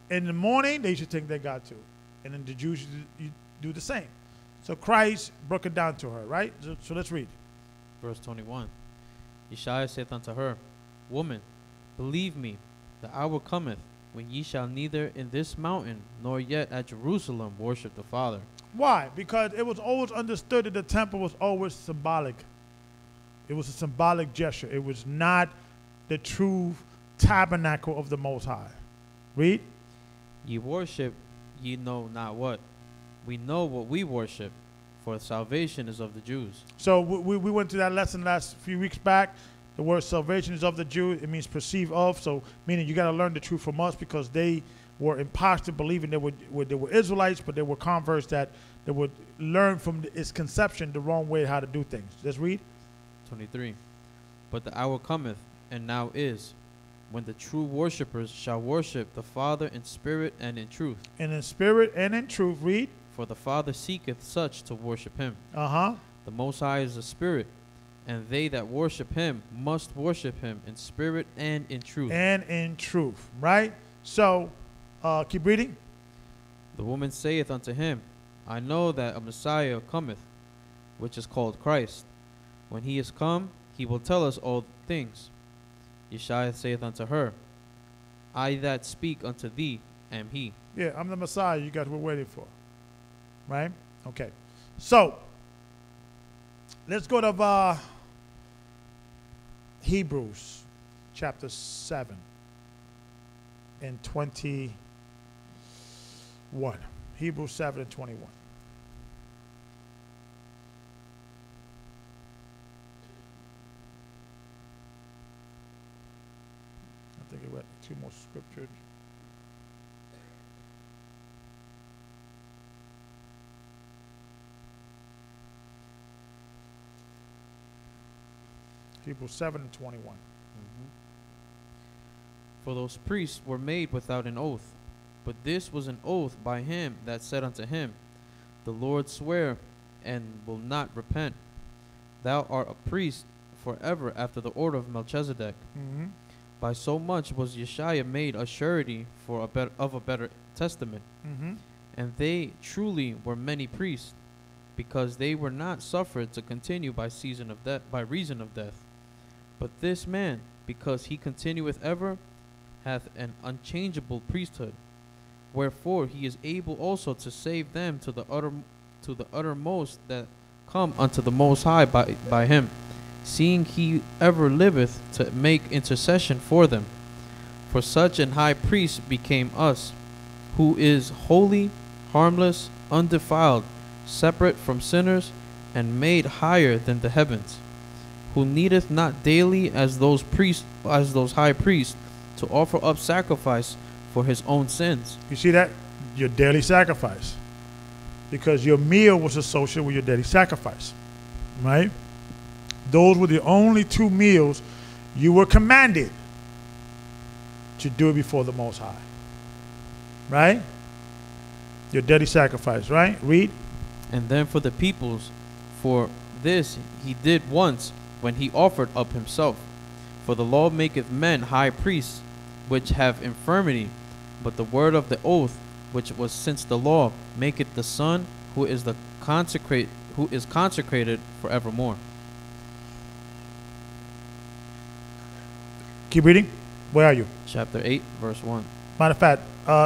K: In the morning, they should thank their God too. And then the Jews should do the same. So Christ broke it down to her, right? So let's read.
J: Verse 21. Yeshua saith unto her, Woman, believe me, the hour cometh, when ye shall neither in this mountain nor yet at Jerusalem worship the Father.
K: Why? Because it was always understood that the temple was always symbolic. It was a symbolic gesture. It was not the true tabernacle of the Most High. Read.
J: Ye worship, ye know not what. We know what we worship, for salvation is of the Jews.
K: So we went to that lesson last few weeks back. The word salvation is of the Jews. It means perceive of. So meaning you got to learn the truth from us, because they were impostor believing they were Israelites, but they were converts that they would learn from its conception the wrong way how to do things. Let's read.
J: 23. But the hour cometh, and now is, when the true worshipers shall worship the Father in spirit and in truth.
K: And in spirit and in truth, read.
J: For the Father seeketh such to worship him.
K: Uh-huh.
J: The Most High is a spirit, and they that worship him must worship him in spirit and in truth.
K: And in truth, right? So, keep reading.
J: The woman saith unto him, I know that a Messiah cometh, which is called Christ. When he is come, he will tell us all things. Yeshua saith unto her, I that speak unto thee am he.
K: Yeah, I'm the Messiah you guys were waiting for. Right? Okay. So, let's go to Hebrews chapter 7 and 21. Hebrews 7 and 21. I think I read 2 more scriptures. Hebrews 7 and 21.
J: For those priests were made without an oath, but this was an oath by him that said unto him, The Lord swear, and will not repent. Thou art a priest forever after the order of Melchizedek. By so much was Yeshua made a surety for of a better testament. And they truly were many priests, because they were not suffered to continue by reason of death. But this man, because he continueth ever, hath an unchangeable priesthood. Wherefore he is able also to save them to the uttermost that come unto the Most High by him, seeing he ever liveth to make intercession for them. For such an high priest became us, who is holy, harmless, undefiled, separate from sinners, and made higher than the heavens, who needeth not daily as those high priests to offer up sacrifice for his own sins.
K: You see that? Your daily sacrifice. Because your meal was associated with your daily sacrifice. Right? Those were the only 2 meals you were commanded to do before the Most High. Right? Your daily sacrifice, right? Read.
J: And then for the peoples, for this he did once, when he offered up himself. For the law maketh men high priests, which have infirmity, but the word of the oath, which was since the law, maketh the Son, who is consecrated forevermore.
K: Keep reading. Where are you?
J: Chapter 8, verse 1.
K: Matter of fact,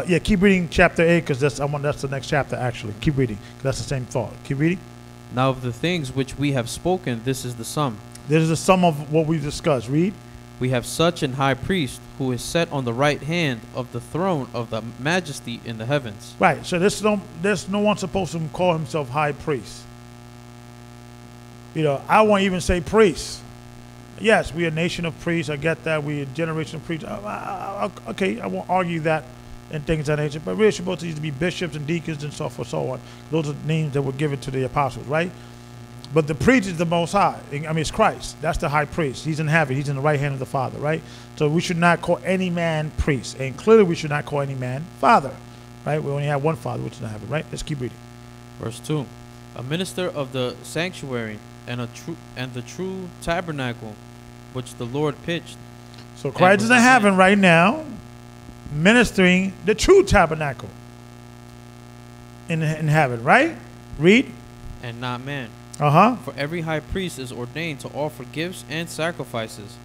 K: yeah, keep reading chapter 8, because that's the next chapter, actually. Keep reading, 'cause that's the same thought. Keep reading.
J: Now of the things which we have spoken, this is the sum.
K: This is the sum of what we discussed. Read.
J: We have such an high priest, who is set on the right hand of the throne of the majesty in the heavens.
K: Right, so there's no one supposed to call himself high priest. You know, I won't even say priest. Yes, we're a nation of priests. I get that. We're a generation of priests. Okay, I won't argue that and things of that nature. But we're supposed to be bishops and deacons and so forth, so on. Those are names that were given to the apostles, right? But the priest is the Most High. I mean, it's Christ. That's the high priest. He's in heaven. He's in the right hand of the Father, right? So we should not call any man priest. And clearly we should not call any man father, right? We only have one Father, which is in heaven, right? Let's keep reading.
J: Verse 2. A minister of the sanctuary and the true tabernacle, which the Lord pitched.
K: So Christ is in heaven right now, ministering the true tabernacle in heaven, right? Read.
J: And not man.
K: Uh-huh.
J: For every high priest is ordained to offer gifts and sacrifices.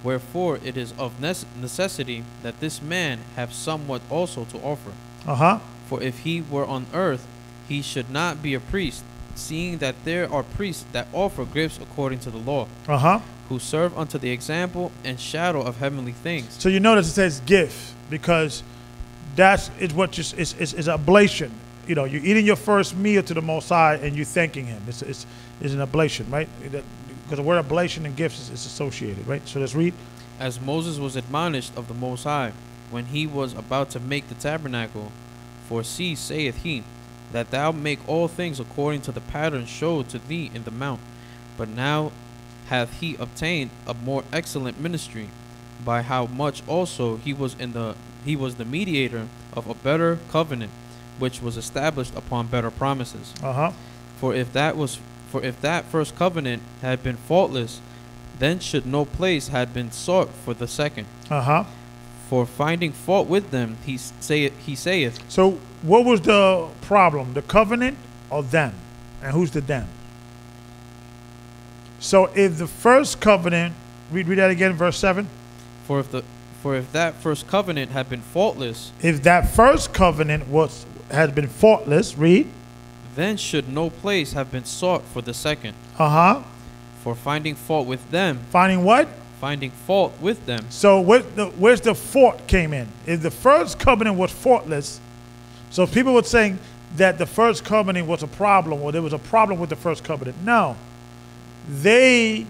J: Wherefore it is of necessity that this man have somewhat also to offer.
K: Uh-huh.
J: For if he were on earth, he should not be a priest, seeing that there are priests that offer gifts according to the law,
K: Uh-huh.
J: who serve unto the example and shadow of heavenly things.
K: So you notice it says gift, because that's what is oblation. You know, you're eating your first meal to the Most High and you're thanking Him. It's an oblation, right? Because the word oblation and gifts is associated, right? So let's read.
J: As Moses was admonished of the Most High, when he was about to make the tabernacle, for see, saith he, that thou make all things according to the pattern showed to thee in the mount. But now hath he obtained a more excellent ministry, by how much also he was the mediator of a better covenant, which was established upon better promises.
K: Uh-huh.
J: For if that first covenant had been faultless, then should no place had been sought for the second.
K: Uh-huh.
J: For finding fault with them, he saith.
K: So what was the problem? The covenant or them? And who's the them? So if the first covenant, read that again, verse 7.
J: For if that first covenant had been faultless,
K: if that first covenant had been faultless, read.
J: Then should no place have been sought for the second.
K: Uh-huh.
J: For finding fault with them.
K: Finding what?
J: Finding fault with them.
K: So where's the fault came in? If the first covenant was faultless, so people were saying that the first covenant was a problem, or there was a problem with the first covenant. No. They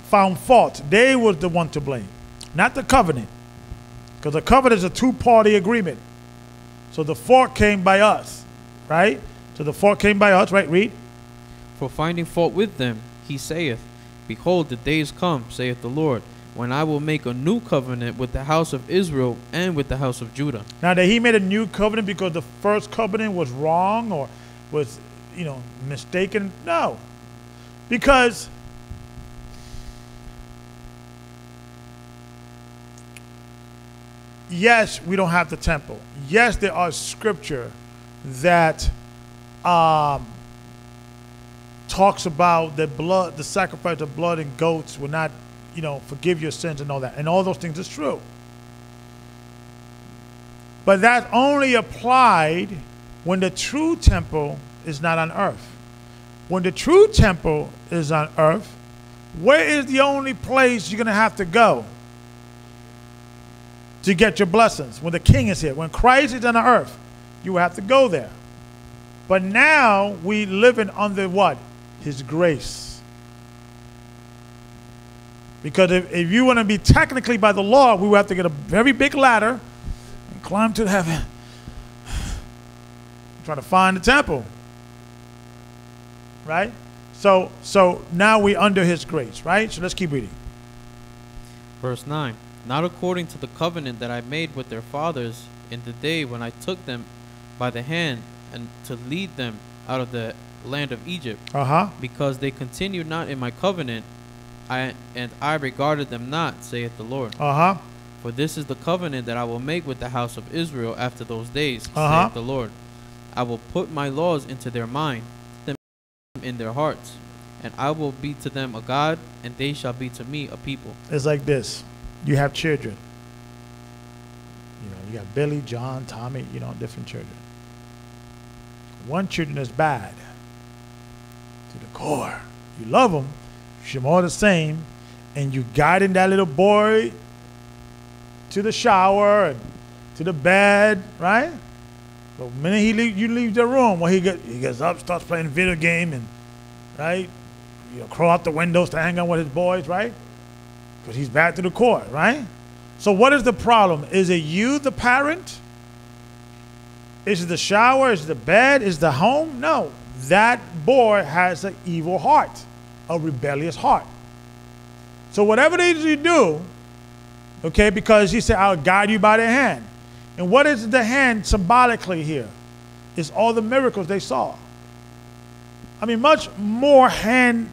K: found fault. They was the one to blame, not the covenant. Because the covenant is a two-party agreement. So the fault came by us, right? So the fault came by us, right? Read.
J: For finding fault with them, he saith, Behold, the days come, saith the Lord, when I will make a new covenant with the house of Israel and with the house of Judah.
K: Now that he made a new covenant because the first covenant was wrong or was, mistaken? No. Because yes, we don't have the temple. Yes, there are scripture that talks about the blood, the sacrifice of blood and goats will not, forgive your sins and all that. And all those things is true. But that only applied when the true temple is not on earth. When the true temple is on earth, where is the only place you're going to have to go to get your blessings? When the king is here, when Christ is on the earth, you have to go there. But now we living under what? His grace. Because if you want to be technically by the law, we would have to get a very big ladder and climb to heaven, trying to find the temple. Right? So now we're under his grace, right? So let's keep reading.
J: Verse 9. Not according to the covenant that I made with their fathers in the day when I took them by the hand and to lead them out of the land of Egypt.
K: Uh-huh.
J: Because they continued not in my covenant, I regarded them not, saith the Lord.
K: Uh-huh.
J: For this is the covenant that I will make with the house of Israel after those days,
K: uh-huh,
J: saith the Lord. I will put my laws into their mind, them in their hearts, and I will be to them a God, and they shall be to me a people.
K: It's like this. You have children. You got Billy, John, Tommy, different children. One children is bad to the core. You love them, you're all the same, and you guiding that little boy to the shower and to the bed, right? But the minute you leave the room, when he gets up, starts playing video game, and right, crawl out the windows to hang out with his boys, right? Because he's bad to the core, right? So what is the problem? Is it you, the parent? Is it the shower? Is it the bed? Is it the home? No. That boy has an evil heart, a rebellious heart. So whatever it is you do, okay, because he said, I'll guide you by the hand. And what is the hand symbolically here? It's all the miracles they saw. I mean, much more hand,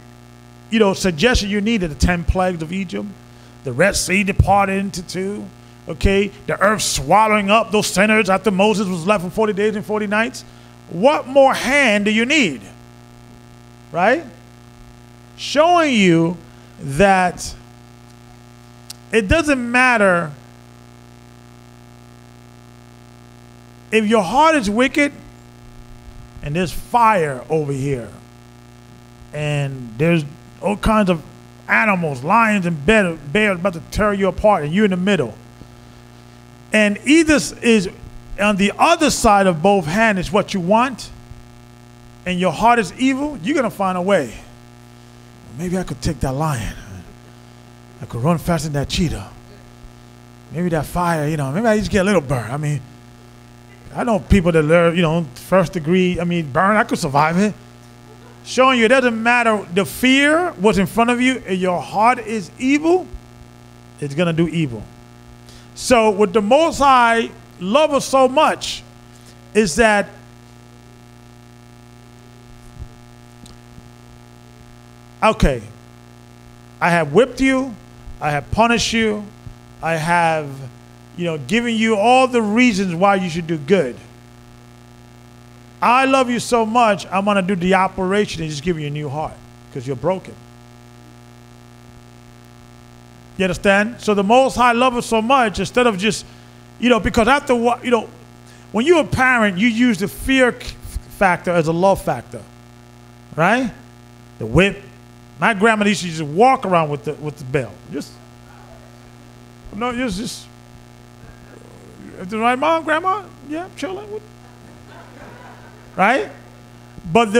K: suggestion you needed, the 10 plagues of Egypt, the Red Sea departed into two. Okay, the earth swallowing up those sinners after Moses was left for 40 days and 40 nights. What more hand do you need? Right? Showing you that it doesn't matter if your heart is wicked and there's fire over here and there's all kinds of animals, lions and bears about to tear you apart and you're in the middle. And either is on the other side of both hands is what you want and your heart is evil, you're going to find a way. Maybe I could take that lion. I could run faster than that cheetah. Maybe that fire, maybe I just get a little burn. I mean, I know people that learn, first degree, burn, I could survive it. Showing you it doesn't matter the fear, what's in front of you, if your heart is evil, it's going to do evil. So what the Most High loves us so much is that okay, I have whipped you, I have punished you, I have, given you all the reasons why you should do good. I love you so much, I'm going to do the operation and just give you a new heart because you're broken. You understand? So the Most High loves us so much, instead of just, because after what, when you're a parent, you use the fear factor as a love factor, right? The whip. My grandma used to just walk around with the bell. Just is the right mom, grandma? Yeah, I'm chilling. Right? But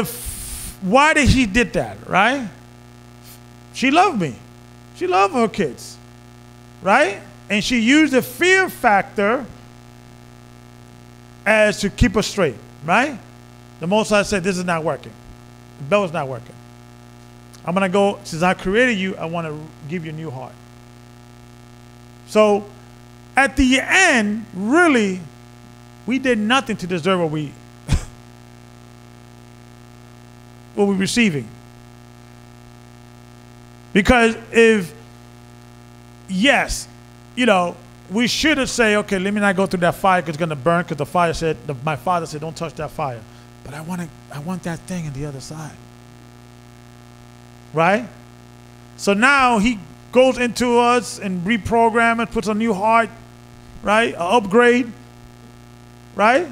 K: why did she did that, right? She loved me. She loved her kids, right? And she used the fear factor as to keep us straight, right? The Most High said, this is not working. The bell is not working. I'm going to go, since I created you, I want to give you a new heart. So at the end, really, we did nothing to deserve what we're receiving. Because we should have said, okay, let me not go through that fire because it's going to burn, because the fire said, my father said, don't touch that fire. But I want that thing on the other side. Right? So now he goes into us and reprogram it, puts a new heart, right? An upgrade, right?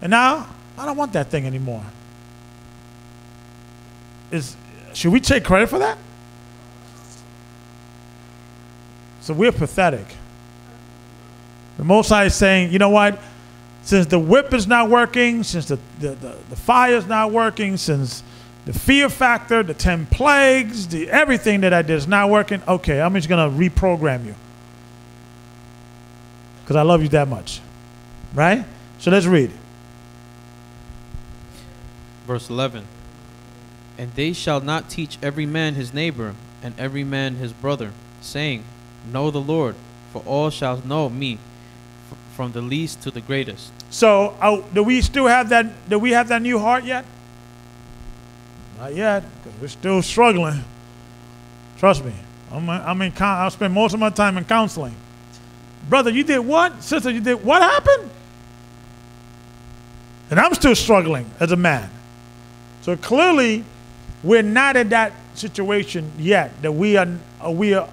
K: And now I don't want that thing anymore. Should we take credit for that? So we're pathetic. The Most High is saying, you know what? Since the whip is not working, since the fire is not working, since the fear factor, the 10 plagues, everything that I did is not working, okay, I'm just going to reprogram you. Because I love you that much. Right? So let's read.
J: Verse 11. And they shall not teach every man his neighbor, and every man his brother, saying, Know the Lord, for all shall know me, from the least to the greatest. So,
K: do we still have that? Do we have that new heart yet? Not yet, because we're still struggling. Trust me. I spend most of my time in counseling. Brother, you did what? Sister, you did what happened? And I'm still struggling as a man. So clearly, we're not in that situation yet, that we are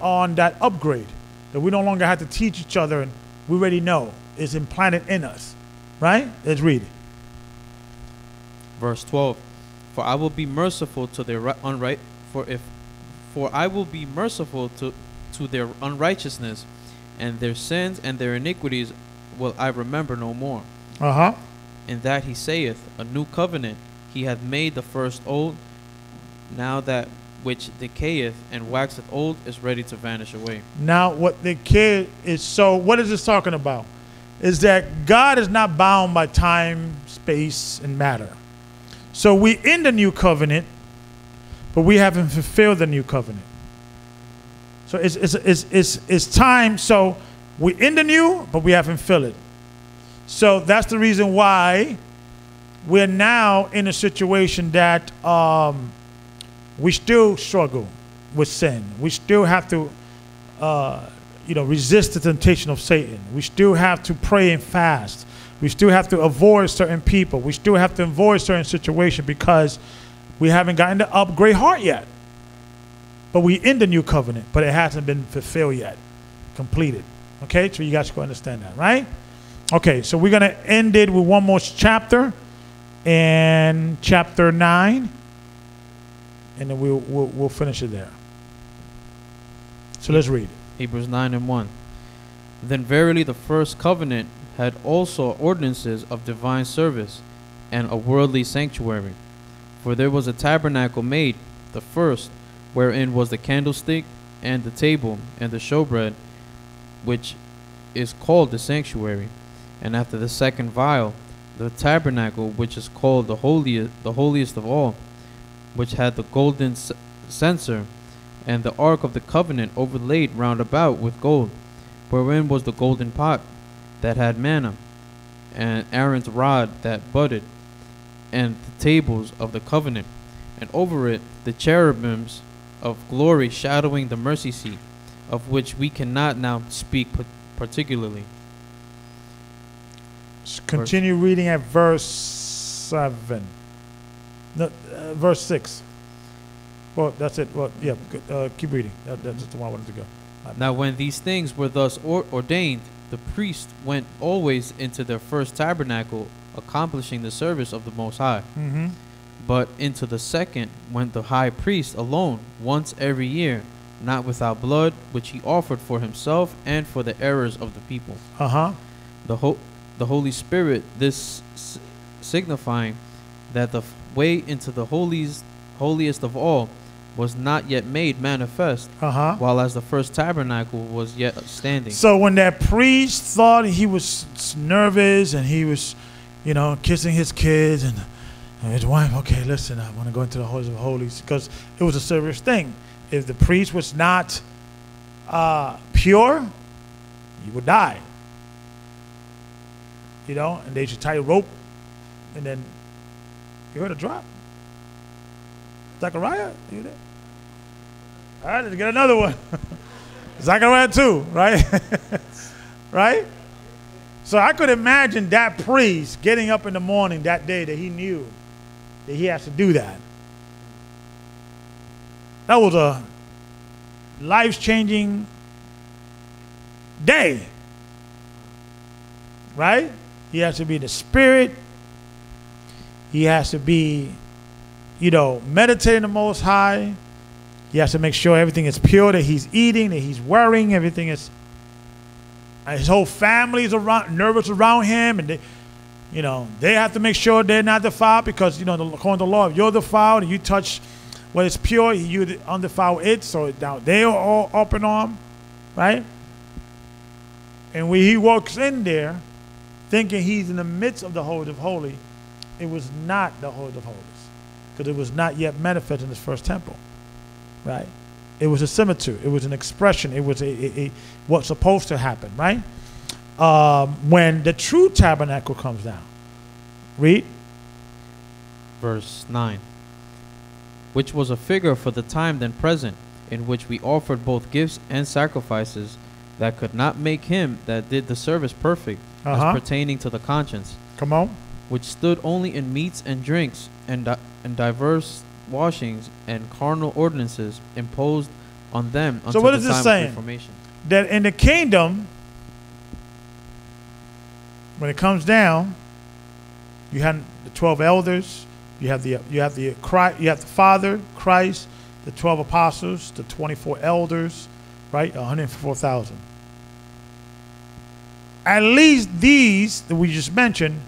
K: on that upgrade, that we no longer have to teach each other, and we already know it's implanted in us. Right? Let's read it.
J: Verse 12. For I will be merciful to their for I will be merciful to their unrighteousness, and their sins and their iniquities will I remember no more. In that he saith, a new covenant he hath made the first old. Now that which decayeth and waxeth old is ready to vanish away.
K: Now what decay is, so what is this talking about? Is that God is not bound by time, space, and matter. So we in the new covenant, but we haven't fulfilled the new covenant. So it's time. So we're in the new, but we haven't filled it. So that's the reason why we're now in a situation that we still struggle with sin. We still have to resist the temptation of Satan. We still have to pray and fast. We still have to avoid certain people. We still have to avoid certain situations because we haven't gotten the upgrade heart yet. But we in the new covenant, but it hasn't been fulfilled yet, completed. Okay, so you guys can understand that, right? Okay, so we're going to end it with one more chapter, and chapter 9, and then we'll finish it there. So let's read.
J: Hebrews 9:1. Then verily the first covenant had also ordinances of divine service and a worldly sanctuary. For there was a tabernacle made, the first, wherein was the candlestick and the table and the showbread, which is called the sanctuary. And after the second vial, the tabernacle, which is called the holiest of all, which had the golden censer, and the ark of the covenant overlaid round about with gold, wherein was the golden pot that had manna, and Aaron's rod that budded, and the tables of the covenant, and over it the cherubims of glory shadowing the mercy seat, of which we cannot now speak particularly.
K: Continue reading at verse 7. No, verse 6. Well, that's it. Well, yeah, keep reading. That's the one I wanted to go.
J: Now when these things were thus ordained, the priest went always into their first tabernacle, accomplishing the service of the Most High.
K: Mm-hmm.
J: But into the second went the high priest alone, once every year, not without blood, which he offered for himself and for the errors of the people. The Holy Spirit, this signifying that the way into the holiest of all was not yet made manifest, while as the first tabernacle was yet standing.
K: So when that priest thought he was nervous and he was, kissing his kids and his wife, okay, listen, I want to go into the holies of holies, because it was a serious thing. If the priest was not pure, he would die. And they should tie a rope, and then you heard a drop. Zechariah, you there? All right, let's get another one. Zechariah 2, right? Right? So I could imagine that priest getting up in the morning that day that he knew that he has to do that. That was a life-changing day. Right? He has to be in the spirit. He has to be, meditating the Most High. He has to make sure everything is pure, that he's eating, that he's wearing, everything is. His whole family is nervous around him, and they have to make sure they're not defiled, because according to the law, if you're defiled and you touch what is pure, you undefile it. So now they are all up in arm, right? And when he walks in there, thinking he's in the midst of the Holy of Holies, it was not the Holy of Holies, because it was not yet manifest in his first temple, right? It was a similitude. It was an expression. It was what's supposed to happen, right? When the true tabernacle comes down. Read.
J: Verse 9. Which was a figure for the time then present, in which we offered both gifts and sacrifices that could not make him that did the service perfect, as pertaining to the conscience.
K: Come on.
J: Which stood only in meats and drinks, and diverse washings and carnal ordinances imposed on them until
K: what
J: the
K: is this
J: time
K: saying?
J: of Reformation.
K: That in the kingdom, when it comes down, you have the 12 elders, you have the Father, Christ, the 12 apostles, the 24 elders, right? 104,000. At least these that we just mentioned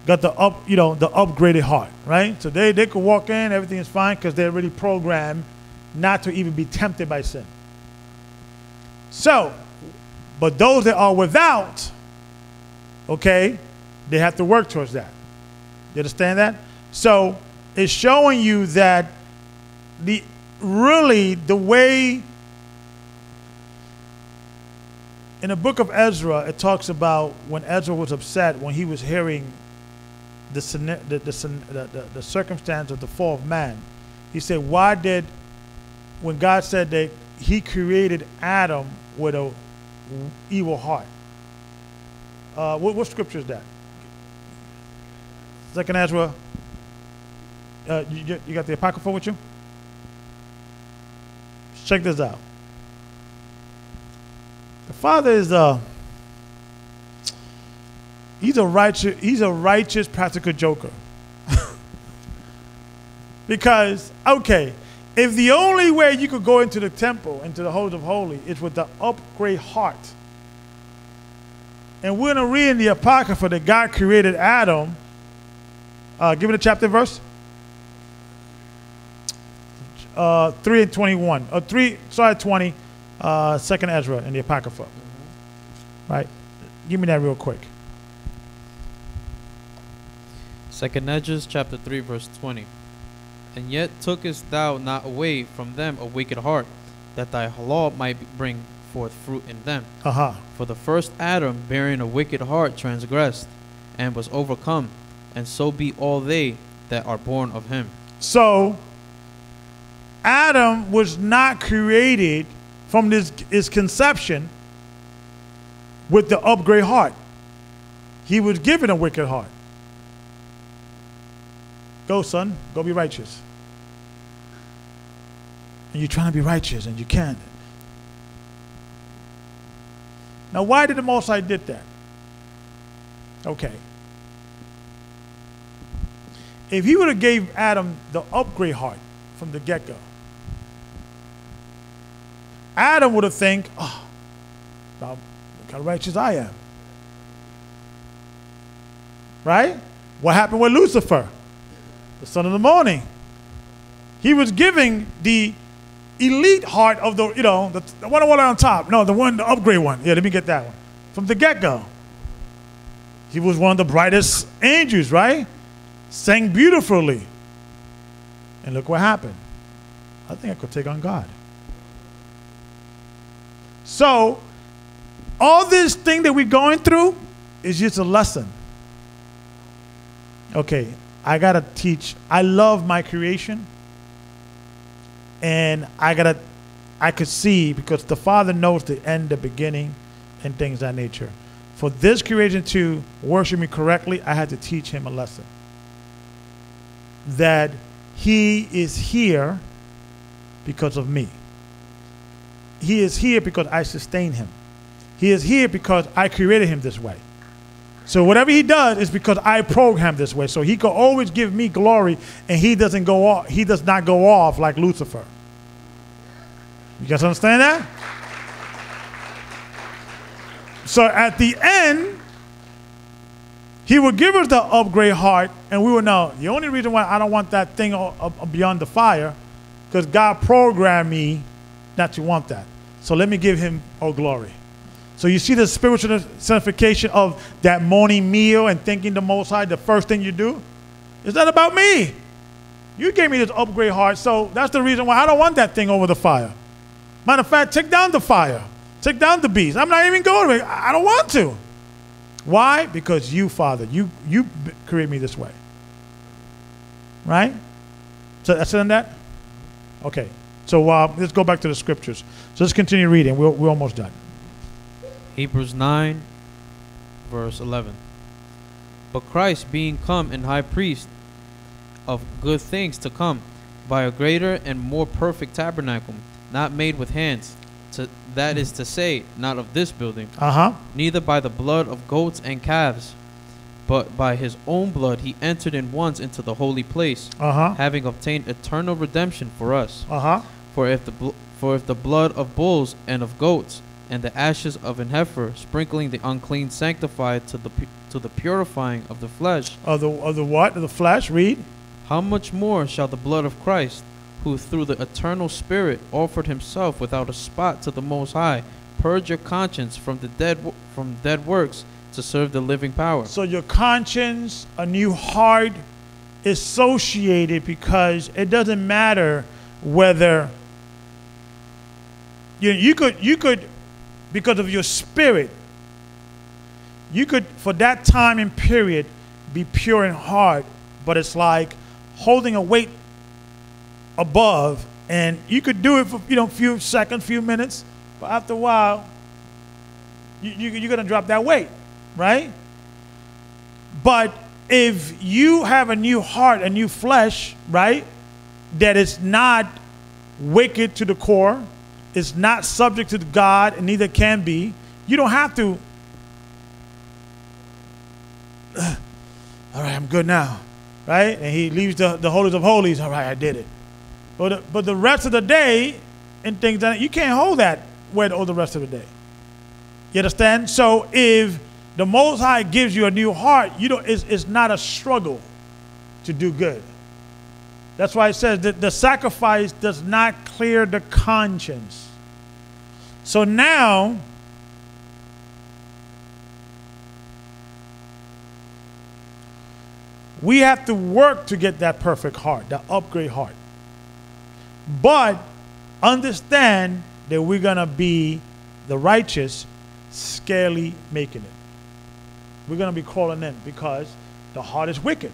K: got the upgraded heart, right? So they could walk in, everything is fine, because they're already programmed not to even be tempted by sin. So, but those that are without, okay, they have to work towards that. You understand that? So it's showing you that the way in the book of Ezra, it talks about when Ezra was upset when he was hearing the circumstance of the fall of man. He said, when God said that he created Adam with a evil heart. What scripture is that? 2nd Ezra. You got the Apocrypha with you? Check this out. The Father is he's a righteous practical joker. Because, okay, if the only way you could go into the temple, into the Holies of Holies, is with the upgrade heart, and we're going to read in the Apocrypha that God created Adam, give me the chapter and verse. 3 and 21. 20, 2nd Ezra in the Apocrypha. Right? Give me that real quick.
J: 2nd Ezra chapter 3 verse 20. And yet tookest thou not away from them a wicked heart, that thy law might bring forth fruit in them. For the first Adam, bearing a wicked heart, transgressed, and was overcome, and so be all they that are born of him.
K: So, Adam was not created from his conception with the upgrade heart. He was given a wicked heart. Go, son. Go be righteous. And you're trying to be righteous, and you can't. Now, why did the Most High did that? Okay. If he would have gave Adam the upgrade heart from the get-go, Adam would have think, oh, look how righteous I am. Right? What happened with Lucifer, the son of the morning? He was giving the elite heart of the, the one on top. No, the upgrade one. Yeah, let me get that one. From the get-go. He was one of the brightest angels, right? Sang beautifully. And look what happened. I think I could take on God. So, all this thing that we're going through is just a lesson. Okay, I got to teach. I love my creation. And I could see, because the Father knows the end, the beginning, and things of that nature. For this creation to worship me correctly, I had to teach him a lesson. That he is here because of me. He is here because I sustain him. He is here because I created him this way. So whatever he does is because I program this way. So he can always give me glory, and he doesn't go off. He does not go off like Lucifer. You guys understand that? So at the end, he will give us the upgrade heart, and we will know the only reason why I don't want that thing beyond the fire, because God programmed me not to want that. So let me give him all glory. So you see the spiritual sanctification of that morning meal and thanking the Most High, the first thing you do? It's not about me. You gave me this upgrade heart, so that's the reason why I don't want that thing over the fire. Matter of fact, take down the fire. Take down the beast. I'm not even going to it. I don't want to. Why? Because you, Father, you create me this way. Right? So that's in that? Okay. So let's go back to the scriptures. So let's continue reading. We're almost done.
J: Hebrews 9, verse 11. But Christ, being come and high priest of good things to come, by a greater and more perfect tabernacle, not made with hands, that is to say, not of this building, neither by the blood of goats and calves, but by his own blood he entered in once into the holy place, having obtained eternal redemption for us. For if the blood of bulls and of goats and the ashes of an heifer, sprinkling the unclean, sanctified to the purifying of the flesh.
K: Of the what? Of the flesh? Read.
J: How much more shall the blood of Christ, who through the eternal Spirit offered himself without a spot to the Most High, purge your conscience from dead works to serve the living power? So your conscience, a new heart, is associated, because it doesn't matter whether you could because of your spirit, you could for that time and period be pure in heart, but it's like holding a weight above
K: And you could do it for, few seconds, few minutes, but after a while, you're going to drop that weight, right? But if you have a new heart, a new flesh, right, that is not wicked to the core, is not subject to God, and neither can be, you don't have to, all right, I'm good now, right? And he leaves the holies of holies, all right, I did it. But the rest of the day and things that you can't hold that weight all the rest of the day. You understand? So if the Most High gives you a new heart, it's not a struggle to do good. That's why it says that the sacrifice does not clear the conscience. So now, we have to work to get that perfect heart, that upgrade heart. But understand that we're going to be the righteous, scarcely making it. We're going to be crawling in because the heart is wicked.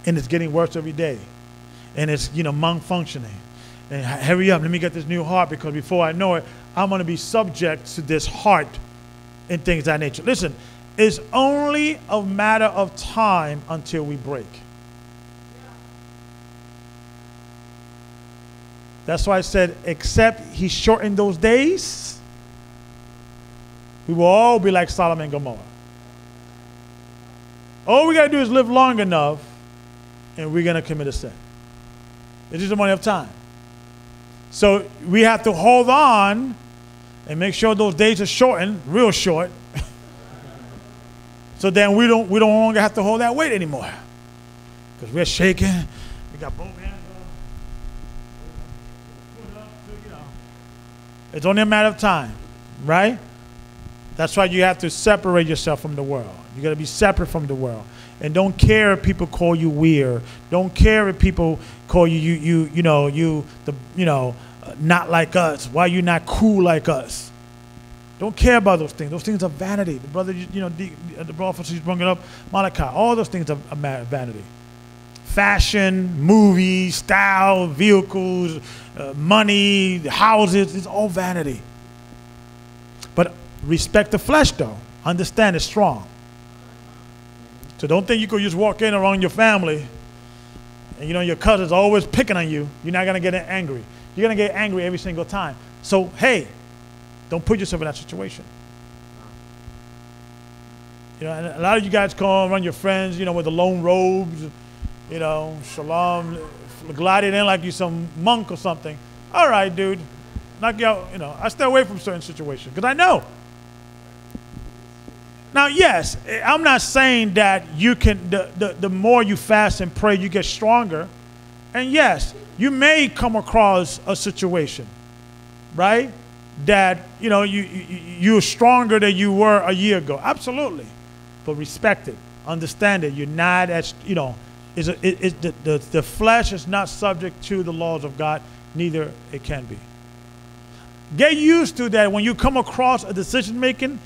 K: And it's getting worse every day. And it's, malfunctioning. And hurry up, let me get this new heart, because before I know it, I'm going to be subject to this heart and things of that nature. Listen, it's only a matter of time until we break. That's why I said, except he shortened those days, we will all be like Sodom and Gomorrah. All we got to do is live long enough, and we're going to commit a sin. It's just a matter of time. So we have to hold on and make sure those days are shortened, real short, so then we don't longer have to hold that weight anymore. Because we're shaking, we got both hands up, It's only a matter of time, right? That's why you have to separate yourself from the world. You got to be separate from the world. And don't care if people call you weird. Don't care if people call you not like us. Why you not cool like us? Don't care about those things. Those things are vanity. The brother, the officer just brought it up, Malachi. All those things are vanity. Fashion, movies, style, vehicles, money, houses, it's all vanity. But respect the flesh, though. Understand it's strong. So don't think you could just walk in around your family and your cousins are always picking on you. You're not going to get angry. You're going to get angry every single time. So, hey, don't put yourself in that situation. And a lot of you guys come around your friends, with the lone robes, shalom, gliding in like you some monk or something. All right, dude. Knock you out, I stay away from certain situations because I know. Now, yes, I'm not saying that you can, the more you fast and pray, you get stronger. And yes, you may come across a situation, right, that, you're stronger than you were a year ago. Absolutely. But respect it. Understand it. You're not as, the flesh is not subject to the laws of God. Neither it can be. Get used to that when you come across a decision-making.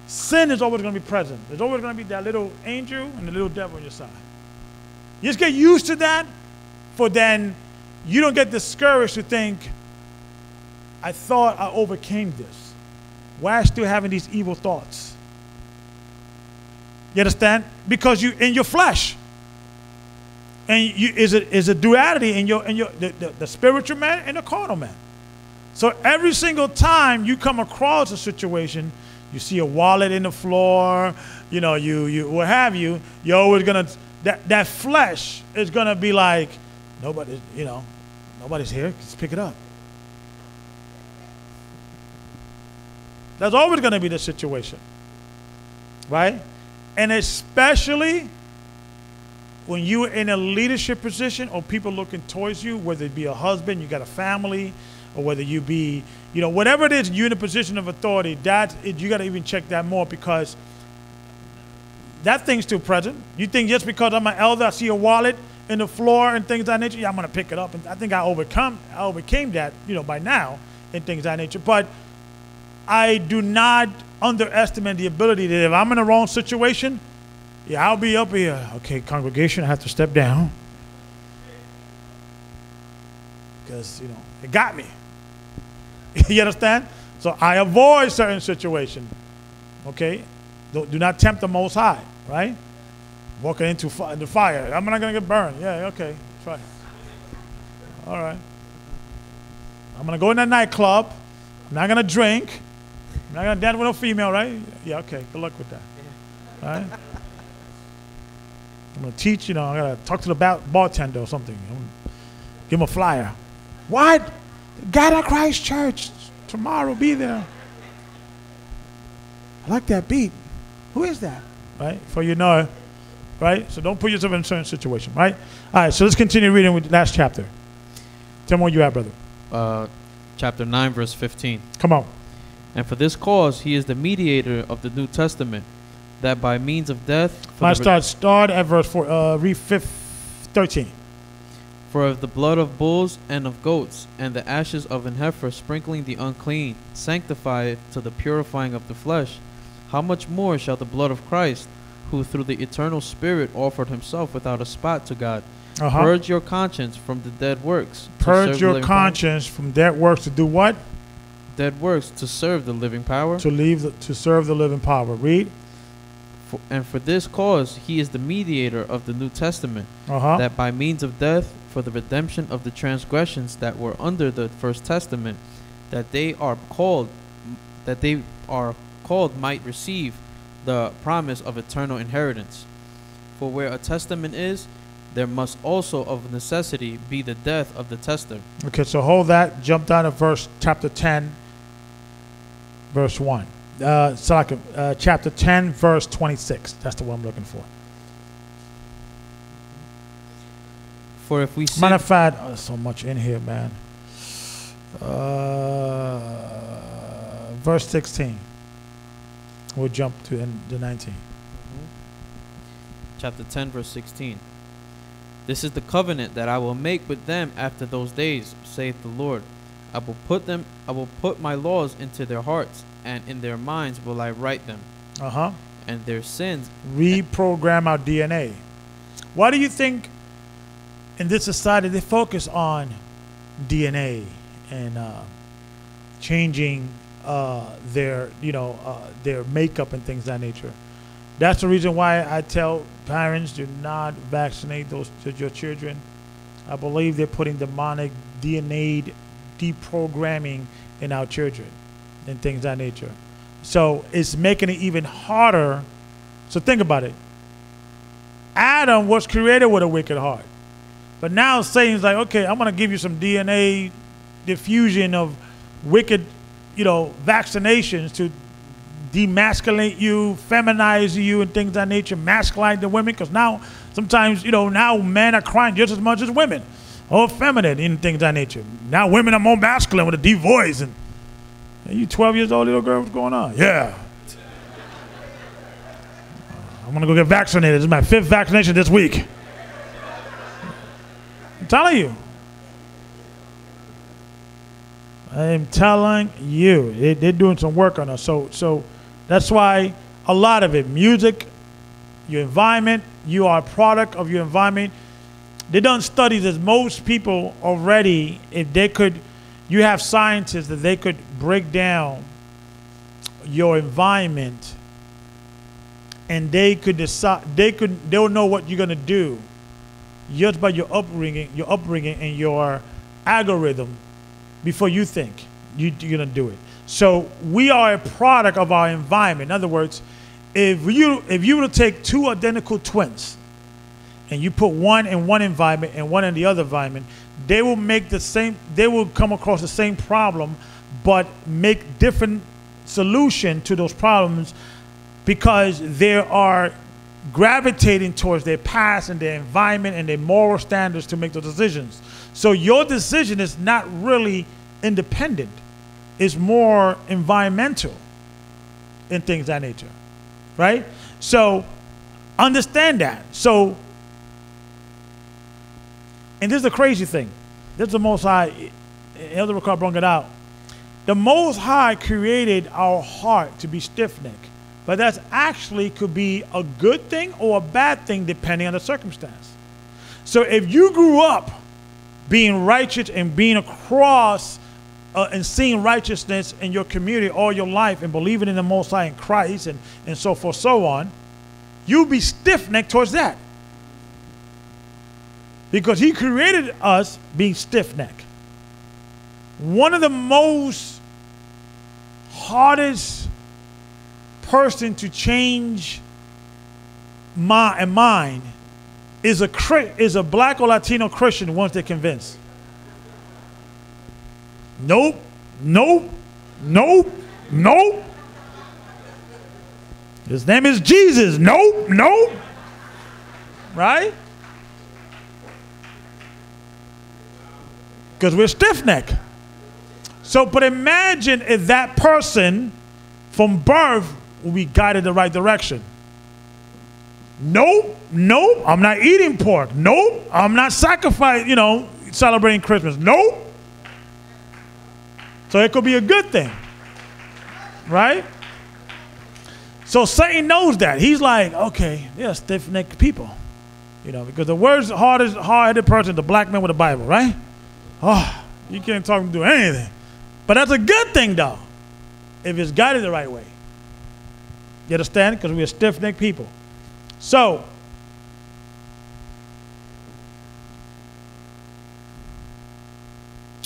K: Sin is always going to be present. There's always going to be that little angel and the little devil on your side. You just get used to that, for then you don't get discouraged to think, I thought I overcame this. Why am I still having these evil thoughts? You understand? Because you in your flesh. And is a duality in the spiritual man and the carnal man. So every single time you come across a situation, you see a wallet in the floor, you what have you, you're always gonna, that flesh is gonna be like, nobody's here, just pick it up. That's always gonna be the situation, right? And especially when you're in a leadership position or people looking towards you, whether it be a husband, you got a family, or whether you be, whatever it is, you're in a position of authority, you got to even check that more, because that thing's still present. You think just because I'm an elder, I see a wallet in the floor and things of that nature, yeah, I'm going to pick it up. And I think I overcame that, by now and things of that nature. But I do not underestimate the ability that if I'm in the wrong situation, yeah, I'll be up here. Okay, congregation, I have to step down. because, it got me. You understand? So I avoid certain situations, okay? Do not tempt the Most High, right? Walking into the fire. I'm not going to get burned. Yeah, okay, try it. All right. I'm going to go in that nightclub. I'm not going to drink. I'm not going to dance with no female, right? Yeah, okay, good luck with that. All right? I'm going to teach, I got to talk to the bartender or something. Give him a flyer. What? God of Christ Church. Tomorrow, be there. I like that beat. Who is that? Right? For right? So don't put yourself in a certain situation, right? All right, so let's continue reading with the last chapter. Tell me where you at, brother.
J: Chapter 9, verse 15.
K: Come on.
J: And for this cause, he is the mediator of the New Testament, that by means of death...
K: Start at verse 4, read 13.
J: For of the blood of bulls and of goats, and the ashes of an heifer sprinkling the unclean, sanctify to the purifying of the flesh, how much more shall the blood of Christ, who through the eternal Spirit offered himself without a spot to God, purge your conscience from the dead works.
K: Purge your conscience from dead works to do what?
J: Dead works to serve the living power.
K: To serve the living power. Read.
J: And for this cause he is the mediator of the New Testament, that by means of death, for the redemption of the transgressions that were under the first testament, that they are called might receive the promise of eternal inheritance. For where a testament is, there must also of necessity be the death of the tester.
K: Okay, so hold that. Jump down to chapter 10, verse 1. Chapter 10, verse 26. That's the one I'm looking for.
J: For if we sin,
K: matter of fact, so much in here, man. Verse 16. We'll jump to the 19.
J: Chapter 10, verse 16. This is the covenant that I will make with them after those days, saith the Lord. I will put my laws into their hearts, and in their minds will I write them. And their sins.
K: Reprogram our DNA. Why do you think in this society they focus on DNA and changing their makeup and things of that nature? That's the reason why I tell parents, do not vaccinate your children. I believe they're putting demonic DNA deprogramming in our children and things of that nature. So it's making it even harder. So think about it. Adam was created with a wicked heart. But now Satan's like, okay, I'm going to give you some DNA diffusion of wicked, vaccinations to demasculate you, feminize you, and things of that nature, masculine the women, because now sometimes, now men are crying just as much as women, or feminine and things of that nature. Now women are more masculine with a deep voice. And are you 12 years old, little girl? What's going on? Yeah. I'm going to go get vaccinated. This is my 5th vaccination this week. I'm telling you. I'm telling you. They're doing some work on us. So that's why a lot of it, music, your environment, you are a product of your environment. They done studies that most people already, if they could, you have scientists that they could break down your environment and they could decide, they'll know what you're gonna do just by your upbringing and your algorithm before you think you're gonna do it. So we are a product of our environment. In other words, if you were to take 2 identical twins and you put one in one environment and one in the other environment, they will come across the same problem, but make different solution to those problems because they are gravitating towards their past and their environment and their moral standards to make those decisions. So your decision is not really independent. It's more environmental and things of that nature, right? So understand that. So, and this is the crazy thing. This is the Most High, Elder Rawchaa brought it out. The Most High created our heart to be stiff-necked, but that's actually could be a good thing or a bad thing depending on the circumstance. So if you grew up being righteous and being across and seeing righteousness in your community all your life and believing in the Most High in Christ and so forth, so on, you'll be stiff-necked towards that. Because he created us being stiff-necked. One of the most hardest person to change mind is a black or Latino Christian once they're convinced. Nope, nope, nope, nope. His name is Jesus. Nope, nope. Right? Because we're stiff-necked. So, but imagine if that person from birth will be guided the right direction. Nope, nope, I'm not eating pork. Nope, I'm not sacrificing, celebrating Christmas. Nope. So it could be a good thing, right? So Satan knows that. He's like, okay, they're stiff-necked people, because the worst hard-headed person is the black man with the Bible, right? Oh, you can't talk him to do anything. But that's a good thing, though, if it's guided the right way. You understand? Because we're stiff-necked people. So,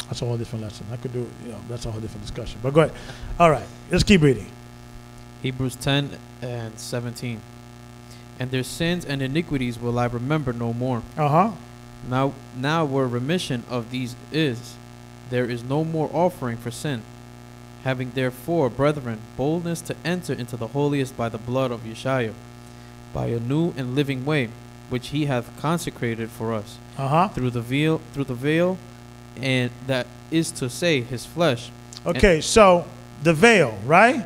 K: that's a whole different lesson. I could do, that's a whole different discussion. But go ahead. All right, let's keep reading.
J: Hebrews 10 and 17. And their sins and iniquities will I remember no more. Now where remission of these is, there is no more offering for sin. Having therefore, brethren, boldness to enter into the holiest by the blood of Yeshua, by a new and living way, which he hath consecrated for us, through the veil, and that is to say, his flesh.
K: Okay, so the veil, right?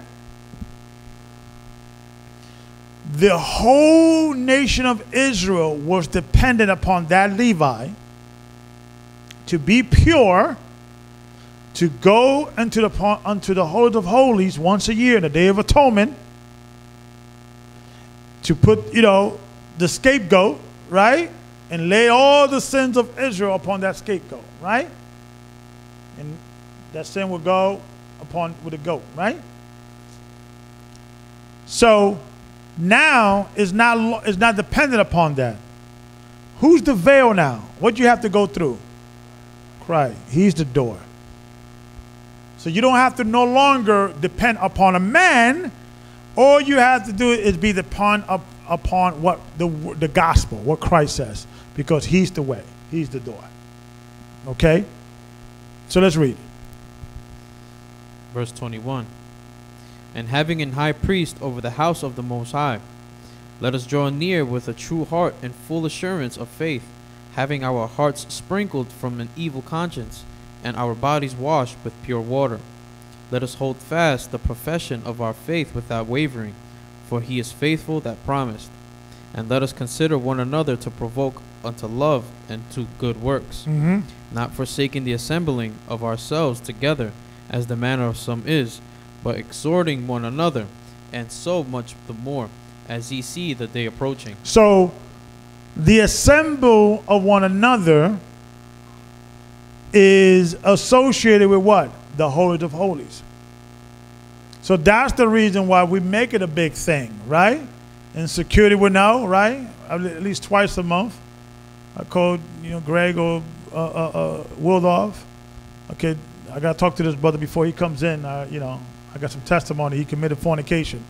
K: The whole nation of Israel was dependent upon that Levi to be pure, to go unto the Holy of Holies once a year, the Day of Atonement, to put, the scapegoat, right? And lay all the sins of Israel upon that scapegoat, right? And that sin will go with the goat, right? So now it's not dependent upon that. Who's the veil now? What do you have to go through? Christ. He's the door. So you don't have to no longer depend upon a man. All you have to do is be upon what the gospel, what Christ says, because he's the way, he's the door. Okay? So let's read.
J: Verse 21. And having an high priest over the house of the Most High, let us draw near with a true heart and full assurance of faith, having our hearts sprinkled from an evil conscience, and our bodies washed with pure water. Let us hold fast the profession of our faith without wavering, for he is faithful that promised. And let us consider one another to provoke unto love and to good works, not forsaking the assembling of ourselves together, as the manner of some is, but exhorting one another, and so much the more, as ye see the day approaching.
K: So, the assemble of one another is associated with what? The Holy of Holies. So that's the reason why we make it a big thing, right? And security would know, right? At least twice a month. I called, Greg or Wildorf. Okay, I got to talk to this brother before he comes in. I got some testimony. He committed fornication.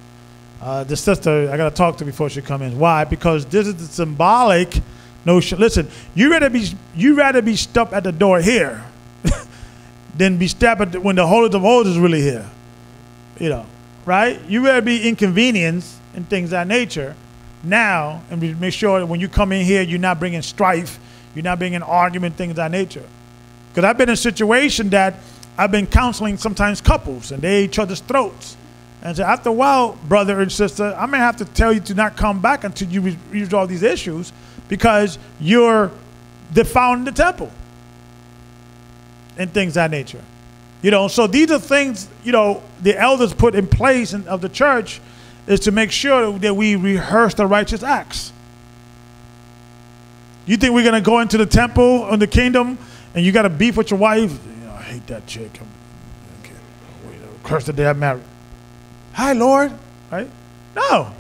K: The sister, I got to talk to before she come in. Why? Because this is the symbolic notion. Listen, you rather be stopped at the door here than be stopped when the Holy of Holies is really here. Right? You rather be inconvenienced and things of that nature now, and make sure that when you come in here, you're not bringing strife, you're not bringing argument, things of that nature. Because I've been in a situation that I've been counseling sometimes couples, and they each other's throats. And so after a while, brother and sister, I may have to tell you to not come back until you resolve these issues, because you're defiling the temple and things of that nature. So these are things, the elders put in place of the church, is to make sure that we rehearse the righteous acts. You think we're going to go into the temple in the kingdom and you got a beef with your wife, you know, I hate that chick. Okay. Curse the day I married. Hi, Lord. Right? No.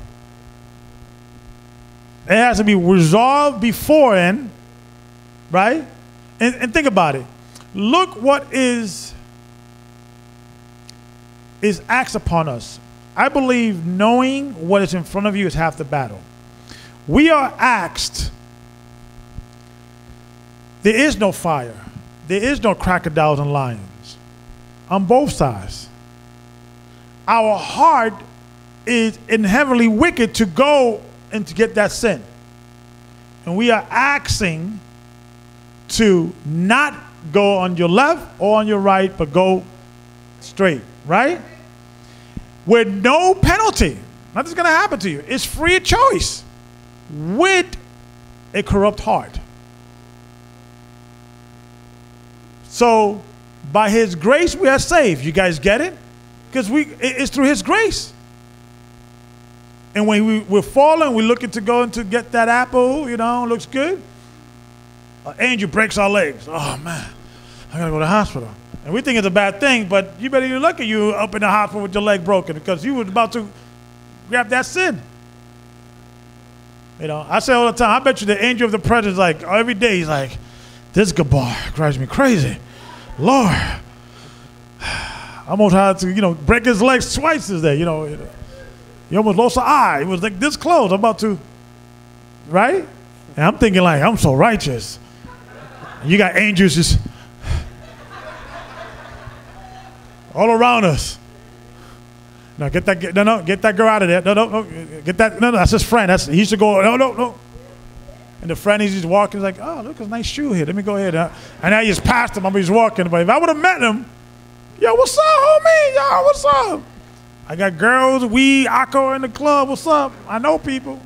K: It has to be resolved beforehand, right? And think about it. Look what is asked upon us. I believe knowing what is in front of you is half the battle. We are asked, there is no fire. There is no crocodiles and lions on both sides. Our heart is inherently wicked to go and to get that sin. And we are asking to not go on your left or on your right, but go straight, right? With no penalty. Nothing's going to happen to you. It's free choice with a corrupt heart. So, by his grace, we are saved. You guys get it? Because it's through his grace. And when we're falling, we're looking to go and to get that apple, you know, looks good. An angel breaks our legs. Oh, man, I got to go to the hospital. And we think it's a bad thing, but you better look at you up in the hospital with your leg broken because you was about to grab that sin. You know, I say all the time, I bet you the angel of the presence, like, every day he's like, this Gabar drives me crazy. Lord, I almost had to, you know, break his legs twice this day, you know. He almost lost an eye. It was like this close. I'm about to, right? And I'm thinking like, I'm so righteous. And you got angels just all around us. No, get that girl out of there. No, get that. No, that's his friend. He used to go, no. And the friend, he's just walking, he's like, oh, look, it's a nice shoe here. Let me go ahead. And I just passed him. He's walking. But if I would have met him, yo, what's up, homie? Yo, what's up? I got girls, Akko in the club. What's up? I know people.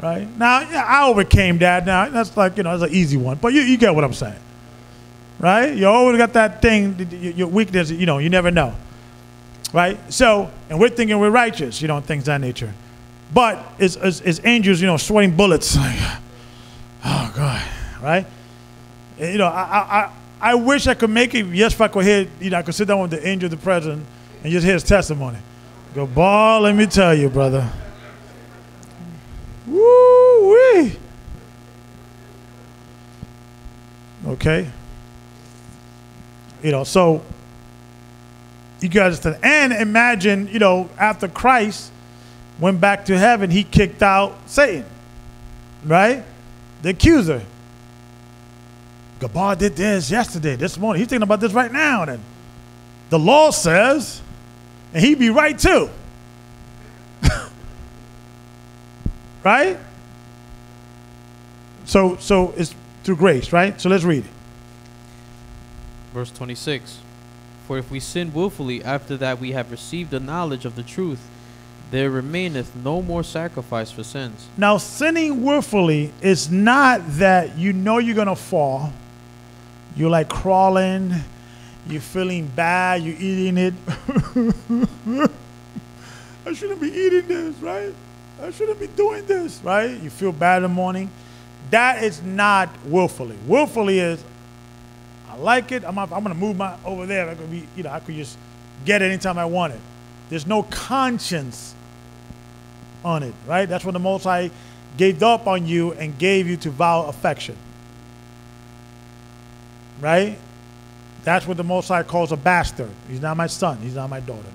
K: Right? Now, yeah, I overcame that. Now, that's like, you know, that's an easy one. But you get what I'm saying. Right? You always got that thing, your weakness, you know, you never know. Right? So, and we're thinking we're righteous, you know, things of that nature. But it's angels, you know, sweating bullets. Like, oh, God. Right? And, you know, I wish I could make it. Yes, if I could hear, you know, I could sit down with the angel of the presence and just hear his testimony. Gabar, let me tell you, brother. Woo-wee. Okay. You know, so you guys, and imagine, you know, after Christ went back to heaven, he kicked out Satan, right? The accuser. Gabar did this yesterday, this morning. He's thinking about this right now. And the law says, and he'd be right too. Right? So it's through grace, right? So let's read it.
J: Verse 26. For if we sin willfully after that we have received the knowledge of the truth, there remaineth no more sacrifice for sins.
K: Now, sinning willfully is not that you know you're going to fall. You're like crawling. You're feeling bad. You're eating it. I shouldn't be eating this, right? I shouldn't be doing this, right? You feel bad in the morning. That is not willfully. Willfully is, I like it. I'm going to move my over there. I could be, you know, I could just get it anytime I want it. There's no conscience on it, right? That's when the Most High gave up on you and gave you to vow affection, right? That's what the Most High calls a bastard. He's not my son. He's not my daughter.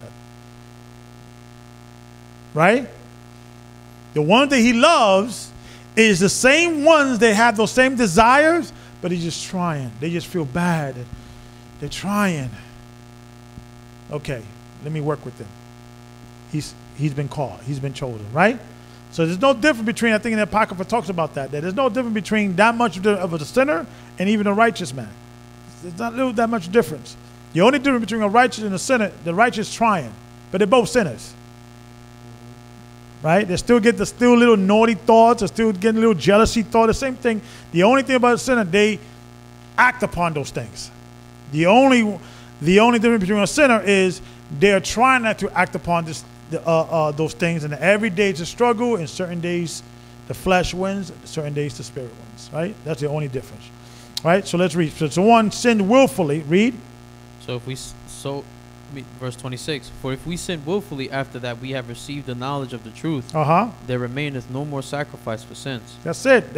K: Right? The one that he loves is the same ones that have those same desires, but he's just trying. They just feel bad. They're trying. Okay, let me work with them. He's been called. He's been chosen, right? So there's no difference between, I think in the Apocrypha talks about that there's no difference between that much of a sinner and even a righteous man. There's not that much difference. The only difference between a righteous and a sinner, the righteous trying, but they're both sinners. Right? They still get the little naughty thoughts, they still getting a little jealousy thought, the same thing. The only thing about a sinner, they act upon those things. The only difference between a sinner is they're trying not to act upon those things, and every day it's a struggle, and certain days the flesh wins, certain days the spirit wins, right? That's the only difference. Right? So let's read. So one sinned willfully. Read.
J: So if we verse 26. For if we sin willfully after that we have received the knowledge of the truth, there remaineth no more sacrifice for sins.
K: That's it.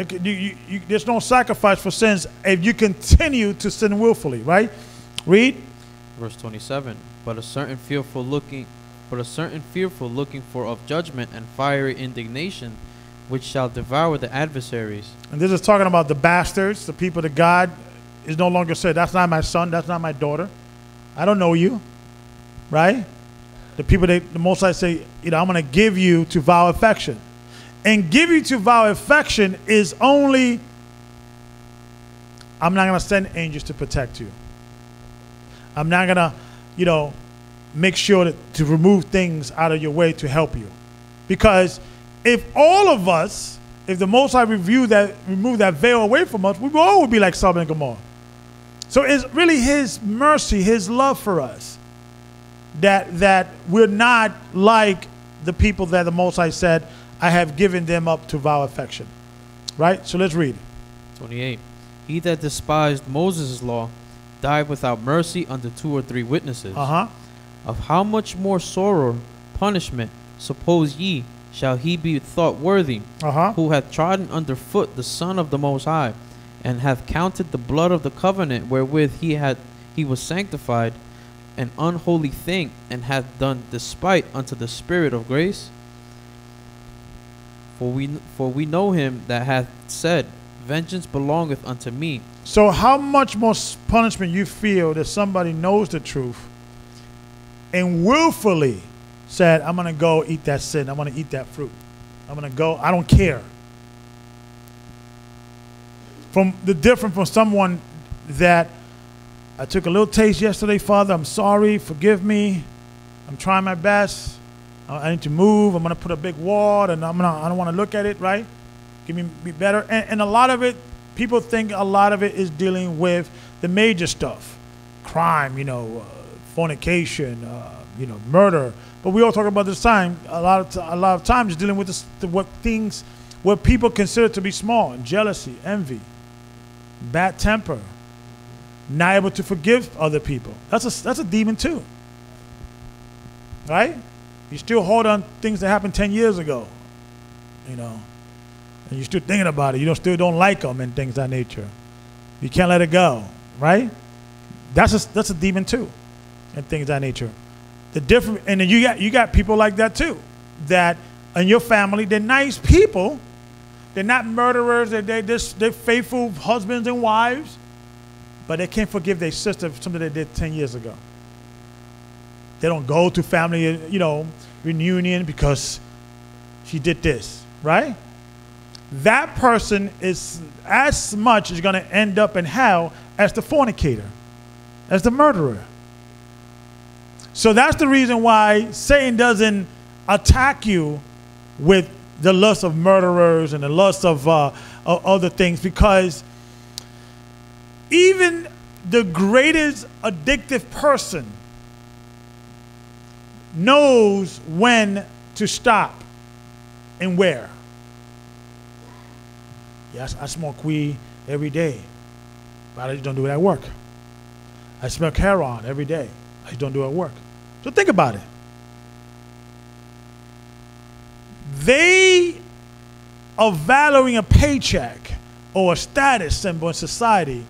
K: There's no sacrifice for sins if you continue to sin willfully. Right? Read.
J: Verse 27. But a certain fearful looking for of judgment and fiery indignation, which shall devour the adversaries.
K: And this is talking about the bastards, the people that God is no longer said, that's not my son, that's not my daughter. I don't know you. Right? The people that the Most High say, I'm going to give you to vow affection. And give you to vow affection is only, I'm not going to send angels to protect you. I'm not going to, make sure to remove things out of your way to help you. Because if all of us, if the Most High remove that veil away from us, we all would be like Sodom and Gomorrah. So it's really His mercy, His love for us, that we're not like the people that the Most High said, I have given them up to vow affection. Right? So let's read.
J: 28. He that despised Moses' law died without mercy under 2 or 3 witnesses. Of how much more sorrow, punishment, suppose ye, shall he be thought worthy, who hath trodden under foot the Son of the Most High, and hath counted the blood of the covenant wherewith he was sanctified an unholy thing, and hath done despite unto the Spirit of grace? For we know him that hath said, vengeance belongeth unto me.
K: So how much more punishment you feel that somebody knows the truth and willfully said, I'm going to go eat that sin, I'm going to eat that fruit, I'm going to go, I don't care. Different from someone that I took a little taste yesterday, Father, I'm sorry, forgive me, I'm trying my best, I need to move, I'm going to put a big wall, and I don't want to look at it, right? Give me be better. And a lot of it, people think a lot of it is dealing with the major stuff, crime, fornication, murder. But we all talk about this time. A lot of times it's dealing with what people consider to be small: jealousy, envy, bad temper, not able to forgive other people. That's a demon too, right? You still hold on things that happened 10 years ago, and you're still thinking about it. You still don't like them and things of that nature. You can't let it go, right? That's a demon too, and things of that nature. And then you got people like that too, that in your family, they're nice people. They're not murderers. They're faithful husbands and wives, but they can't forgive their sister for something they did 10 years ago. They don't go to family, reunion because she did this, right? That person is as much as going to end up in hell as the fornicator, as the murderer. So that's the reason why Satan doesn't attack you with the lust of murderers and the lust of other things, because even the greatest addictive person knows when to stop and where. Yes, I smoke weed every day, but I just don't do it at work. I smoke heroin every day. I just don't do it at work. So think about it. They are valuing a paycheck or a status symbol in society,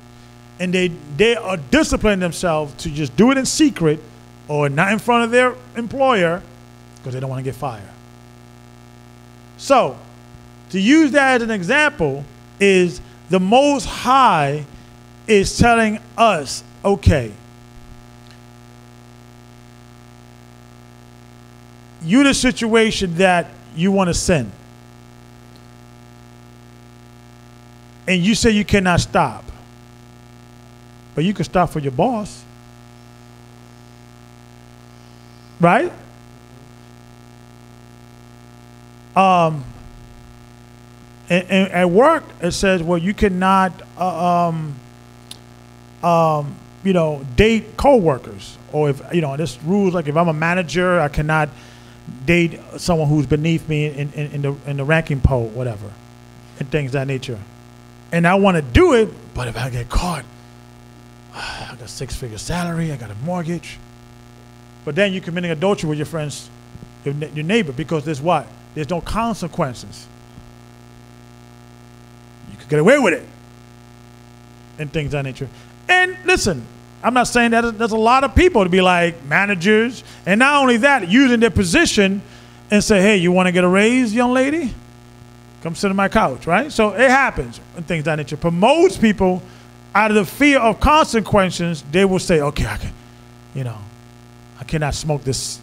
K: and they are disciplining themselves to just do it in secret or not in front of their employer because they don't want to get fired. So, to use that as an example, is the Most High is telling us, okay, you're the situation that you want to sin, and you say you cannot stop, but you can stop for your boss, right? And at work, it says, well, you cannot, date co-workers, or if this rules, like if I'm a manager, I cannot date someone who's beneath me in the ranking pole, whatever, and things of that nature. And I want to do it, But if I get caught, I got a 6-figure salary, I got a mortgage. But then you're committing adultery with your friends, your neighbor, because there's what? There's no consequences. You could get away with it and things of that nature. And listen, I'm not saying that there's a lot of people to be like managers, and not only that, using their position and say, hey, you want to get a raise, young lady? Come sit on my couch, right? So it happens and things of that nature. But most people, out of the fear of consequences, they will say, okay, I cannot smoke this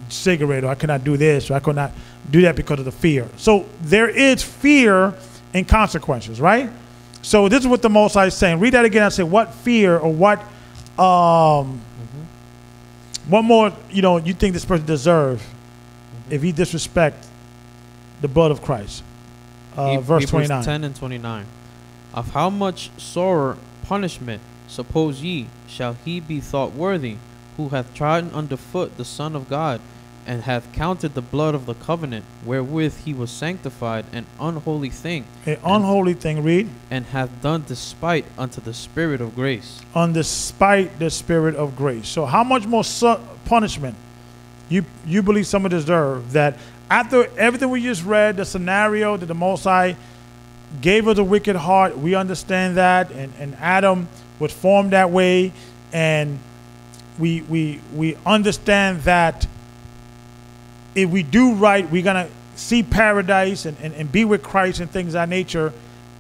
K: cigarette, or I cannot do this, or I cannot do that because of the fear. So there is fear and consequences, right? So this is what the Most High is saying. Read that again and say, what fear or what more, you think this person deserves if he disrespect the blood of Christ? Verse 29.
J: 10 and 29. Of how much sorer punishment, suppose ye, shall he be thought worthy, who hath trodden under foot the Son of God, and hath counted the blood of the covenant, wherewith he was sanctified, an unholy thing.
K: An unholy thing, read.
J: And hath done despite unto the Spirit of grace.
K: On despite the Spirit of grace. So how much more punishment you believe someone deserve, that after everything we just read, the scenario that the Most High gave us a wicked heart, we understand that, and Adam was formed that way, and we understand that if we do right, we're going to see paradise and be with Christ and things of that nature.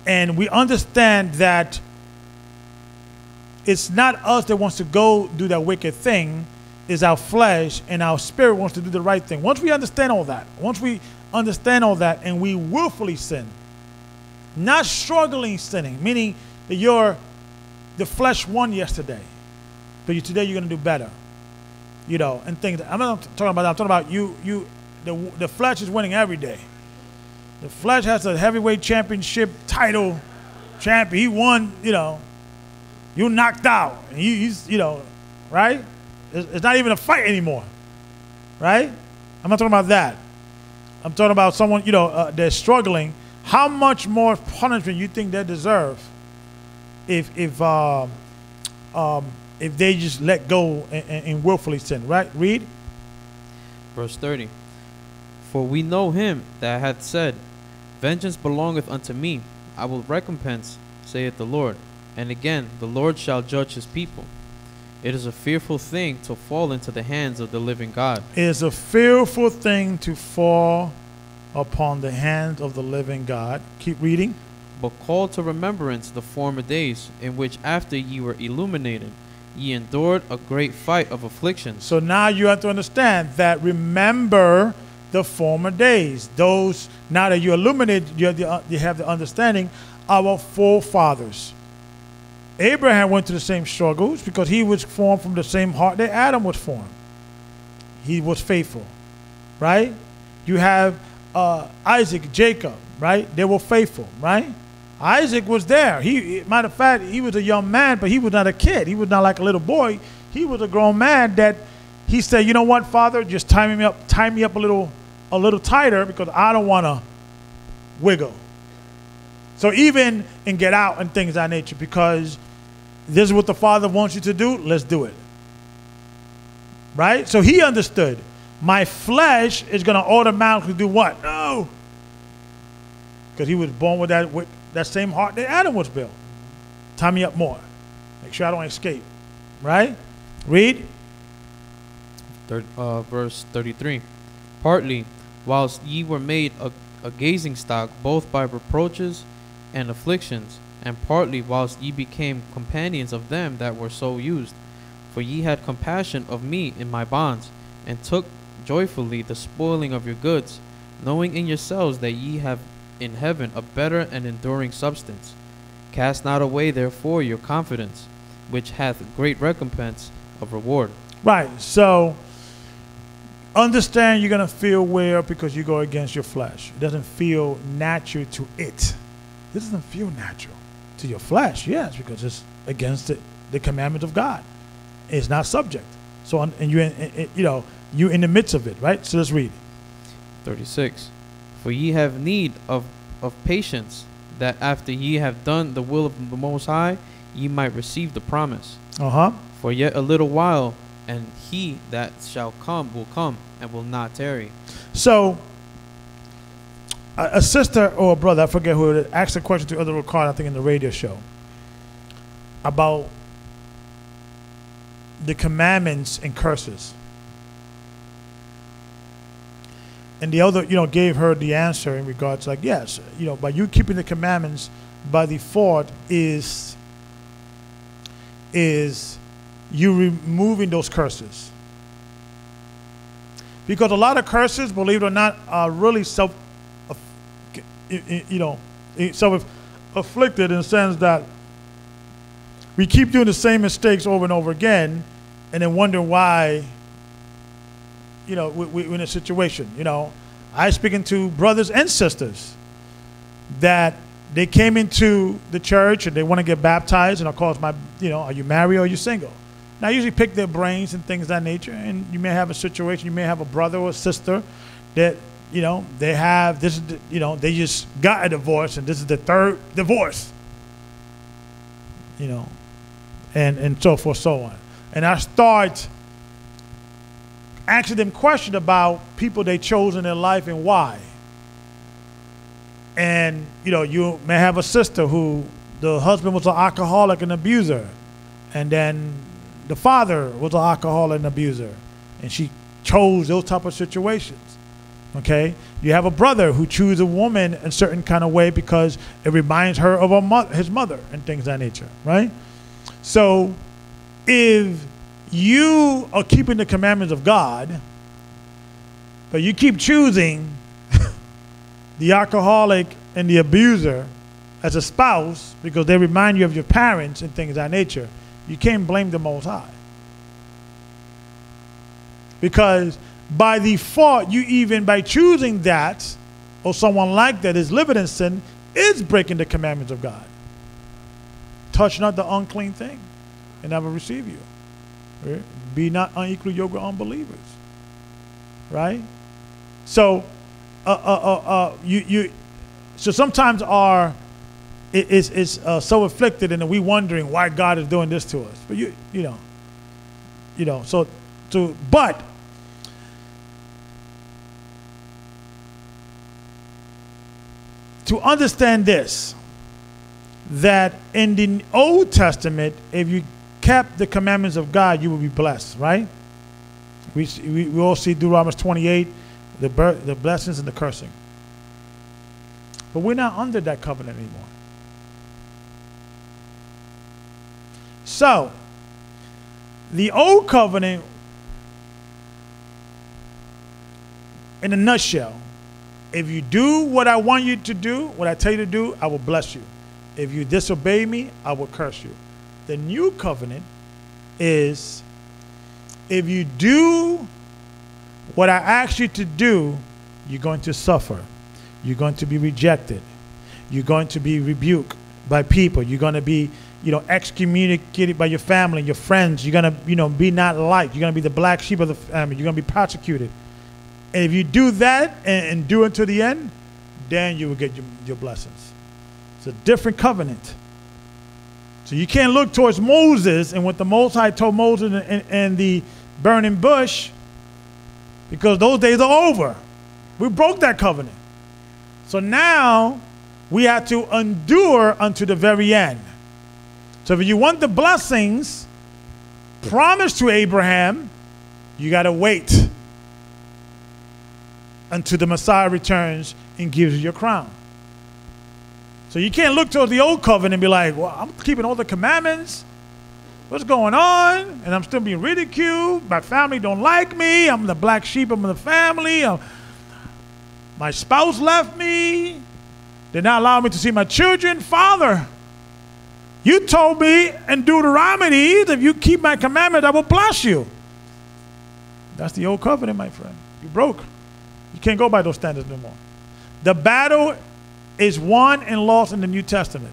K: And we understand that it's not us that wants to go do that wicked thing. It's our flesh, and our spirit wants to do the right thing. Once we understand all that, and we willfully sin, not struggling sinning, meaning that the flesh won yesterday, but today you're going to do better. And things. I'm not talking about that. I'm talking about the flesh is winning every day. The flesh has a heavyweight championship title champion. He won, you knocked out. And he's, right? It's not even a fight anymore, right? I'm not talking about that. I'm talking about someone, they're struggling. How much more punishment you think they deserve if they just let go and willfully sin, right? Read.
J: Verse 30. For we know him that hath said, vengeance belongeth unto me, I will recompense, saith the Lord. And again, the Lord shall judge his people. It is a fearful thing to fall into the hands of the living God.
K: It is a fearful thing to fall upon the hands of the living God. Keep reading.
J: But call to remembrance the former days, in which after ye were illuminated, ye endured a great fight of afflictions.
K: So now you have to understand that remember the former days. Those, now that you're illuminated, you have the understanding of our forefathers. Abraham went through the same struggles because he was formed from the same heart that Adam was formed. He was faithful, right? You have Isaac, Jacob, right? They were faithful, right? Isaac was there. Matter of fact, he was a young man, but he was not a kid. He was not like a little boy. He was a grown man that he said, you know what, Father, just tie me up a little tighter because I don't want to wiggle. So even and get out and things of that nature, because this is what the Father wants you to do, let's do it. Right? So he understood. My flesh is going to automatically do what? No. Because he was born with that same heart that Adam was built. Tie me up more. Make sure I don't escape. Right? Read.
J: Verse 33. Partly, whilst ye were made a gazing stock, both by reproaches and afflictions, and partly whilst ye became companions of them that were so used. For ye had compassion of me in my bonds, and took joyfully the spoiling of your goods, knowing in yourselves that ye have in heaven a better and enduring substance. Cast not away therefore your confidence, which hath great recompense of reward.
K: Right, so understand you're going to feel weird because you go against your flesh. It doesn't feel natural to it. This doesn't feel natural to your flesh, yes, because it's against the commandment of God. It's not subject. So, and you're in the midst of it, right? So let's read.
J: 36. For ye have need of patience, that after ye have done the will of the Most High, ye might receive the promise.
K: Uh-huh.
J: For yet a little while, and he that shall come will come, and will not tarry.
K: So, a sister or a brother, I forget who it is, asked a question to Elder Rawchaa, I think in the radio show, about the commandments and curses. And the elder, gave her the answer in regards like, yes, by you keeping the commandments by default is you removing those curses. Because a lot of curses, believe it or not, are really self-afflicted in the sense that we keep doing the same mistakes over and over again, and then wonder why, we're in a situation. I speaking to brothers and sisters that they came into the church and they want to get baptized, and of course, are you married or are you single? Now, I usually pick their brains and things of that nature, and you may have a situation, you may have a brother or a sister that, they have, this is, they just got a divorce, and this is the third divorce, and so forth, so on. And I start asking them questions about people they chose in their life and why. And, you may have a sister who the husband was an alcoholic and abuser, and then the father was an alcoholic and abuser, and she chose those type of situations. Okay, you have a brother who chooses a woman in a certain kind of way because it reminds her of his mother and things of that nature, right? So if you are keeping the commandments of God, but you keep choosing the alcoholic and the abuser as a spouse because they remind you of your parents and things of that nature, you can't blame the Most High. Because by default, by choosing that, or someone like that is living in sin, is breaking the commandments of God. Touch not the unclean thing, and I will receive you. Right? Be not unequally yoked with unbelievers. Right? So, so sometimes it's so afflicted, and we wondering why God is doing this to us. But but to understand this, that in the Old Testament, if you kept the commandments of God, you will be blessed, right? We all see Deuteronomy 28, the blessings and the cursing. But we're not under that covenant anymore. So, the Old Covenant, in a nutshell, if you do what I want you to do, what I tell you to do, I will bless you. If you disobey me, I will curse you. The New Covenant is, if you do what I ask you to do, you're going to suffer. You're going to be rejected. You're going to be rebuked by people. You're going to be, excommunicated by your family, your friends. You're going to, be not liked. You're going to be the black sheep of the family. You're going to be persecuted. And if you do that and do it to the end, then you will get your blessings. It's a different covenant. So you can't look towards Moses and what the Most High told Moses and the burning bush, because those days are over. We broke that covenant. So now we have to endure unto the very end. So if you want the blessings promised to Abraham, you got to wait until the Messiah returns and gives you your crown. So you can't look towards the old covenant and be like, well, I'm keeping all the commandments. What's going on? And I'm still being ridiculed. My family don't like me. I'm the black sheep of the family. My spouse left me. They're not allowing me to see my children. Father, you told me in Deuteronomy, if you keep my commandments, I will bless you. That's the old covenant, my friend. You broke. You can't go by those standards no more. The battle is won and lost in the New Testament.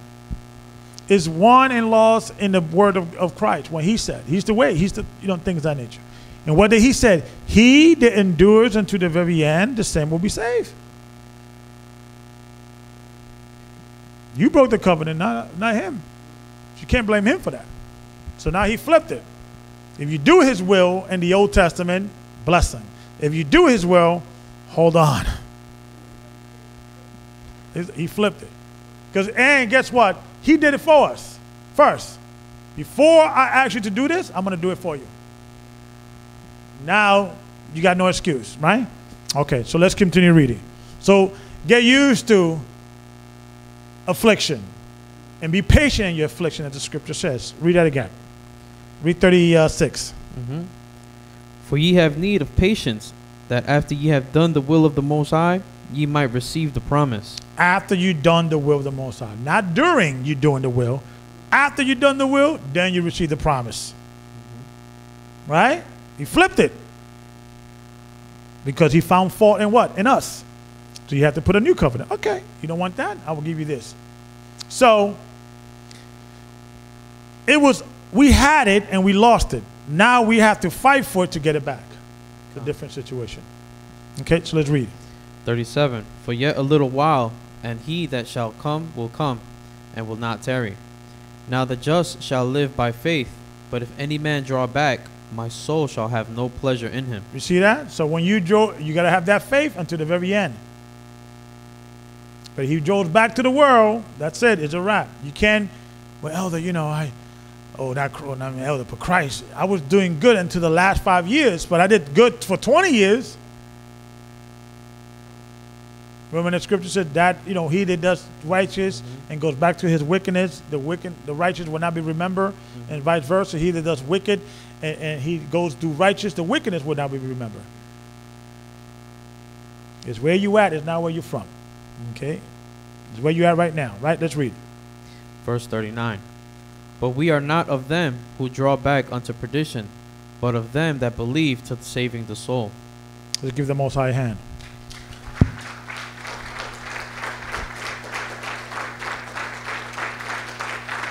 K: Is won and lost in the word of Christ. When he said, he's the way, he's the, things of that nature. And what did he say? He that endures unto the very end, the same will be saved. You broke the covenant, not him. You can't blame him for that. So now he flipped it. If you do his will in the Old Testament, blessing. If you do his will, hold on. He flipped it. And guess what? He did it for us first. Before I ask you to do this, I'm going to do it for you. Now, you got no excuse, right? Okay, so let's continue reading. So get used to affliction and be patient in your affliction, as the scripture says. Read that again. Read 36.
J: For ye have need of patience, that after ye have done the will of the Most High, ye might receive the promise.
K: After you done the will of the Most High. Not during you doing the will. After you done the will, then you receive the promise. Right? He flipped it. Because he found fault in what? In us. So you have to put a new covenant. Okay, you don't want that? I will give you this. So, we had it and we lost it. Now we have to fight for it to get it back. It's a different situation. Okay, so let's read.
J: 37. For yet a little while, and he that shall come will come, and will not tarry. Now the just shall live by faith, but if any man draw back, my soul shall have no pleasure in him.
K: You see that? So when you got to have that faith until the very end. But he goes back to the world, that's it, it's a wrap. You can't, well, Elder, I'm Elder for Christ. I was doing good until the last 5 years, but I did good for 20 years. Remember the scripture said that, he that does righteous and goes back to his wickedness, the righteous will not be remembered, and vice versa. He that does wicked and he goes do righteous, the wickedness will not be remembered. It's where you at, it's not where you're from. Okay? It's where you at right now, right? Let's read.
J: Verse 39. But we are not of them who draw back unto perdition, but of them that believe to saving the soul.
K: Let's give the Most High a hand.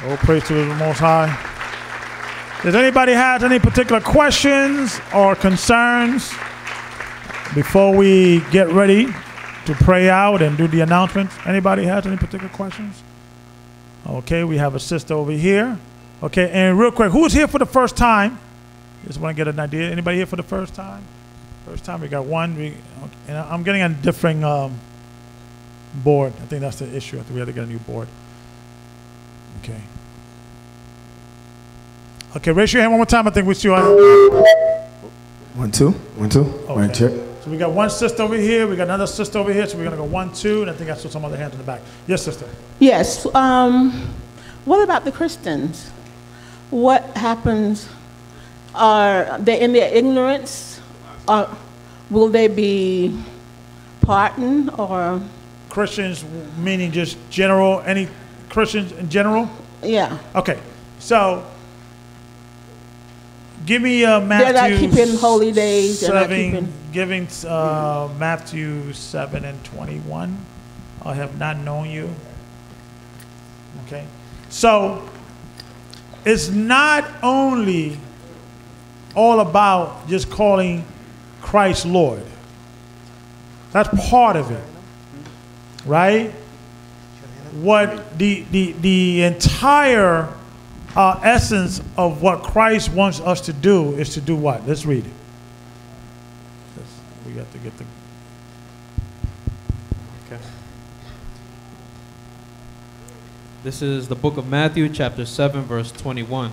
K: Oh, praise to the Most High. Does anybody have any particular questions or concerns before we get ready to pray out and do the announcements? Anybody has any particular questions? Okay, we have a sister over here. Okay, and real quick, who's here for the first time? Just want to get an idea. Anybody here for the first time? First time, we got one. And I'm getting a different board. I think that's the issue. I think we have to get a new board. Okay. Okay, raise your hand one more time. I think we see you on.
L: 1, 2, 1, 2.
K: Okay.
L: Right, check.
K: So we got one sister over here. We got another sister over here. So we're going to go 1, 2. And I think I saw some other hands in the back. Yes, sister.
M: Yes. What about the Christians? What happens? Are they in their ignorance? Will they be pardoned or?
K: Christians meaning just general, any Christians in general?
M: Yeah.
K: Okay. So give me Matthew.
M: They're not keeping holy days.
K: Giving Matthew 7 and 21. I have not known you. Okay. So it's not only all about just calling Christ Lord. That's part of it, right? What the entire essence of what Christ wants us to do is to do what? Let's read it. We got to get the.
J: Okay. This is the book of Matthew, chapter 7, verse 21.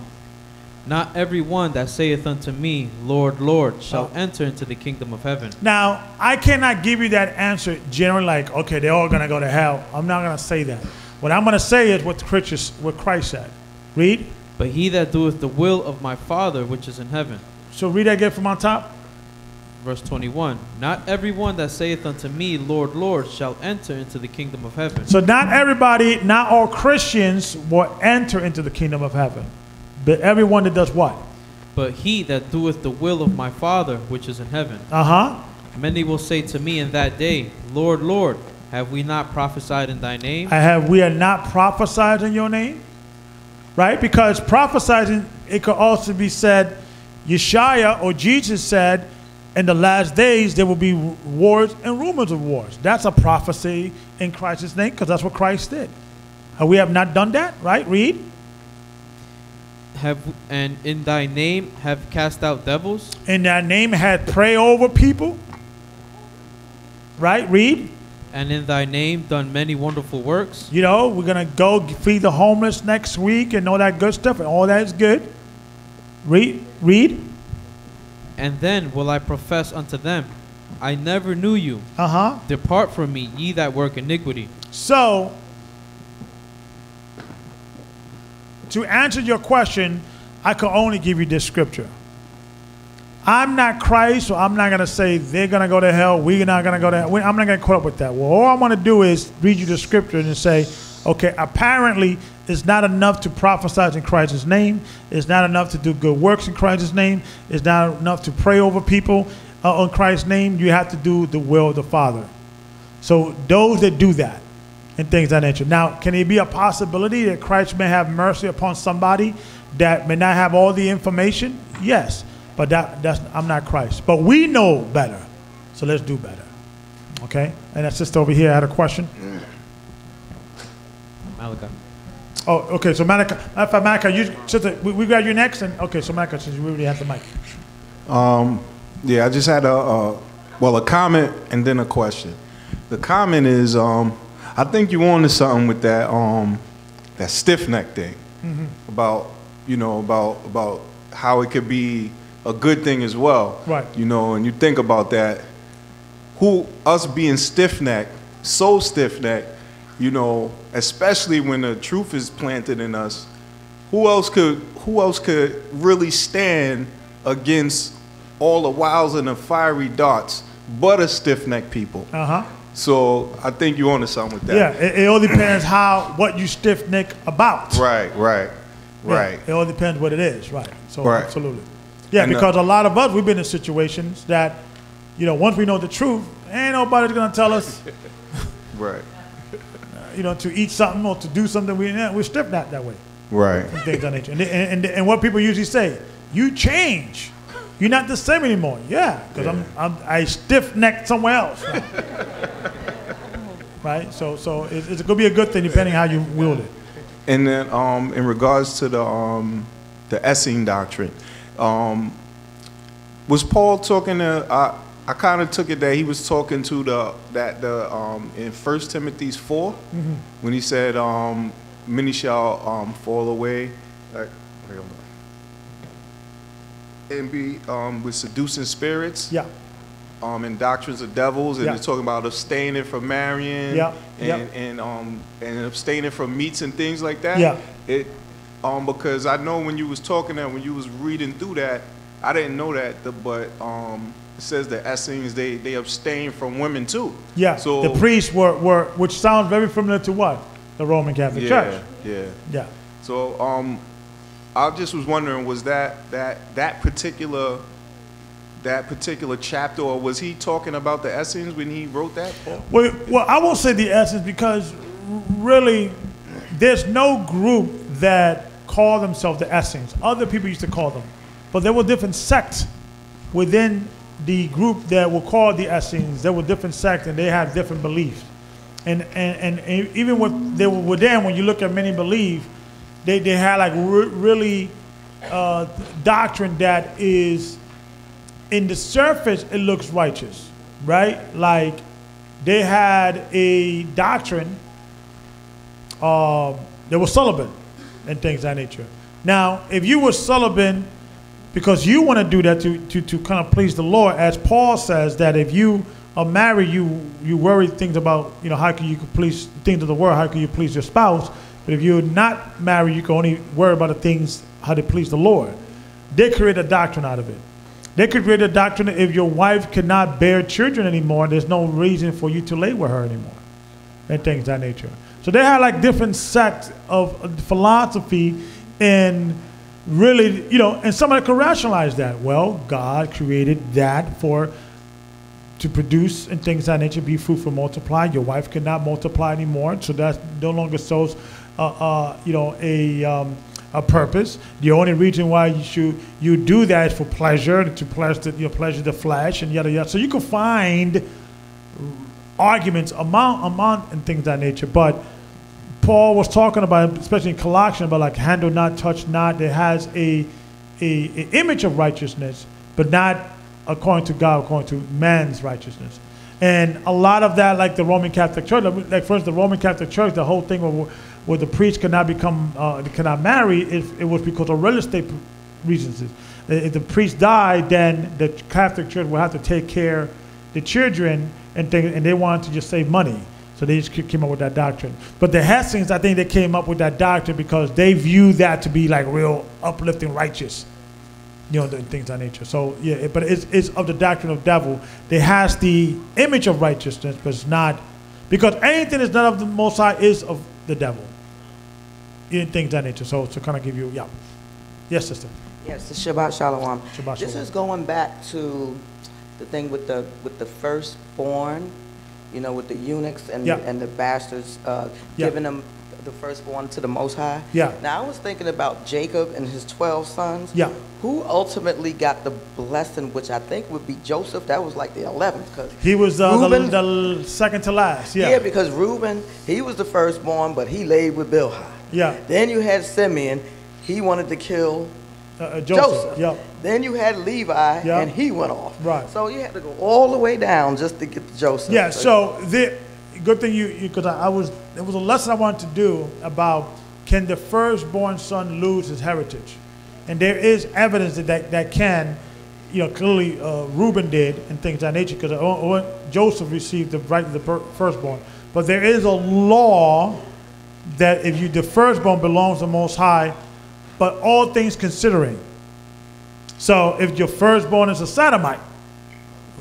J: Not every one that saith unto me, Lord, Lord, shall enter into the kingdom of heaven.
K: Now, I cannot give you that answer generally like, okay, they're all going to go to hell. I'm not going to say that. What I'm going to say is what Christ said. Read.
J: But he that doeth the will of my Father which is in heaven.
K: So read that again from on top.
J: Verse 21. Not every one that saith unto me, Lord, Lord, shall enter into the kingdom of heaven.
K: So not everybody, not all Christians will enter into the kingdom of heaven. But everyone that does what?
J: But he that doeth the will of my Father which is in heaven.
K: Uh-huh.
J: Many will say to me in that day, Lord, Lord, have we not prophesied in thy name?
K: We are not prophesied in your name? Right? Because prophesizing, it could also be said, Yeshua or Jesus said, in the last days there will be wars and rumors of wars. That's a prophecy in Christ's name because that's what Christ did. We have not done that, right? Read.
J: And in thy name have cast out devils.
K: In thy name had pray over people. Right? Read.
J: And in thy name done many wonderful works.
K: You know, we're going to go feed the homeless next week and all that good stuff, and all that is good. Read.
J: And then will I profess unto them, I never knew you. Depart from me, ye that work iniquity.
K: So, to answer your question, I can only give you this scripture. I'm not Christ, so I'm not going to say they're going to go to hell, we're not going to go to hell. I'm not going to caught up with that. Well, all I want to do is read you the scripture and say, okay, apparently it's not enough to prophesy in Christ's name. It's not enough to do good works in Christ's name. It's not enough to pray over people in Christ's name. You have to do the will of the Father. So those that do that and things of that nature. Now, can it be a possibility that Christ may have mercy upon somebody that may not have all the information? Yes. But that's I'm not Christ. But we know better. So let's do better. Okay? And that sister over here had a question.
J: Malachi.
K: Oh, okay. So Malachi, you, sister, we got you next. And okay, so Malachi, since you already have the mic.
I: Yeah, I just had a comment and then a question. The comment is, I think you on to something with that stiff neck thing. About how it could be a good thing as well.
K: Right.
I: You know, and you think about that. Us being stiff-necked, so stiff-necked, you know, especially when the truth is planted in us, who else could really stand against all the wiles and the fiery darts but a stiff-necked people? So I think you're onto something with that.
K: Yeah, it all depends what you stiff-neck about.
I: Right.
K: Yeah, it all depends what it is, right. So
I: right.
K: Absolutely. Yeah, and because a lot of us, we've been in situations that, you know, once we know the truth, ain't nobody's going to tell us,
I: right.
K: To eat something or to do something. We're stiff that way.
I: Right.
K: And things of that nature. And what people usually say, you change. You're not the same anymore. Yeah, because I stiff-necked somewhere else. Right? So it's going to be a good thing depending how you wield it.
I: And then in regards to the Essene doctrine, was Paul talking to? I kind of took it that he was talking to in 1 Timothy 4 when he said, "Many shall fall away, and be with seducing spirits."
K: Yeah.
I: And doctrines of devils, and they're talking about abstaining from marrying, and abstaining from meats and things like that.
K: Yeah.
I: Because I know when you was talking that, when you was reading through that, I didn't know that, but it says the Essenes, they abstain from women too.
K: Yeah. So the priests were, which sounds very familiar to what? The Roman Catholic Church.
I: Yeah. So I just was wondering, was that particular chapter, or was he talking about the Essenes when he wrote that?
K: Well, I won't say the Essenes, because really there's no group that call themselves the Essenes. Other people used to call them, but there were different sects within the group that were called the Essenes. There were different sects, and they had different beliefs. And even when they were them, when you look at many beliefs, they had like really doctrine that is, in the surface, it looks righteous, right? Like they had a doctrine, they were celibate and things of that nature. Now, if you were celibate because you want to do that to kind of please the Lord, as Paul says that if you are married, you worry things about, how can you please things of the world, how can you please your spouse? But if you're not married, you can only worry about the things, how to please the Lord. They create a doctrine out of it. They could create a doctrine that if your wife cannot bear children anymore, there's no reason for you to lay with her anymore, and things of that nature. So they had like different sects of philosophy, and really, and somebody could rationalize that. Well, God created that to produce and things of that nature, be fruitful, multiply. Your wife cannot multiply anymore, so that no longer serves a purpose. The only reason why you do that is for pleasure, to pleasure the flesh, and yada yada. So you can find arguments amount and things of that nature. But Paul was talking about, especially in Colossians, about like handle not, touch not, that has a image of righteousness, but not according to God, according to man's righteousness. And a lot of that, like the Roman Catholic Church, like first the Roman Catholic Church, the whole thing where the priest could not marry, it was because of real estate reasons. If the priest died, then the Catholic Church would have to take care of the children, and they wanted to just save money. So they just came up with that doctrine. But the Hessings, I think they came up with that doctrine because they viewed that to be like real uplifting, righteous, you know, things of that nature. So yeah, but it's of the doctrine of devil. It has the image of righteousness, but it's not, because anything that's not of the Most High is of the devil. In things of that nature. So to kind of give you, yeah. Yes, sister.
N: Yes, the Shabbat Shalom.
K: Shabbat
N: This
K: Shalom.
N: is going back to the thing with the firstborn, you know, with the eunuchs and the bastards, giving them the firstborn to the Most High.
K: Yeah.
N: Now I was thinking about Jacob and his 12 sons.
K: Yeah.
N: Who ultimately got the blessing, which I think would be Joseph. That was like the 11th, because
K: He was the second to last. Yeah.
N: Yeah, because Reuben, he was the firstborn, but he laid with Bilhah.
K: Yeah.
N: Then you had Simeon, he wanted to kill
K: Joseph. Yep.
N: Then you had Levi,
K: Yep.
N: and he went off.
K: Right.
N: So you had to go all the way down just to get to Joseph.
K: Yeah. So the good thing because there was a lesson I wanted to do about, can the firstborn son lose his heritage? And there is evidence that can, you know, clearly Reuben did and things of that nature, because Joseph received the right of the firstborn. But there is a law that if the firstborn belongs to the Most High, but all things considering. So if your firstborn is a sodomite,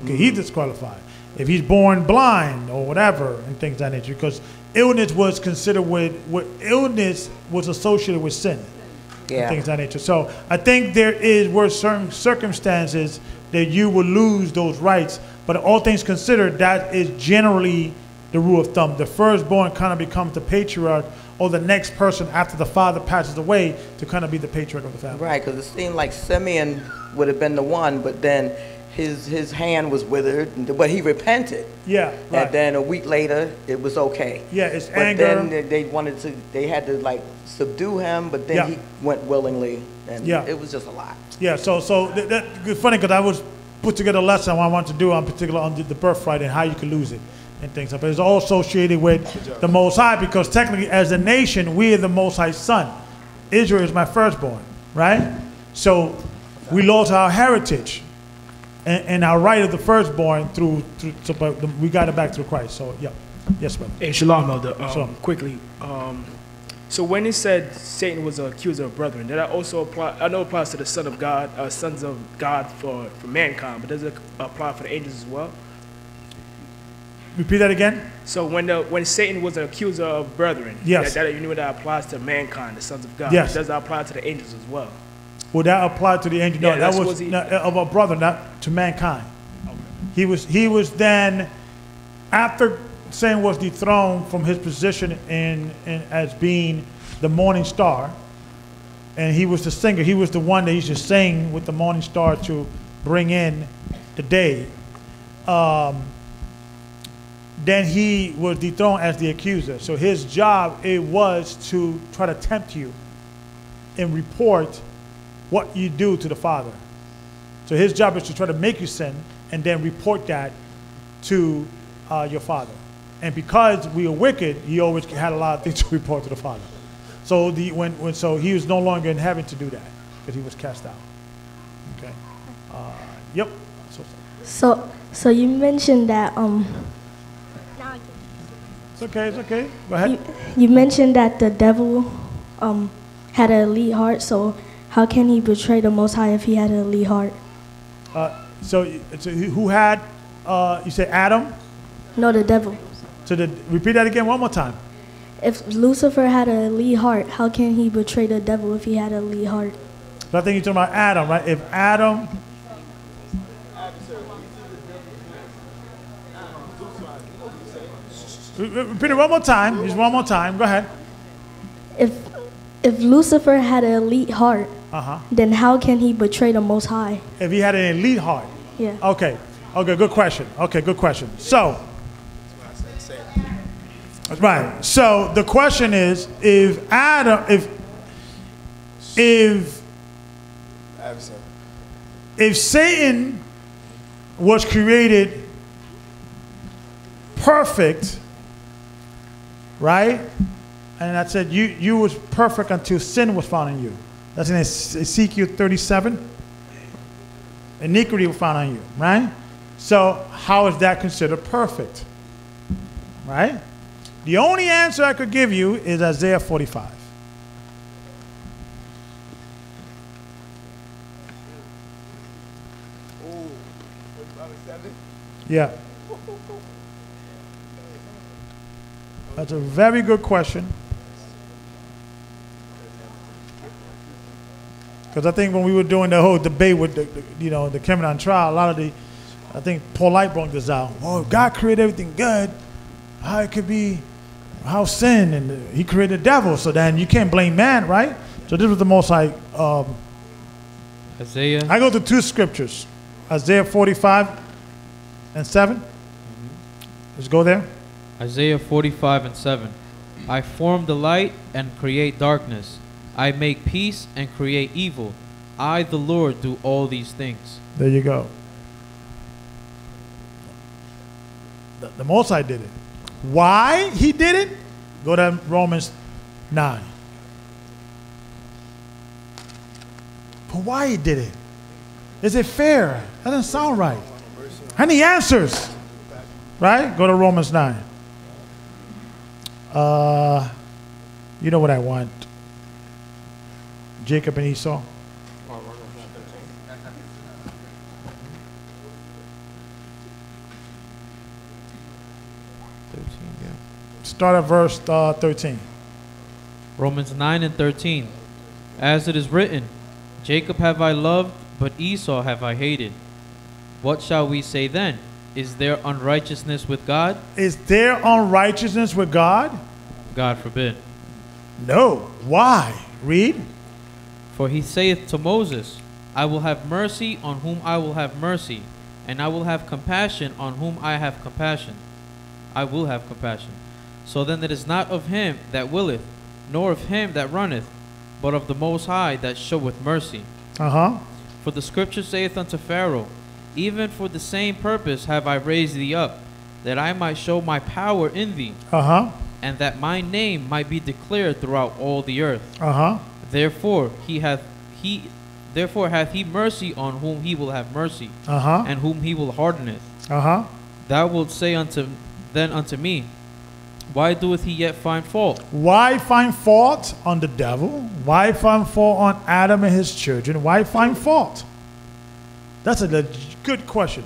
K: okay, he's disqualified. If he's born blind or whatever and things of that nature, because illness was considered illness was associated with sin.
N: Yeah.
K: And things of that nature. So I think were certain circumstances that you will lose those rights, but all things considered, that is generally the rule of thumb. The firstborn kind of becomes the patriarch, or the next person after the father passes away to kind of be the patriarch of the family.
N: Right, because it seemed like Simeon would have been the one, but then his hand was withered, but he repented.
K: Yeah, right.
N: And then a week later, it was okay.
K: Yeah, it's
N: but
K: anger.
N: Then they had to like subdue him, but then he went willingly, and it was just a lot.
K: Yeah, so it's funny because I was put together a lesson I wanted to do on particular on the birthright and how you can lose it and things. But it's all associated with the Most High, because technically as a nation, we are the Most High's son. Israel is my firstborn, right? So we lost our heritage and our right of the firstborn but we got it back through Christ. So yeah, yes, brother.
O: Hey, Shalom, Elder.
K: Shalom.
O: Quickly, so when he said Satan was an accuser of brethren, did that also apply? I know it applies to the sons of God for mankind, but does it apply for the angels as well?
K: Repeat that again.
O: So when Satan was an accuser of brethren,
K: yes,
O: you knew that applies to mankind, the sons of God.
K: Yes.
O: Does that apply to the angels as well?
K: Well, that applied to the angel. No,
O: Yeah,
K: that was of a brother, not to mankind. Okay. He was then, after Satan was dethroned from his position in as being the morning star, and he was the singer. He was the one that used to sing with the morning star to bring in the day. Then he was dethroned as the accuser. So his job, it was to try to tempt you and report what you do to the Father. So his job is to try to make you sin and then report that to your Father. And because we are wicked, he always had a lot of things to report to the Father. So so he was no longer in heaven to do that because he was cast out. Okay. Yep.
P: So you mentioned that
K: It's okay. Go ahead.
P: You mentioned that the devil had an elite heart, so how can he betray the Most High if he had an elite heart?
K: So who had, you say Adam?
P: No, the devil.
K: So repeat that again one more time.
P: If Lucifer had an elite heart, how can he betray the devil if he had an elite heart?
K: So I think you're talking about Adam, right? If Adam... Repeat it one more time. Just one more time. Go ahead.
P: If Lucifer had an elite heart, then how can he betray the Most High?
K: If he had an elite heart?
P: Yeah.
K: Okay, good question. So, Right. So the question is, if Adam, if Satan was created perfect, right? And I said you was perfect until sin was found in you. That's in Ezekiel 37. Iniquity was found on you, right? So how is that considered perfect? Right? The only answer I could give you is Isaiah 45. Yeah. That's a very good question. Because I think when we were doing the whole debate with the coming on trial, a lot of I think Paul Light brought this out. Oh, God created everything good. How it could be, how sin, and he created the devil, so then you can't blame man, right? So this was the most like,
J: Isaiah.
K: I go to two scriptures, Isaiah 45 and 7. Let's go there.
J: Isaiah 45 and 7. I form the light and create darkness. I make peace and create evil. I, the Lord, do all these things.
K: There you go. The Most High did it. Why he did it? Go to Romans 9. But why he did it? Is it fair? That doesn't sound right. Any answers? Right? Go to Romans 9. You know what I want? Jacob and Esau. Start at verse 13.
J: Romans 9 and 13. As it is written, Jacob have I loved, but Esau have I hated. What shall we say then? Is there unrighteousness with God?
K: Is there unrighteousness with God?
J: God forbid.
K: No. Why? Read.
J: For he saith to Moses, I will have mercy on whom I will have mercy, and I will have compassion on whom I have compassion. I will have compassion. So then it is not of him that willeth, nor of him that runneth, but of the Most High that showeth mercy. For the scripture saith unto Pharaoh, even for the same purpose have I raised thee up, that I might show my power in thee, and that my name might be declared throughout all the earth. Therefore hath he mercy on whom he will have mercy, and whom he will hardeneth. Thou wilt say unto me, why doeth he yet find fault?
K: Why find fault on the devil? Why find fault on Adam and his children? Why find fault? That's a good question.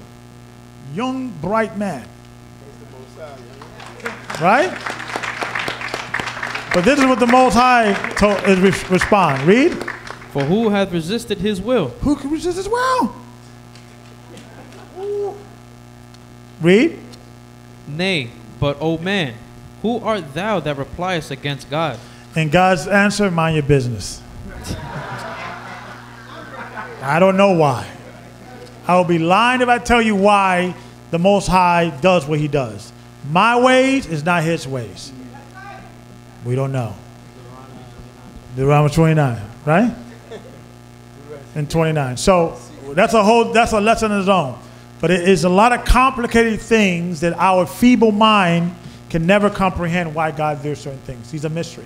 K: Young, bright man. Right? But this is what the Most High respond. Read.
J: For who hath resisted his will?
K: Who can resist his will? Read.
J: Nay, but O man, who art thou that repliest against God?
K: And God's answer, mind your business. I don't know why. I will be lying if I tell you why the Most High does what he does. My ways is not his ways. We don't know. Deuteronomy 29, right? And 29. So that's a lesson in its own. But it is a lot of complicated things that our feeble mind can never comprehend why God does certain things. He's a mystery.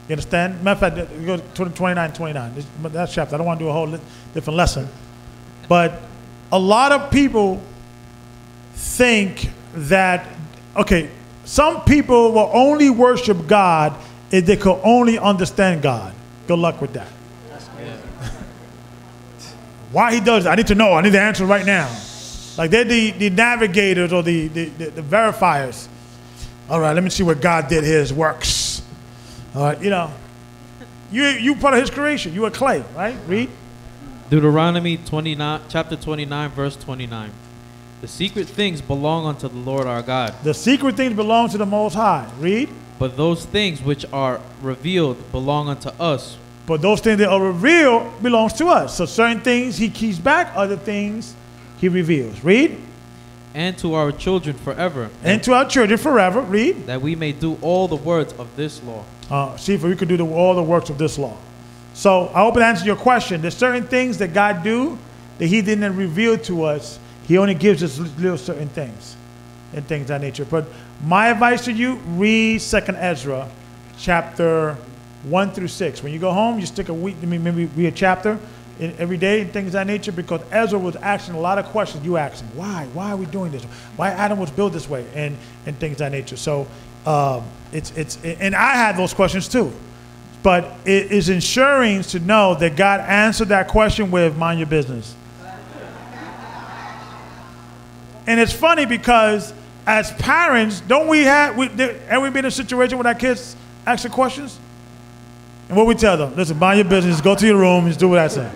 K: You understand? Matter of fact, go to 29. That chapter. I don't want to do a whole different lesson. But a lot of people think that, okay, some people will only worship God if they could only understand God. Good luck with that. Why he does it, I need to know. I need the answer right now. Like they're the navigators or the verifiers. All right, let me see what God did here, his works. All right, you part of his creation. You are clay, right? Read.
J: Deuteronomy 29, chapter 29, verse 29. The secret things belong unto the Lord our God.
K: The secret things belong to the Most High. Read.
J: But those things which are revealed belong unto us.
K: But those things that are revealed belongs to us. So certain things he keeps back, other things he reveals. Read.
J: And to our children forever.
K: And to our children forever. Read.
J: That we may do all the words of this law.
K: See if we could do all the works of this law. So I hope it answers your question. There's certain things that God do that he didn't reveal to us. He only gives us little certain things and things of that nature. But my advice to you, read 2nd Ezra, chapter 1 through 6. When you go home, you stick a week, maybe read a chapter every day and things of that nature, because Ezra was asking a lot of questions. You ask him, why? Why are we doing this? Why Adam was built this way? And things of that nature. So and I had those questions too. But it is ensuring to know that God answered that question with mind your business. And it's funny because as parents, have we been in a situation where our kids ask the questions? And what we tell them, listen, mind your business, go to your room, and just do what I say.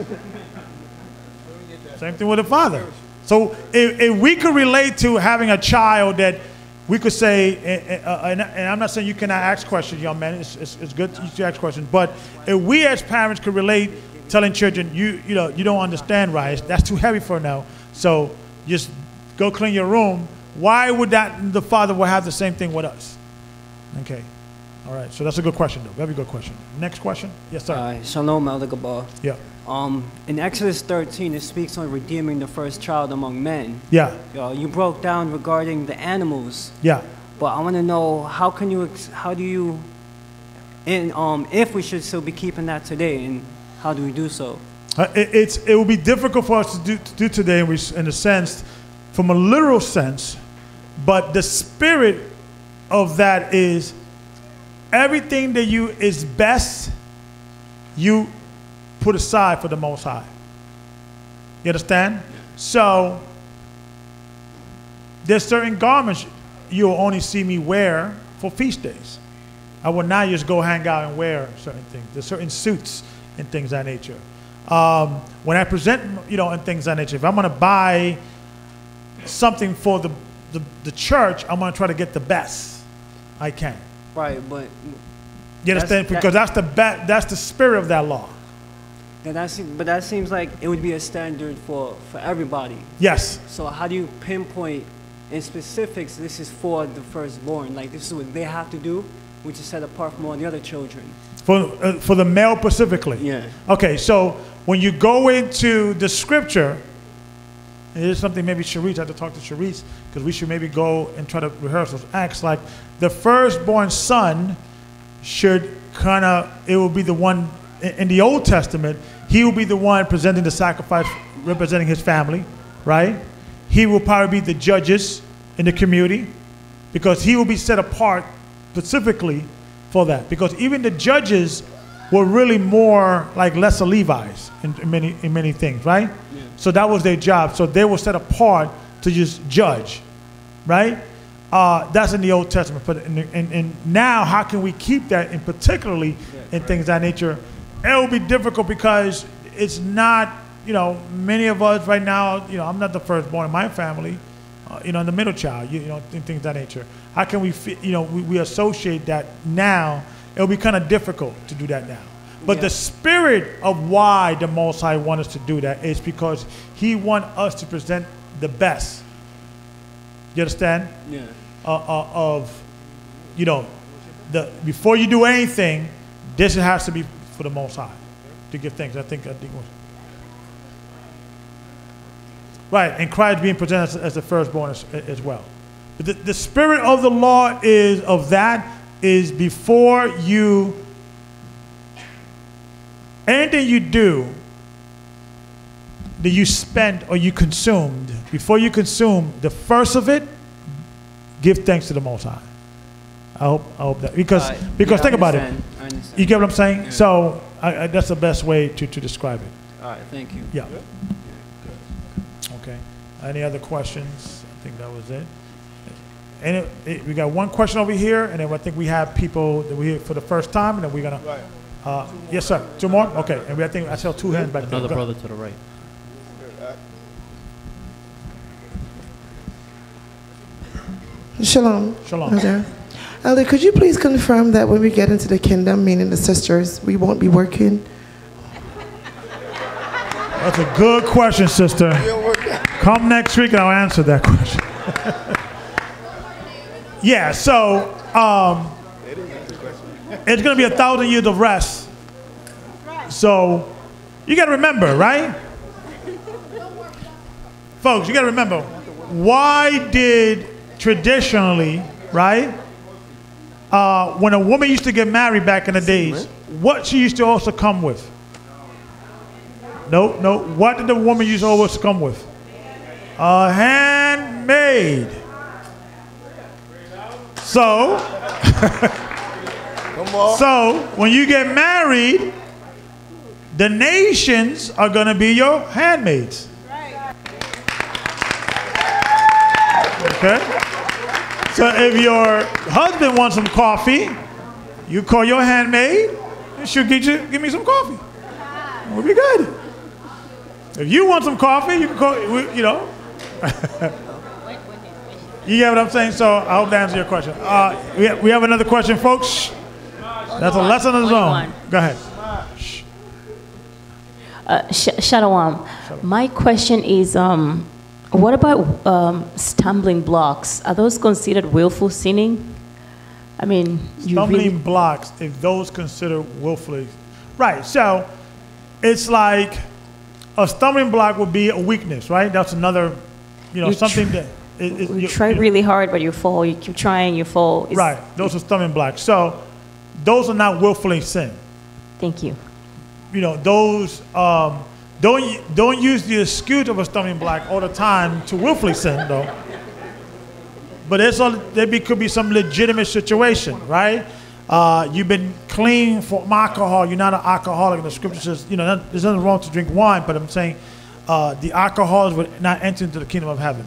K: Same thing with the father. So if we could relate to having a child that we could say, and I'm not saying you cannot ask questions, young man, it's good to ask questions, but if we as parents could relate telling children, you don't understand right, that's too heavy for now, so just go clean your room, why would the father will have the same thing with us? Okay. All right, so that's a good question, though. Very good question. Next question? Yes, sir.
Q: Shalom, Elder Gabar.
K: Yeah.
Q: In Exodus 13, it speaks on redeeming the first child among men.
K: Yeah.
Q: You broke down regarding the animals.
K: Yeah.
Q: But I want to know, if we should still be keeping that today, and how do we do so?
K: It will be difficult for us to do today in a sense, from a literal sense, but the spirit of that is everything that is best, you put aside for the Most High. You understand? Yeah. So there's certain garments you'll only see me wear for feast days. I will not just go hang out and wear certain things. There's certain suits and things of that nature. When I present, and things of that nature, if I'm going to buy something for the church, I'm going to try to get the best I can.
Q: Right, but
K: you understand? Because that's the spirit of that law.
Q: But that seems like it would be a standard for everybody.
K: Yes.
Q: So how do you pinpoint in specifics this is for the firstborn? Like this is what they have to do, which is set apart from all the other children.
K: For the male specifically?
Q: Yeah.
K: Okay, so when you go into the scripture, and here's something maybe Sharice, I have to talk to Sharice, because we should maybe go and try to rehearse those acts. Like the firstborn son should it will be the one, in the Old Testament, he will be the one presenting the sacrifice, representing his family, right? He will probably be the judges in the community, because he will be set apart specifically for that. Because even the judges were really more like lesser Levites in many things, right? Yeah. So that was their job. So they were set apart to just judge, right? That's in the Old Testament. But now, how can we keep that, and particularly in things of that nature? It will be difficult because it's not, many of us right now, I'm not the firstborn in my family, the middle child, things of that nature. How can we associate that now? It'll be kind of difficult to do that now. But the spirit of why the Most High wants us to do that is because he wants us to present the best. You understand?
Q: Yeah.
K: Before you do anything, this has to be for the Most High to give thanks. I think right, and Christ being presented as the firstborn as well. But the spirit of the law is before you, anything you do that you spent or you consumed, before you consume the first of it, give thanks to the Most High. I hope that, because think about it. You get what I'm saying? Yeah. So that's the best way to describe it.
Q: All right, thank you.
K: Yeah. Okay. Any other questions? I think that was it. And we got one question over here, and then I think we have people that we're here for the first time, and then we're gonna. Yes, sir. Two more. Okay. And I think I saw two hands back there.
J: Another brother to the right.
R: Shalom.
K: Shalom.
R: Elder, could you please confirm that when we get into the kingdom, meaning the sisters, we won't be working?
K: That's a good question, sister. Come next week and I'll answer that question. Yeah, so it's going to be 1,000 years of rest. So you got to remember, right? Folks, you got to remember, why did traditionally, right, when a woman used to get married back in the days, what she used to also come with? No, what did the woman used to always come with? A handmaid. So, so when you get married, the nations are going to be your handmaids. Okay? So if your husband wants some coffee, you call your handmaid, and she'll give me some coffee. We'll be good. If you want some coffee, you can call, you know. You get what I'm saying? So I hope that answers your question. We have another question, folks. That's a lesson on its own. Go ahead.
S: Shalom. My question is, what about stumbling blocks? Are those considered willful sinning? I mean,
K: stumbling blocks, if those considered willfully. Right, so it's like a stumbling block would be a weakness, right? That's another, something that...
S: You try really hard, but you fall. You keep trying, you fall.
K: Right, those are stumbling blocks. So those are not willfully sin.
S: Thank you.
K: Those... Don't use the excuse of a stumbling block all the time to willfully sin, though. But there could be some legitimate situation, right? You've been clean from alcohol. You're not an alcoholic. And the scripture says, there's nothing wrong to drink wine, but I'm saying the alcoholics would not enter into the kingdom of heaven.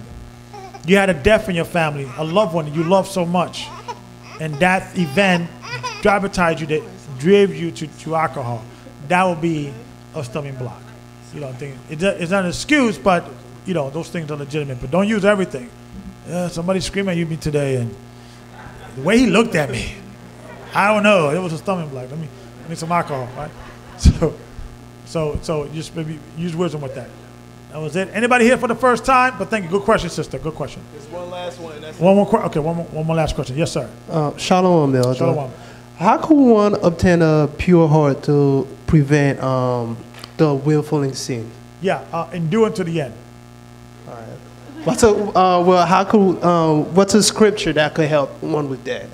K: You had a death in your family, a loved one that you love so much, and that event dramatized you, that drove you to alcohol. That would be a stumbling block. It's not an excuse, but those things are legitimate. But don't use everything. Somebody screaming at me today, and the way he looked at me, I don't know. It was a stumbling block. Let me some alcohol, right? So just maybe use wisdom with that. That was it. Anybody here for the first time? But thank you. Good question, sister. Good question.
T: There's one last one.
K: One more last question. Yes, sir.
T: Shalom, Elder.
K: Shalom.
T: How can one obtain a pure heart to prevent the willful sin?
K: Yeah, endure to the end.
T: All right. What's a scripture that could help one with that?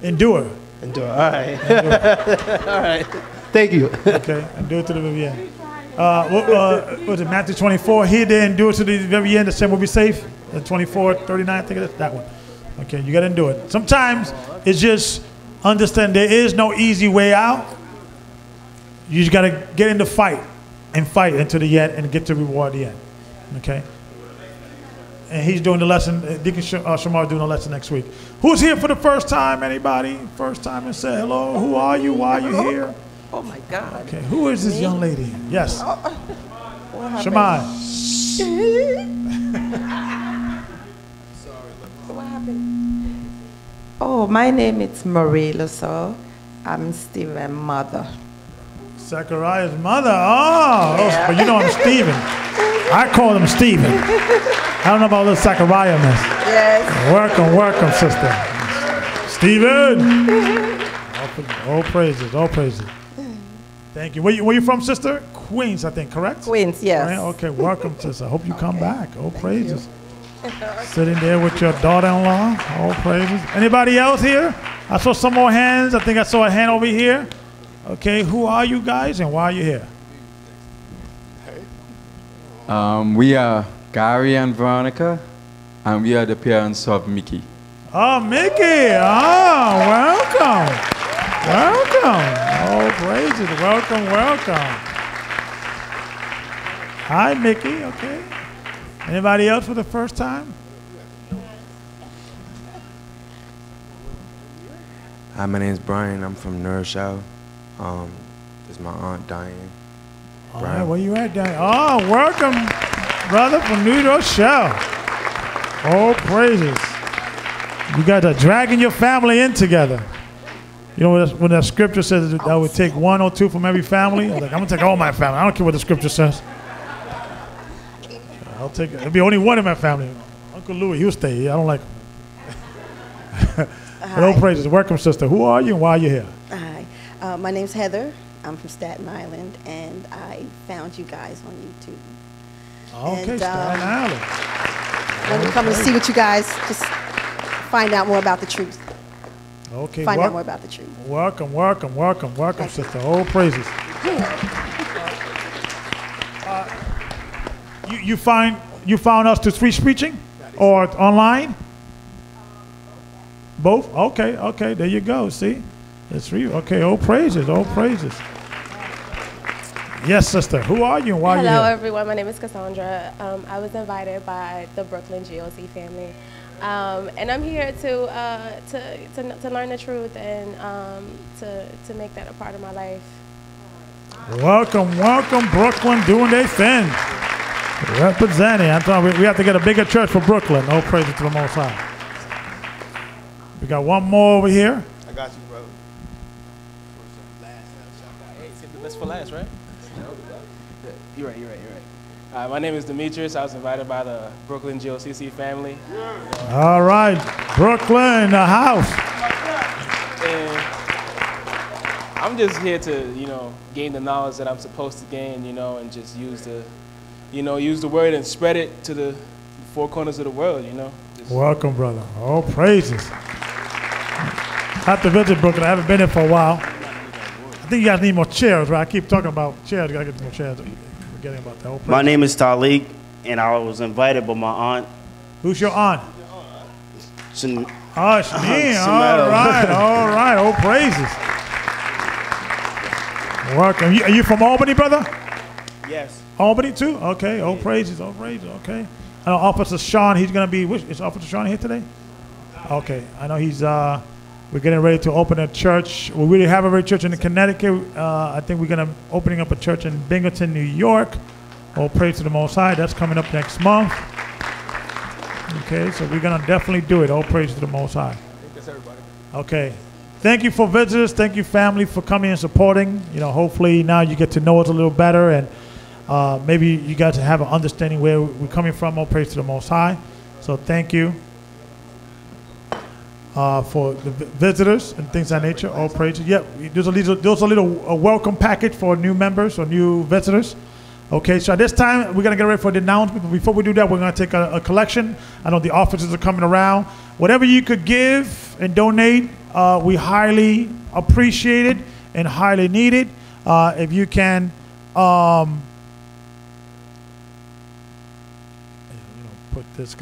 K: Endure.
T: All right. All right. Thank you.
K: Okay, endure to the very end. What was it, Matthew 24? He that endure to the very end, the same will be safe. 24:39, I think it is that one. Okay, you got to endure it. Sometimes it's just understand there is no easy way out. You just got to get in the fight and fight until the end and get the reward at the end. Okay? And he's doing the lesson. Deacon Shamar doing the lesson next week. Who's here for the first time? Anybody? First time, and say hello. Who are you? Why are you here?
N: Oh my God.
K: Okay. Who is this young lady? Yes. Shamar.
U: What happened? Oh, my name is Marie Lasso. I'm Stephen's mother.
K: Zachariah's mother. Oh, but I'm Stephen. I call him Stephen. I don't know about this Zachariah mess.
U: Yes.
K: Welcome, sister. Stephen. All praises, all praises. Thank you. Where you from, sister? Queens, I think, correct?
U: Queens, yes.
K: Right? Okay, welcome, sister. I hope you come back. All praises. Sitting there with your daughter-in-law. All praises. Anybody else here? I saw some more hands. I think I saw a hand over here. Okay, who are you guys and why are you here?
V: We are Gary and Veronica, and we are the parents of Mickey.
K: Oh, Mickey. Oh, welcome. Welcome. Oh, praises. Welcome. Hi, Mickey. Okay. Anybody else for the first time?
W: Hi, my name's Brian. I'm from Rawchaa. This is my aunt Diane.
K: All right, where you at, Diane? Oh, welcome, brother from New Rawchaa. Oh, praises. You guys are dragging your family in together. You know when that scripture says that I would take one or two from every family? I'm like, I'm going to take all my family. I don't care what the scripture says. It'll be only one in my family. Uncle Louis, he'll stay. I don't like him. But all praises. Welcome, sister. Who are you and why are you here?
A: Hi. My name's Heather. I'm from Staten Island, and I found you guys on YouTube.
K: Okay,
A: and,
K: Staten Island.
A: Let me come and see what you guys, just find out more about the truth.
K: Okay.
A: Find out more about the truth.
K: Welcome, welcome, welcome, welcome, sister. All praises. You found us through free preaching or online? Both? Okay, okay, there you go. See? It's free. Okay, all praises, all praises. Yes, sister. Who are you and why are you here?
B: Hello, everyone. My name is Cassandra. I was invited by the Brooklyn G.O.C. family. And I'm here to learn the truth and to make that a part of my life.
K: Welcome, welcome, Brooklyn, doing their thing. Representing. I'm telling you, we have to get a bigger church for Brooklyn. All praises to the Most High. We got one more over here.
C: I got you, brother.
X: Hey, save the best for last, right? You're right. My name is Demetrius. I was invited by the Brooklyn G.O.C.C. family.
K: All right, Brooklyn in the house.
X: And I'm just here to, gain the knowledge that I'm supposed to gain, and just use the word and spread it to the four corners of the world, Just
K: welcome, brother. All praises. I have to visit Brooklyn. I haven't been there for a while. I think you guys need more chairs, right? I keep talking about chairs. You gotta get more chairs. Forgetting about that.
Y: My name is Talik, and I was invited by my aunt.
K: Who's your aunt?
Y: Shanine.
K: Oh, Shanine. All right. All praises. Welcome. Are you from Albany, brother?
Y: Yes.
K: Albany too? Okay. All praises. Okay. I know Officer Sean. He's gonna be. Is Officer Sean here today? Okay. I know he's. We're getting ready to open a church. We really have a church in Connecticut. I think we're going to opening up a church in Binghamton, New York. All praise to the Most High. That's coming up next month. Okay, so we're going to definitely do it. All praise to the Most High.
X: I think that's everybody.
K: Okay. Thank you for visitors. Thank you, family, for coming and supporting. Hopefully now you get to know us a little better, and maybe you guys have an understanding where we're coming from. All praise to the Most High. So thank you. For the visitors and things of that nature, all praises. Yeah, there's a little welcome package for new members or new visitors. Okay, so at this time, we're going to get ready for the announcement. But before we do that, we're going to take a collection. I know the officers are coming around. Whatever you could give and donate, we highly appreciate it and highly need it. If you can put this,